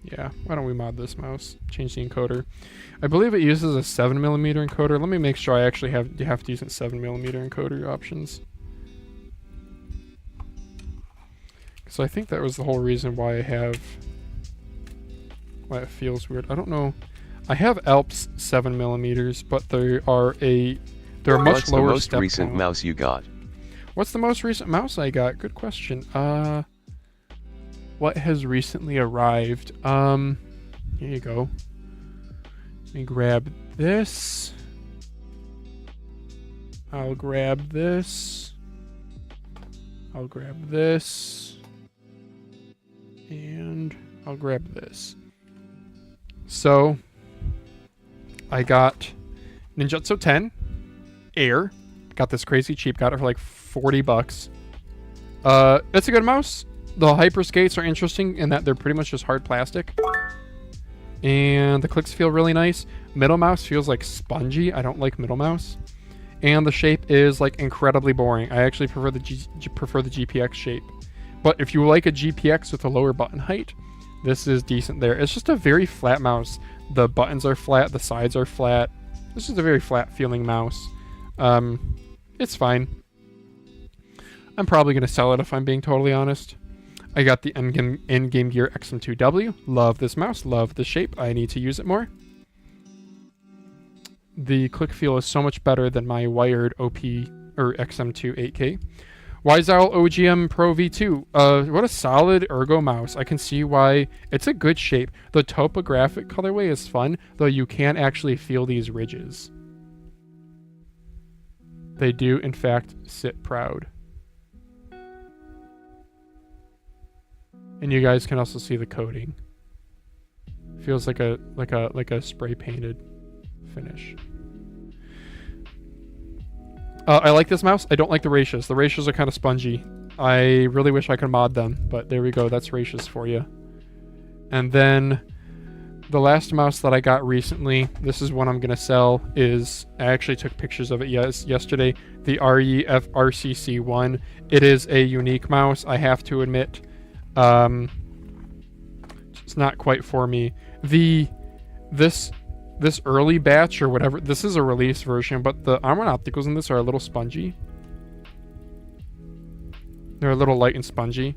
Yeah, why don't we mod this mouse? Change the encoder. I believe it uses a 7mm encoder. Let me make sure I actually have decent 7mm encoder options. So I think that was the whole reason why why it feels weird. I don't know. I have Alps 7mm, but they're much What's the lower most step recent count. mouse you got? What's the most recent mouse I got? Good question. What has recently arrived? Here you go. Let me grab this. I'll grab this. I'll grab this. And I'll grab this. So, I got Ninjutsu 10 Air. Got this crazy cheap. Got it for like $40. It's a good mouse. The hyper skates are interesting in that they're pretty much just hard plastic. And the clicks feel really nice. Middle mouse feels like spongy. I don't like middle mouse. And the shape is like incredibly boring. I actually prefer the GPX shape. But if you like a GPX with a lower button height, this is decent there. It's just a very flat mouse. The buttons are flat, the sides are flat. This is a very flat feeling mouse. It's fine. I'm probably going to sell it if I'm being totally honest. I got the Endgame Gear XM2W. Love this mouse. Love the shape. I need to use it more. The click feel is so much better than my wired OP or XM2 8K. Wyzal OGM Pro V2. What a solid ergo mouse. I can see why it's a good shape. The topographic colorway is fun, though you can actually feel these ridges. They do, in fact, sit proud. And you guys can also see the coating. Feels like a spray painted finish. I like this mouse. I don't like the ratios. The ratios are kind of spongy. I really wish I could mod them, but there we go. That's ratios for you. And then the last mouse that I got recently, this is one I'm going to sell, is, I actually took pictures of it yesterday, the REF RCC1. It is a unique mouse, I have to admit. It's not quite for me. This early batch or whatever, this is a release version, but the Harman Opticals in this are a little spongy. They're a little light and spongy,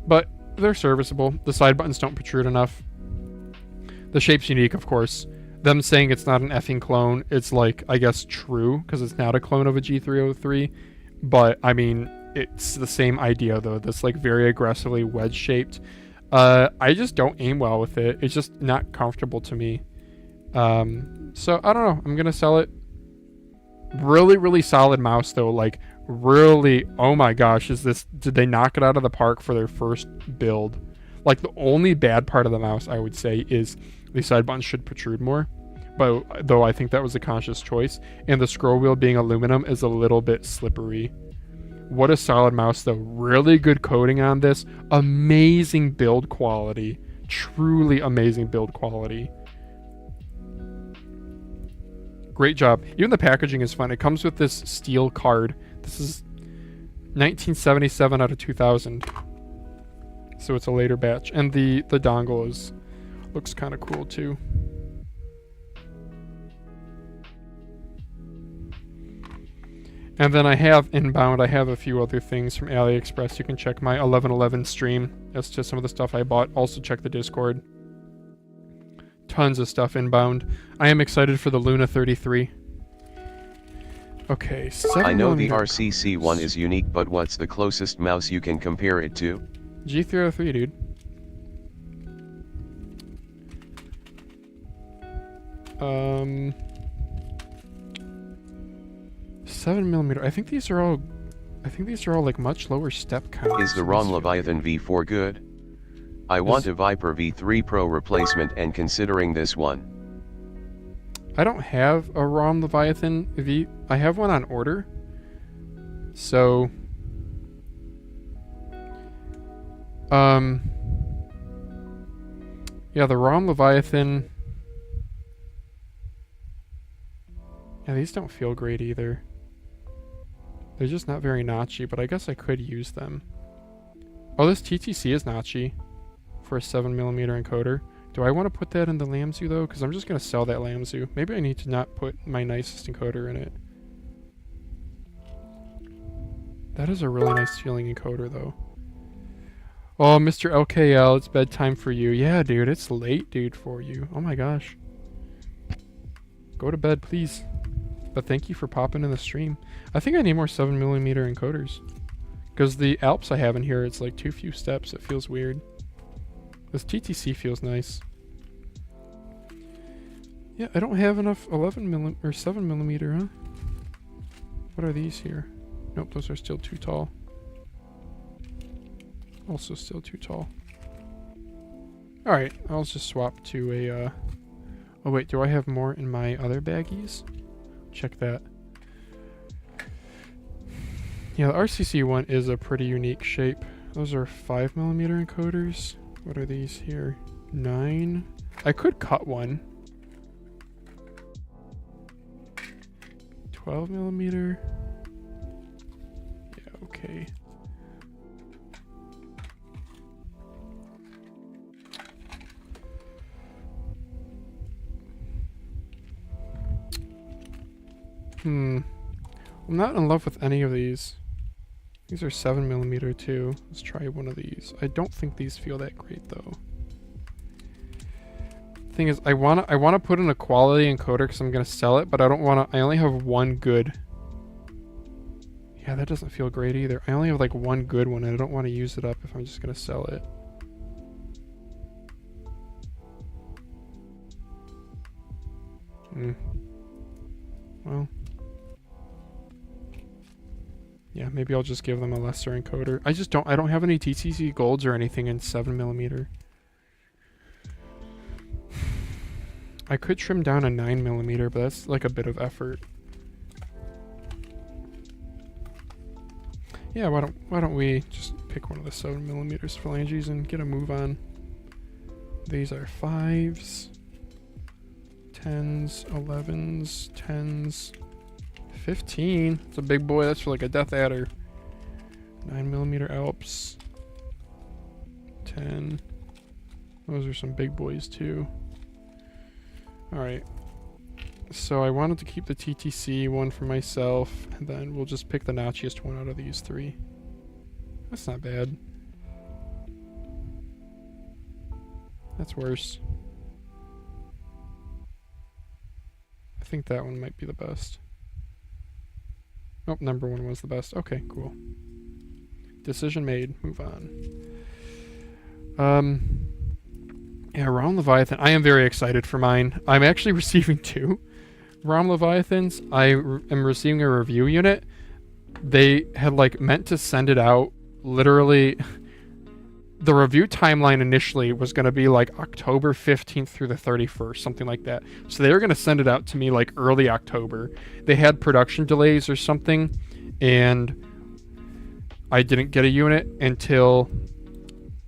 but they're serviceable. The side buttons don't protrude enough. The shape's unique, of course. Them saying it's not an effing clone, it's like, I guess, true, because it's not a clone of a G303. But, I mean, it's the same idea, though. This, like, very aggressively wedge-shaped. I just don't aim well with it. It's just not comfortable to me. So, I don't know. I'm going to sell it. Really, really solid mouse, though. Like, really, oh my gosh, did they knock it out of the park for their first build? Like, the only bad part of the mouse, I would say, is the side buttons should protrude more. But though I think that was a conscious choice. And the scroll wheel being aluminum is a little bit slippery. What a solid mouse, though. Really good coating on this. Amazing build quality. Truly amazing build quality. Great job. Even the packaging is fun. It comes with this steel card. This is 1977 out of 2000. So it's a later batch. And the dongle looks kind of cool too. And then I have inbound, I have a few other things from AliExpress. You can check my 11/11 stream as to some of the stuff I bought. Also check the Discord. Tons of stuff inbound. I am excited for the Luna 33. Okay, 7mm. I know the RCC one is unique, but what's the closest mouse you can compare it to? G303, dude. Um... 7mm. I think these are all like much lower step counts. Is the ROM Leviathan V4 good? I want a Viper V3 Pro replacement, and considering this one. I don't have a ROM Leviathan V. I have one on order. So yeah, the ROM Leviathan. Yeah, these don't feel great either. They're just not very notchy, but I guess I could use them. Oh, this TTC is notchy for a 7mm encoder. Do I want to put that in the Lamzu though? Because I'm just going to sell that Lamzu. Maybe I need to not put my nicest encoder in it. That is a really nice feeling encoder though. Oh, Mr. LKL, it's bedtime for you. Yeah, dude, it's late, dude, for you. Oh my gosh. Go to bed, please. But thank you for popping in the stream. I think I need more 7mm encoders. Because the Alps I have in here, it's like too few steps. It feels weird. This TTC feels nice. Yeah, I don't have enough 11mm or 7mm, huh? What are these here? Nope, those are still too tall. Also still too tall. Alright, I'll just swap to a, oh wait, do I have more in my other baggies? Check that. Yeah, the RCC one is a pretty unique shape. Those are 5mm encoders. What are these here? 9. I could cut one. 12mm. Yeah, okay. I'm not in love with any of these. These are 7mm too. Let's try one of these. I don't think these feel that great though. Thing is, I wanna put in a quality encoder because I'm gonna sell it, but I don't wanna. I only have one good. Yeah, that doesn't feel great either. I only have like one good one, and I don't want to use it up if I'm just gonna sell it. Well. Yeah, maybe I'll just give them a lesser encoder. I don't have any TTC golds or anything in 7mm. I could trim down a 9mm, but that's like a bit of effort. Yeah, why don't we just pick one of the 7mm phalanges and get a move on. These are 5s, 10s, 11s, 10s. 15. It's a big boy. That's for like a Death Adder. 9mm Alps. 10. Those are some big boys too. Alright. So I wanted to keep the TTC one for myself, and then we'll just pick the notchiest one out of these 3. That's not bad. That's worse. I think that one might be the best. Oh, number 1 was the best. Okay, cool. Decision made. Move on. Yeah, ROM Leviathan. I am very excited for mine. I'm actually receiving 2 ROM Leviathans. I am receiving a review unit. they had like meant to send it out literally. The review timeline initially was going to be like October 15th through the 31st, something like that. So they were going to send it out to me like early October. They had production delays or something, and I didn't get a unit until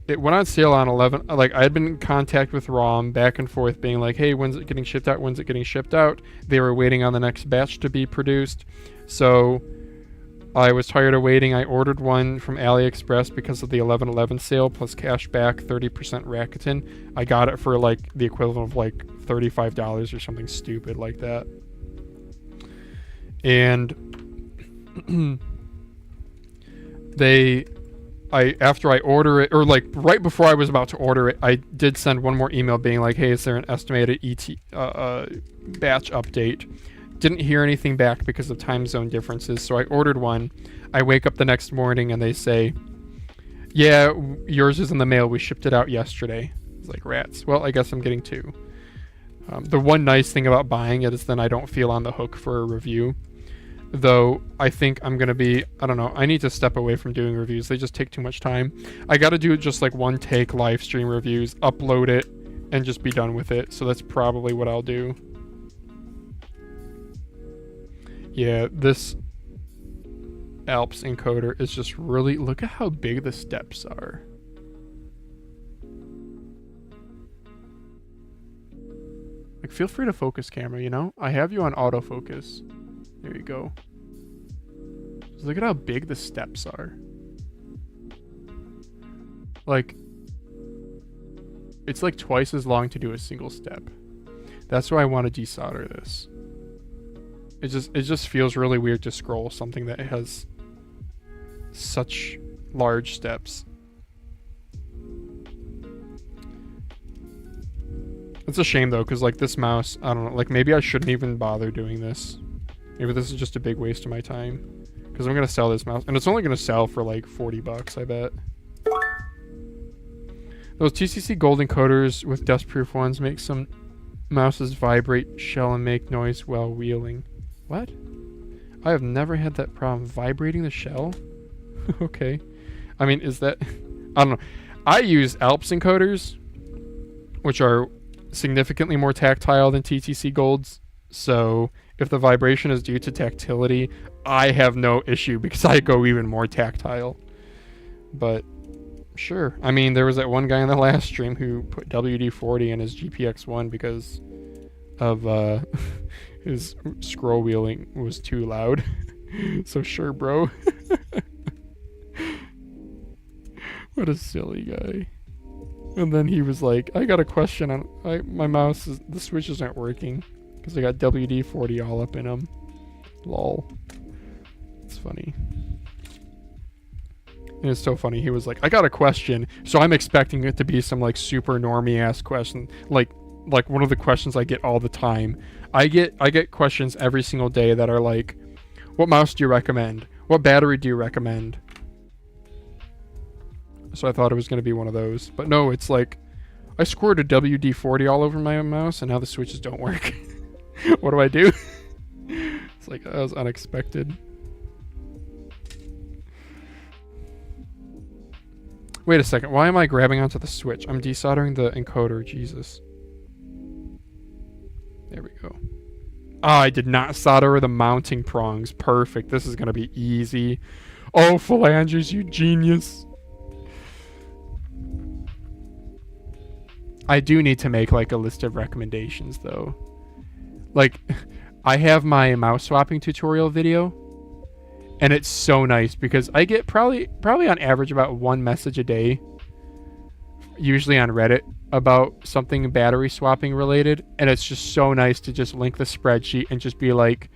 it went on sale on 11. Like, I had been in contact with ROM back and forth being like, hey, when's it getting shipped out? When's it getting shipped out? They were waiting on the next batch to be produced. So I was tired of waiting. I ordered one from AliExpress because of the 11/11 sale plus cash back 30% Rakuten. I got it for like the equivalent of like $35 or something stupid like that. And after I order it, or like right before I was about to order it, I did send one more email being like, hey, is there an estimated batch update? Didn't hear anything back because of time zone differences, so I ordered one. I wake up the next morning and they say, yeah, yours is in the mail. We shipped it out yesterday. It's like, rats. Well, I guess I'm getting two. The one nice thing about buying it is then I don't feel on the hook for a review. Though I think I'm going to be, I don't know, I need to step away from doing reviews. They just take too much time. I got to do just like one take live stream reviews, upload it, and just be done with it. So that's probably what I'll do. Yeah, this Alps encoder is just really, look at how big the steps are. Like, feel free to focus camera, you know? I have you on autofocus. There you go. Just look at how big the steps are. Like, it's like twice as long to do a single step. That's why I want to desolder this. It just feels really weird to scroll something that has such large steps. It's a shame though, because like this mouse, I don't know, like maybe I shouldn't even bother doing this. Maybe this is just a big waste of my time. Because I'm going to sell this mouse, and it's only going to sell for like 40 bucks, I bet. Those TCC gold encoders with dust-proof ones make some mouses vibrate, shell, and make noise while wheeling. What? I have never had that problem. Vibrating the shell? Okay. I mean, is that... I don't know. I use Alps encoders, which are significantly more tactile than TTC golds. So if the vibration is due to tactility, I have no issue because I go even more tactile. But sure. I mean, there was that one guy in the last stream who put WD-40 in his GPX1 because of his scroll wheeling was too loud. So sure, bro. What a silly guy. And then he was like, I got a question on my mouse, the switches aren't working because I got WD-40 all up in them. Lol. It's funny. And it's so funny. He was like, I got a question. So I'm expecting it to be some like super normie ass question. Like one of the questions I get all the time. I get questions every single day that are like, what mouse do you recommend? What battery do you recommend? So I thought it was going to be one of those. But no, it's like, I squirted WD-40 all over my mouse and now the switches don't work. What do I do? It's like, that was unexpected. Wait a second, why am I grabbing onto the switch? I'm desoldering the encoder, Jesus. There we go. Ah, I did not solder the mounting prongs. Perfect, this is going to be easy. Oh, Phalanges, you genius. I do need to make like a list of recommendations though. Like, I have my mouse swapping tutorial video. And it's so nice because I get probably on average about one message a day, usually on Reddit, about something battery swapping related. And it's just so nice to just link the spreadsheet and just be like,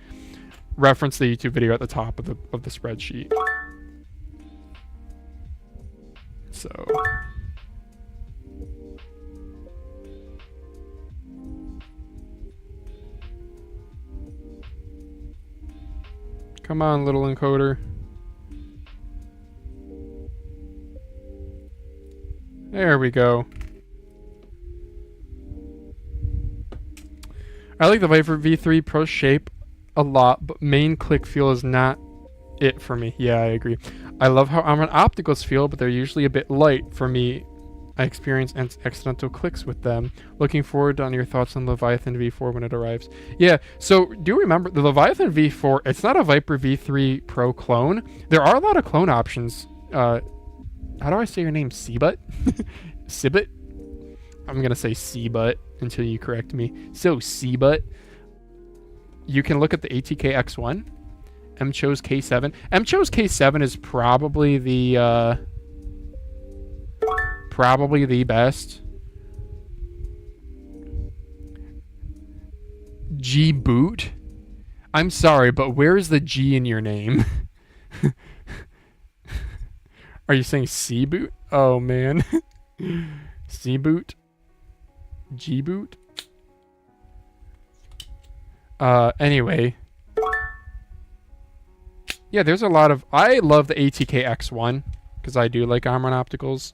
reference the YouTube video at the top of the spreadsheet. So... Come on, little encoder. There we go. I like the Viper V3 Pro shape a lot, but main click feel is not it for me. Yeah, I agree. I love how Omron opticals feel, but they're usually a bit light for me. I experience accidental clicks with them. Looking forward on your thoughts on Leviathan V4 when it arrives. Yeah, so do you remember the Leviathan V4? It's not a Viper V3 Pro clone. There are a lot of clone options. How do I say your name? Seabut? Sibut? I'm going to say Seabut until you correct me. So, Seabut. You can look at the ATK X1. MCHO's K7. MCHO's K7 is probably the best. G boot. I'm sorry, but where is the G in your name? Are you saying C boot? Oh man. C boot. G boot. Anyway. Yeah, there's a lot of... I love the ATK X1 because I do like Omron opticals.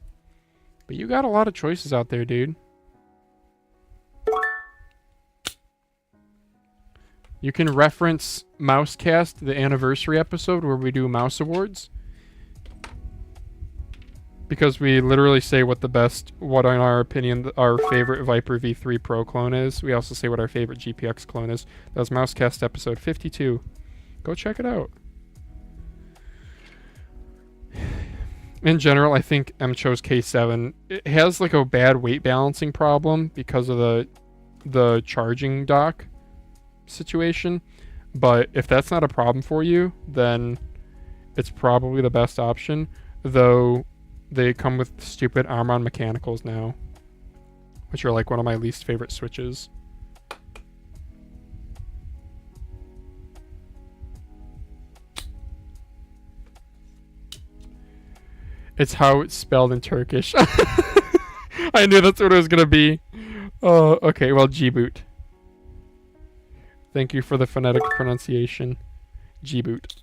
But you got a lot of choices out there, dude. You can reference Mousecast, the anniversary episode where we do mouse awards. Because we literally say what in our opinion, our favorite Viper V3 Pro clone is. We also say what our favorite GPX clone is. That was Mousecast episode 52. Go check it out. In general, I think MCHO's K7, it has like a bad weight balancing problem because of the charging dock situation. But if that's not a problem for you, then it's probably the best option. Though they come with stupid Omron mechanicals now, which are like one of my least favorite switches. It's how it's spelled in Turkish. I knew that's what it was going to be. Oh, okay. Well, G-boot. Thank you for the phonetic pronunciation. G-boot.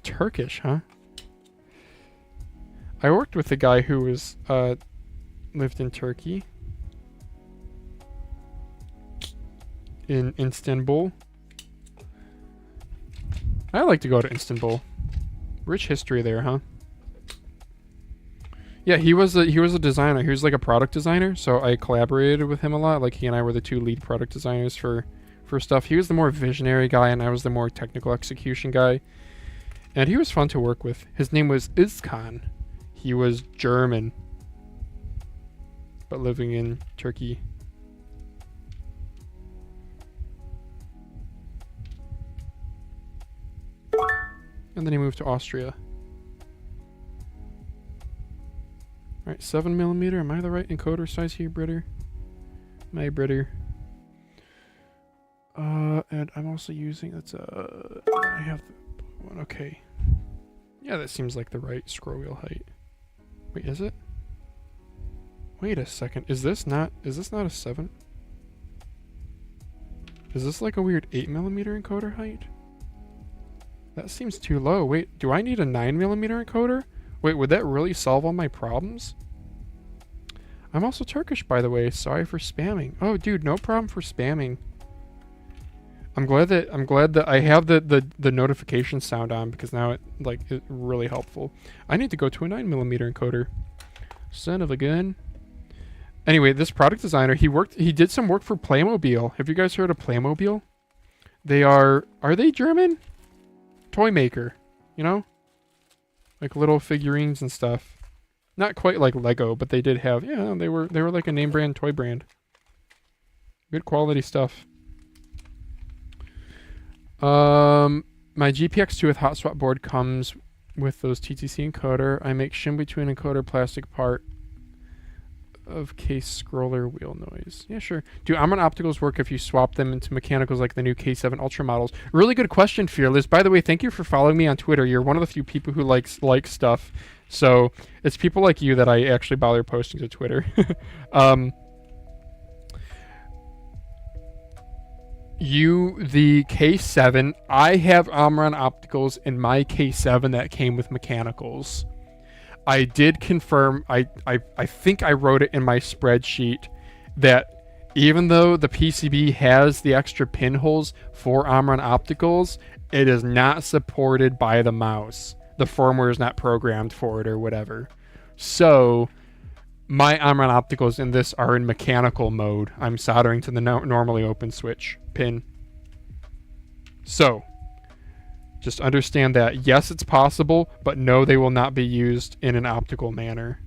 Turkish, huh? I worked with a guy who was, lived in Turkey. In Istanbul. I like to go to Istanbul. Rich history there, huh? Yeah, he was a designer. He was like a product designer, so I collaborated with him a lot. Like he and I were the two lead product designers for stuff. He was the more visionary guy, and I was the more technical execution guy. And he was fun to work with. His name was Izkan. He was German, but living in Turkey. And then he moved to Austria. Alright, 7mm. Am I the right encoder size here, Britter? My Britter. And I'm also using... I have the blue one. Okay. Yeah, that seems like the right scroll wheel height. Wait, is it? Wait a second. Is this not a 7? Is this like a weird 8mm encoder height? That seems too low. Wait, do I need a 9mm encoder? Wait, would that really solve all my problems? I'm also Turkish, by the way. Sorry for spamming. Oh, dude, no problem for spamming. I'm glad that I have the notification sound on because now it's really helpful. I need to go to a 9mm encoder. Son of a gun. Anyway, this product designer, he did some work for Playmobil. Have you guys heard of Playmobil? Are they German? Toy maker, you know? Like little figurines and stuff. Not quite like Lego, but they did have, yeah, they were like a name brand toy brand. Good quality stuff. My GPX2 with hot swap board comes with those TTC encoder. I make shim between encoder plastic part of case scroller wheel noise. Yeah, sure. Do Omron opticals work if you swap them into mechanicals like the new K7 Ultra models? Really good question, Fearless. By the way, thank you for following me on Twitter. You're one of the few people who likes stuff. So it's people like you that I actually bother posting to Twitter. The K7, I have Omron opticals in my K7 that came with mechanicals. I did confirm, I think I wrote it in my spreadsheet that even though the PCB has the extra pinholes for Omron opticals, it is not supported by the mouse. The firmware is not programmed for it or whatever. So my Omron opticals in this are in mechanical mode. I'm soldering to the normally open switch pin. So just understand that yes, it's possible, but no, they will not be used in an optical manner.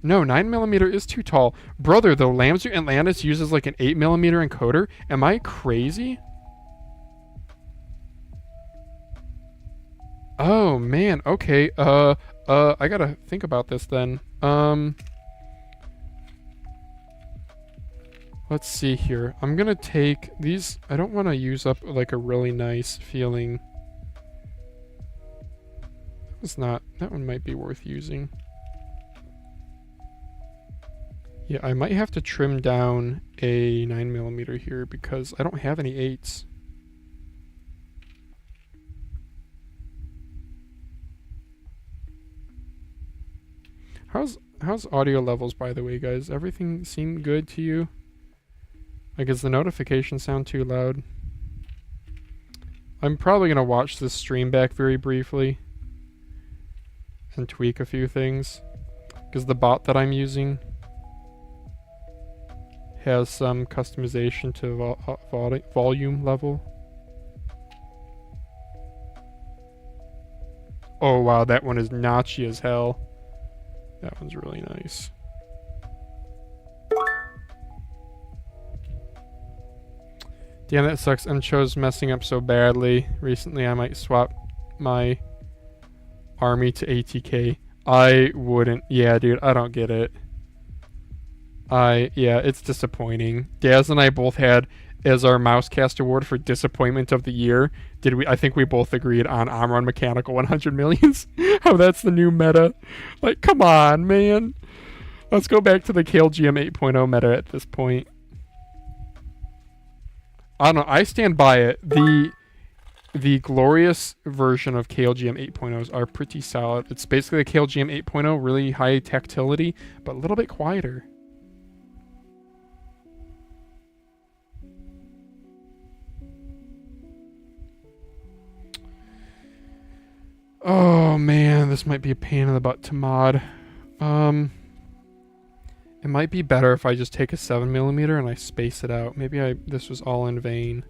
No, 9mm is too tall. Brother, the Lamsu Atlantis uses like an 8mm encoder. Am I crazy? Oh, man. Okay. I gotta think about this then. Let's see here. I'm gonna take these. I don't want to use up like a really nice feeling. It's not. That one might be worth using. Yeah, I might have to trim down a 9mm here because I don't have any 8s. How's audio levels, by the way, guys? Everything seem good to you? Like, is the notification sound too loud? I'm probably gonna watch this stream back very briefly and tweak a few things because the bot that I'm using has some customization to volume level. Oh wow, that one is notchy as hell. That one's really nice. Damn, that sucks. Mcho's messing up so badly. Recently, I might swap my army to ATK. I wouldn't. Yeah, dude, I don't get it. Yeah, it's disappointing. Daz and I both had as our Mousecast award for disappointment of the year. I think we both agreed on Omron Mechanical 100 Millions. How that's the new meta. Like, come on, man. Let's go back to the KLGM 8.0 meta at this point. I don't know. I stand by it. The glorious version of KLGM 8.0s are pretty solid. It's basically a KLGM 8.0, really high tactility, but a little bit quieter. Oh man, this might be a pain in the butt to mod. It might be better if I just take a 7mm and I space it out. Maybe this was all in vain.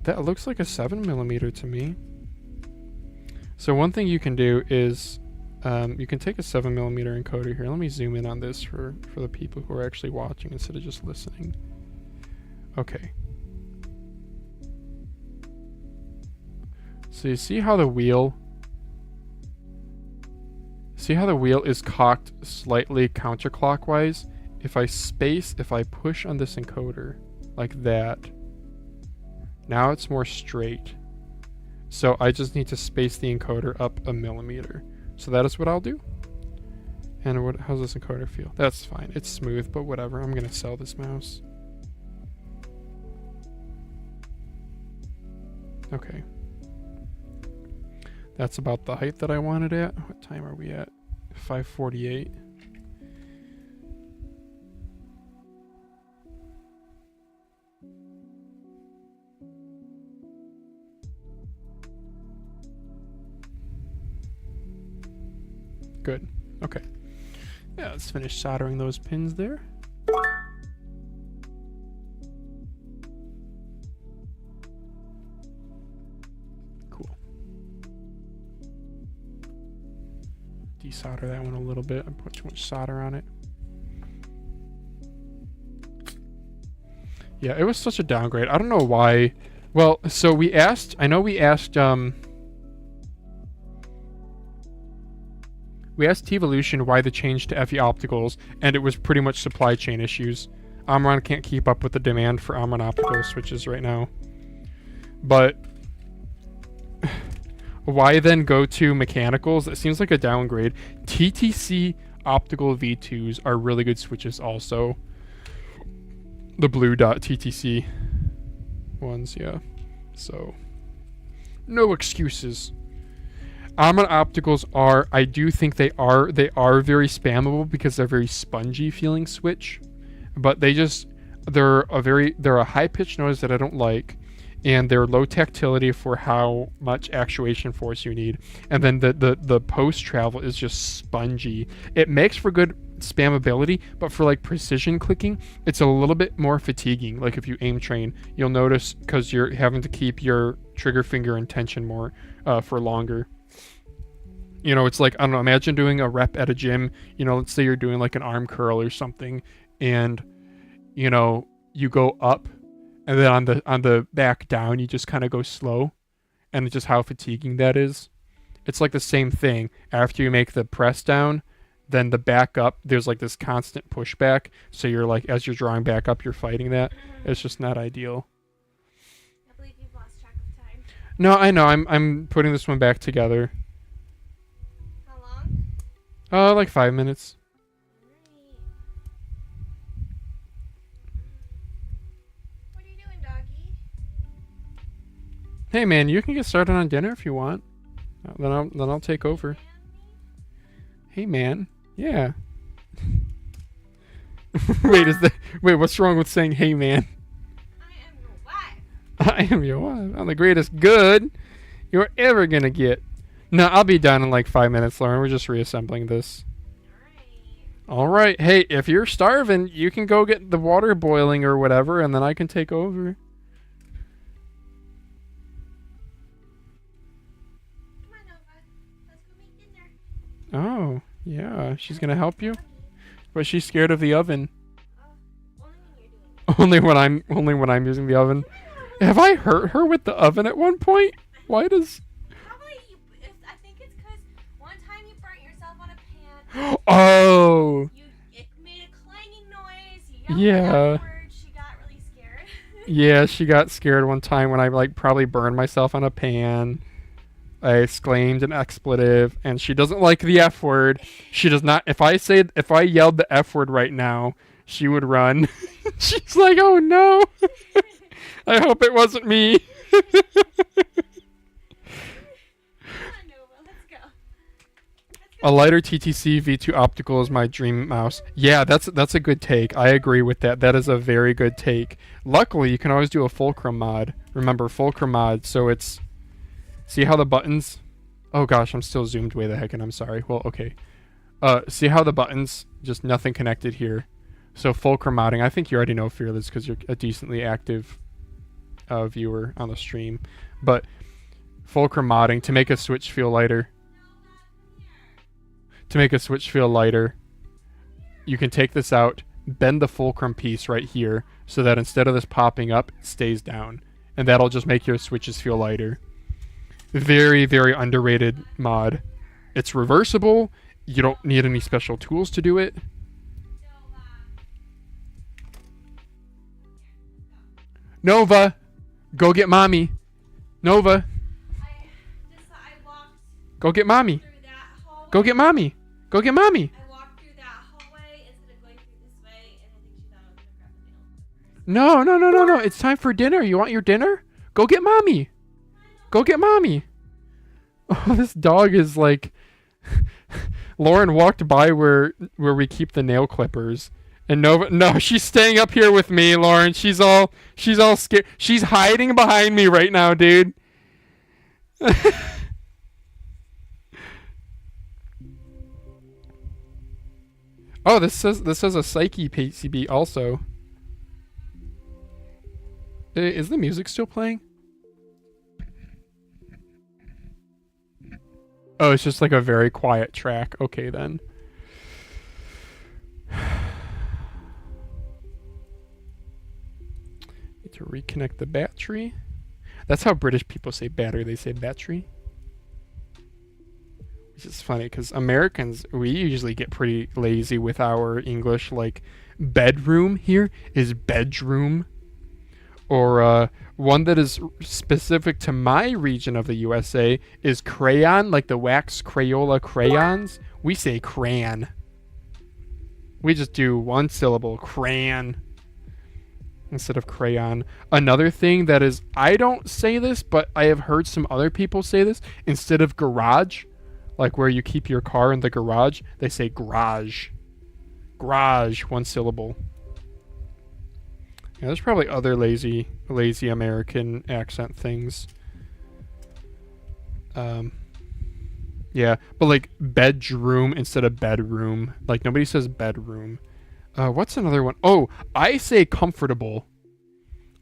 That looks like a 7mm to me. So one thing you can do is you can take a 7mm encoder here. Let me zoom in on this for the people who are actually watching instead of just listening. Okay. So you see how the wheel is cocked slightly counterclockwise? If I push on this encoder like that, now it's more straight. So I just need to space the encoder up 1mm. So that is what I'll do. And how's this encoder feel? That's fine. It's smooth, but whatever. I'm gonna sell this mouse. Okay. That's about the height that I wanted at. What time are we at? 5:48. Good. Okay. Yeah, let's finish soldering those pins there. Desolder that one a little bit. I put too much solder on it. Yeah, it was such a downgrade. I don't know why. Well, so we asked T-Evolution why the change to FE opticals, and it was pretty much supply chain issues. Omron can't keep up with the demand for Omron optical switches right now. But why then go to mechanicals? It seems like a downgrade. TTC optical V2s are really good switches also. The blue dot TTC ones, yeah. So, no excuses. Amon opticals are, I do think they are very spammable because they're very spongy feeling switch, but they're a high pitched noise that I don't like, and they're low tactility for how much actuation force you need, and then the post travel is just spongy. It makes for good spammability, but for like precision clicking, it's a little bit more fatiguing. Like if you aim train, you'll notice because you're having to keep your trigger finger in tension more for longer. You know, it's like, I don't know, imagine doing a rep at a gym, you know, let's say you're doing like an arm curl or something, and, you know, you go up, and then on the back down, you just kind of go slow, and it's just how fatiguing that is. It's like the same thing. After you make the press down, then the back up, there's like this constant pushback, so you're like, as you're drawing back up, you're fighting that. It's just not ideal. I believe you've lost track of time. No, I know, I'm putting this one back together. How long? Like 5 minutes. Alright. What are you doing, doggy? Hey man, you can get started on dinner if you want. Then I'll take over. Hey man, yeah. Wait? What's wrong with saying hey man? I am your wife. I am your wife. I'm the greatest good you're ever gonna get. No, I'll be done in like 5 minutes, Lauren. We're just reassembling this. All right. Hey, if you're starving, you can go get the water boiling or whatever, and then I can take over. Come on, Nova. Let's go make dinner. Oh, yeah. She's gonna help you, but she's scared of the oven. Only when you're doing it. Only when I'm using the oven. Have I hurt her with the oven at one point? Why does? Probably I think it's because one time you burnt yourself on a pan. Oh. It made a clanging noise. You yelled Yeah. that word. She got really scared. Yeah, she got scared one time when I like probably burned myself on a pan. I exclaimed an expletive, and she doesn't like the F word. She does not. If I yelled the F word right now, she would run. She's like, oh no. I hope it wasn't me. Come on, Nova. Let's go. A lighter TTC V2 optical is my dream mouse. Yeah, that's a good take. I agree with that. That is a very good take. Luckily, you can always do a fulcrum mod. Remember, fulcrum mod, so it's... See how the buttons... Oh gosh, I'm still zoomed way the heck, and I'm sorry. Well, okay. See how the buttons... Just nothing connected here. So fulcrum modding, I think you already know Fearless because you're a decently active viewer on the stream. But fulcrum modding to make a switch feel lighter. To make a switch feel lighter, you can take this out, bend the fulcrum piece right here so that instead of this popping up, it stays down. And that'll just make your switches feel lighter. Very, very underrated mod. It's reversible. You don't need any special tools to do it. Nova, go get mommy. Nova, I walked go get mommy. through that hallway. Go get mommy. Go get mommy. I walked through that hallway instead of going through this way, and I think she thought I was gonna grab the nail clippers. No. It's time for dinner. You want your dinner? Go get mommy. Go get mommy. Oh, this dog is like... Lauren walked by where we keep the nail clippers. And no, she's staying up here with me, Lauren. She's all scared. She's hiding behind me right now, dude. Oh, this says a Psyche PCB also. Is the music still playing? Oh, it's just like a very quiet track. Okay, then. Need to reconnect the battery. That's how British people say battery. They say battery. Which is funny because Americans, we usually get pretty lazy with our English. Like, bedroom here is bedroom. Or one that is specific to my region of the USA is crayon, like the wax Crayola crayons. We say crayon. We just do one syllable, crayon. instead of crayon. Another thing that is, I don't say this, but I have heard some other people say this, instead of garage, like where you keep your car in the garage, they say garage. Garage, one syllable. Yeah, there's probably other lazy American accent things. Yeah, but like bedroom instead of bedroom. Like nobody says bedroom. What's another one? Oh, I say comfortable.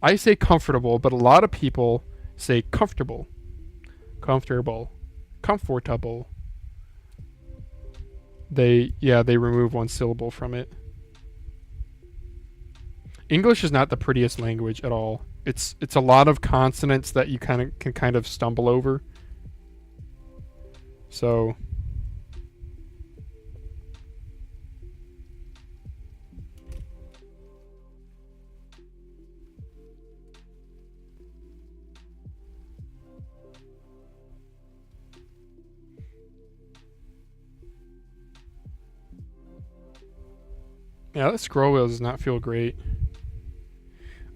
I say comfortable, but a lot of people say comfortable. Comfortable. Comfortable. They remove one syllable from it. English is not the prettiest language at all. It's a lot of consonants that you can kind of stumble over. So yeah, that scroll wheel does not feel great.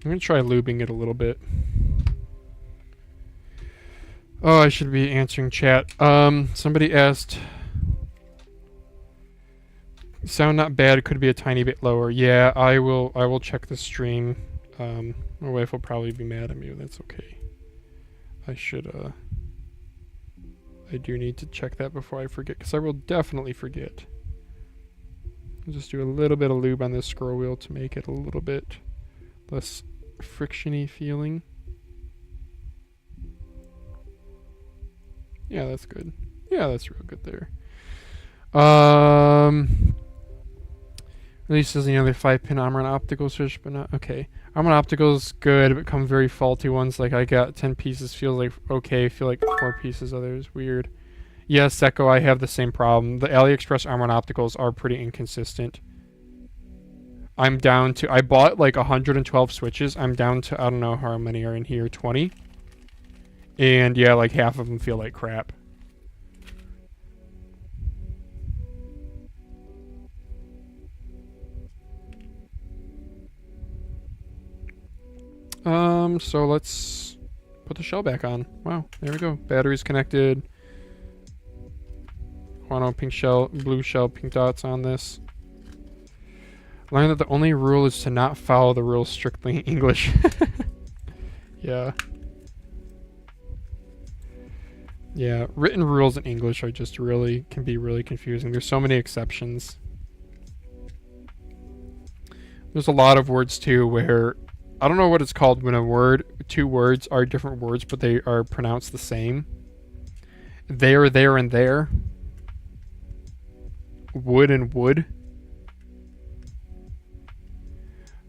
I'm gonna try lubing it a little bit. Oh, I should be answering chat. Somebody asked, sound not bad, could be a tiny bit lower. Yeah, I will check the stream. My wife will probably be mad at me, but that's okay. I do need to check that before I forget, because I will definitely forget. I'll just do a little bit of lube on this scroll wheel to make it a little bit less frictiony feeling. Yeah, that's good. Yeah, that's real good there. Releases the other 5-pin Omron optical switch, but not okay. Omron optical's good, but come very faulty ones. Like I got 10 pieces, feels like okay. Feel like 4 pieces, others weird. Yes, Echo, I have the same problem. The AliExpress Omron opticals are pretty inconsistent. I'm down to, I bought like 112 switches. I'm down to, I don't know how many are in here, 20. And yeah, like half of them feel like crap. So let's put the shell back on. Wow, there we go. Battery's connected. Guano, pink shell, blue shell, pink dots on this. Learn that the only rule is to not follow the rules strictly in English. Yeah. Yeah, written rules in English are just can be really confusing. There's so many exceptions. There's a lot of words too where, I don't know what it's called when two words are different words, but they are pronounced the same. There, and there. Would and would.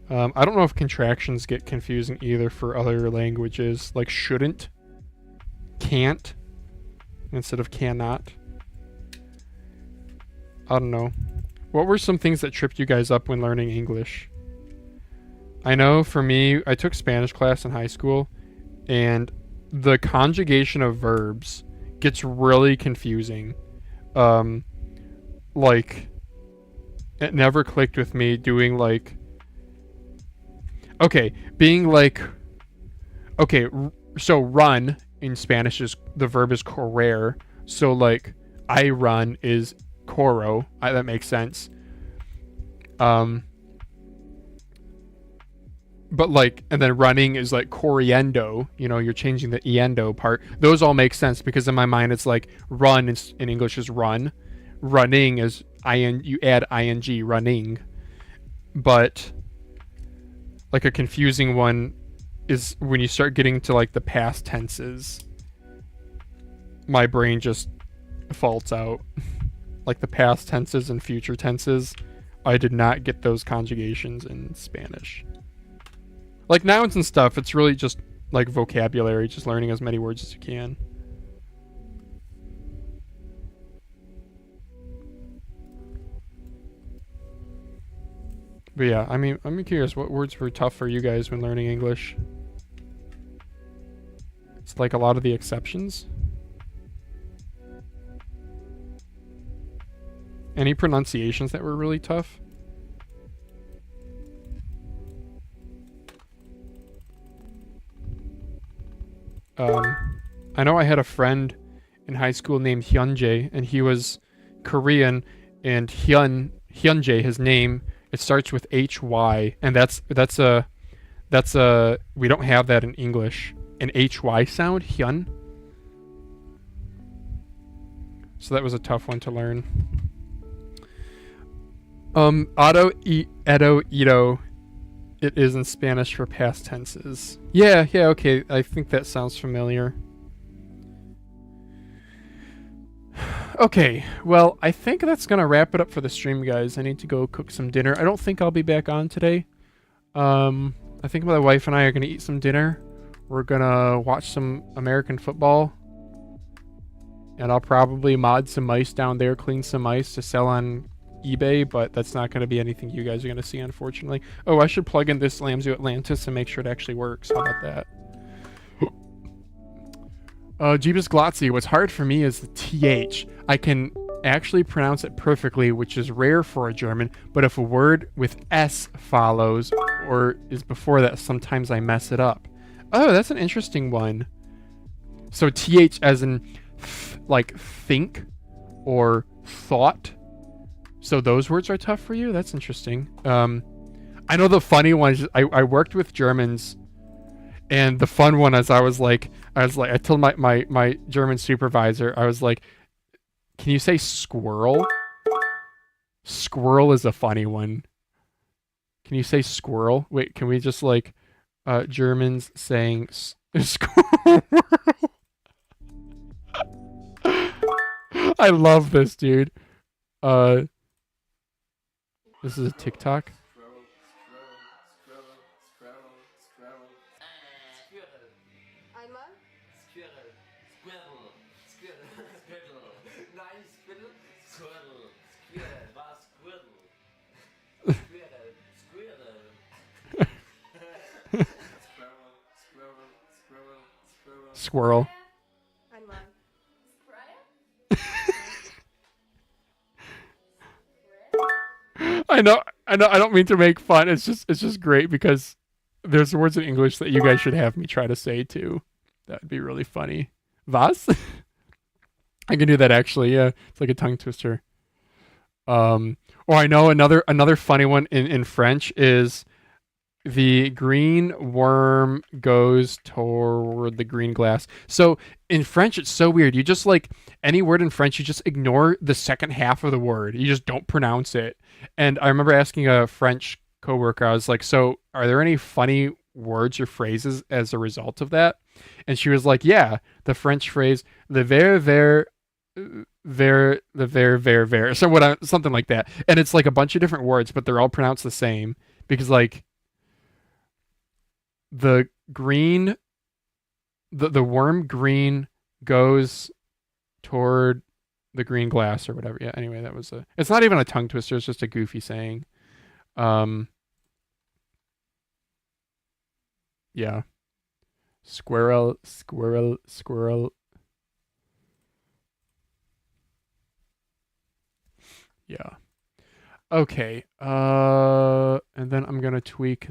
I don't know if contractions get confusing either for other languages, like shouldn't, can't, instead of cannot. I don't know. What were some things that tripped you guys up when learning English? I know for me, I took Spanish class in high school, and the conjugation of verbs gets really confusing. Like, it never clicked with me doing like, okay, being like, okay, so run in Spanish is, the verb is correr. So like, I run is corro. That makes sense. But like, and then running is like corriendo, you know, you're changing the iendo part. Those all make sense because in my mind it's like run in English is run. Running is you add ing, running. But like a confusing one is when you start getting to like the past tenses. My brain just faults out. Like the past tenses and future tenses, I did not get those conjugations in Spanish. Like nouns and stuff, it's really just like vocabulary, just learning as many words as you can. But yeah, I mean, I'm curious, what words were tough for you guys when learning English? It's like a lot of the exceptions. Any pronunciations that were really tough? I know I had a friend in high school named Hyunjae, and he was Korean, and Hyunjae, his name, it starts with HY, and that's a we don't have that in English. An HY sound, Hyun. So that was a tough one to learn. Edo, Ito. It is in Spanish for past tenses. Yeah, okay. I think that sounds familiar. Okay, well, I think that's going to wrap it up for the stream, guys. I need to go cook some dinner. I don't think I'll be back on today. I think my wife and I are going to eat some dinner. We're going to watch some American football. And I'll probably mod some mice down there, clean some mice to sell on eBay, but that's not going to be anything you guys are going to see, unfortunately. Oh, I should plug in this Lambs Atlantis and make sure it actually works. How about that? Jeebus Glotzy, what's hard for me is the TH. I can actually pronounce it perfectly, which is rare for a German, but if a word with S follows or is before that, sometimes I mess it up. Oh, that's an interesting one. So TH as in like think or thought. So those words are tough for you? That's interesting. I know the funny one is I worked with Germans, and the fun one is I told my German supervisor, I was like, can you say squirrel? Squirrel is a funny one. Can you say squirrel? Wait, can we just like Germans saying squirrel? I love this, dude. This is a TikTok. Einmal. Squirrel, squirrel, squirrel, squirrel. Nein, squirrel, squirrel, squirrel, was squirrel. Squirrel, squirrel. Squirrel. Einmal. I know. I don't mean to make fun. It's just great because there's words in English that you guys should have me try to say too. That'd be really funny. Was? I can do that actually. Yeah, it's like a tongue twister. Or I know another funny one in French is the green worm goes toward the green glass. So in French, it's so weird. You just like any word in French, you just ignore the second half of the word. You just don't pronounce it. And I remember asking a French coworker, I was like, so are there any funny words or phrases as a result of that? And she was like, yeah, the French phrase, the ver, so something like that. And it's like a bunch of different words, but they're all pronounced the same because like the green, the worm green goes toward the green glass or whatever. Yeah, anyway, it's not even a tongue twister, it's just a goofy saying. Yeah. Squirrel. Yeah. Okay. And then I'm gonna tweak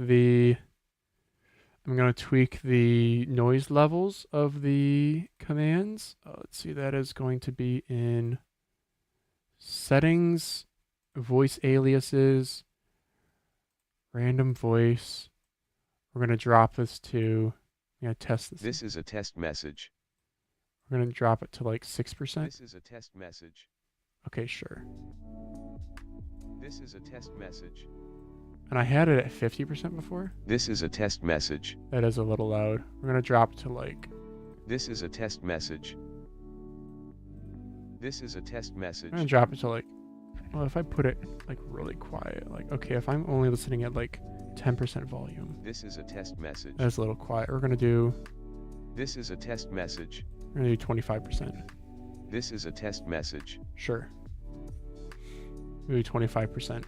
the noise levels of the commands. Let's see, that is going to be in settings, voice aliases, random voice. We're going to drop this to, I'm going to test this. This is a test message. We're going to drop it to like 6%. This is a test message. Okay, sure. This is a test message. And I had it at 50% before. This is a test message. That is a little loud. We're going to drop it to like... This is a test message. This is a test message. I'm going to drop it to like... Well, if I put it like really quiet, like, okay, if I'm only listening at like 10% volume. This is a test message. That's a little quiet. We're going to do... This is a test message. We're going to do 25%. This is a test message. Sure. Maybe 25%.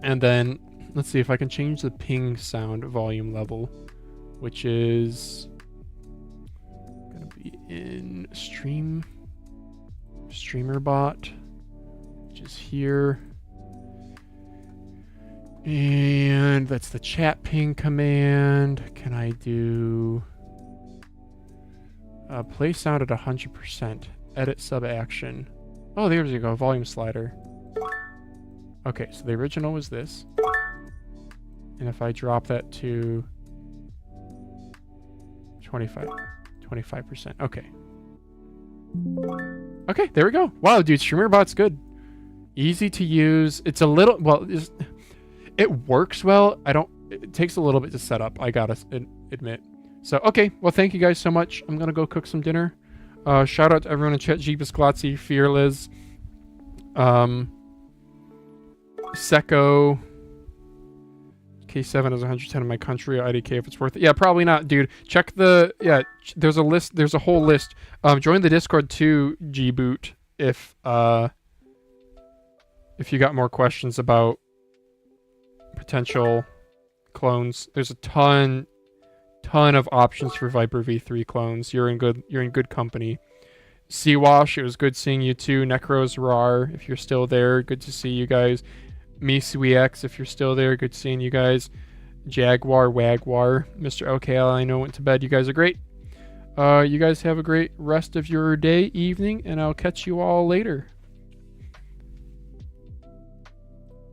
And then, let's see if I can change the ping sound volume level, which is going to be in StreamerBot, which is here. And that's the chat ping command. Can I do... Play sound at 100%. Edit sub action. Oh, there you go. Volume slider. Okay, so the original was this. And if I drop that to 25%. Okay. Okay, there we go. Wow, dude, StreamerBot's good. Easy to use. It's a little, well, it works well. It takes a little bit to set up, I gotta admit. So, okay, well, thank you guys so much. I'm gonna go cook some dinner. Shout out to everyone in chat. Jeebus Glotzy, Fearless, Secco. K7 is 110 in my country. IDK if it's worth it. Yeah, probably not, dude. Check the, yeah, there's a list. There's a whole list. Join the Discord too, Gboot, if you got more questions about potential clones. There's a ton of options for Viper V3 clones. You're in good company. Seawash, it was good seeing you too. Necros Rar, if you're still there, good to see you guys. MeSweeX, if you're still there, good seeing you guys. Jaguar Wagwar, Mr. LKL, I know went to bed. You guys are great. You guys have a great rest of your day, evening, and I'll catch you all later.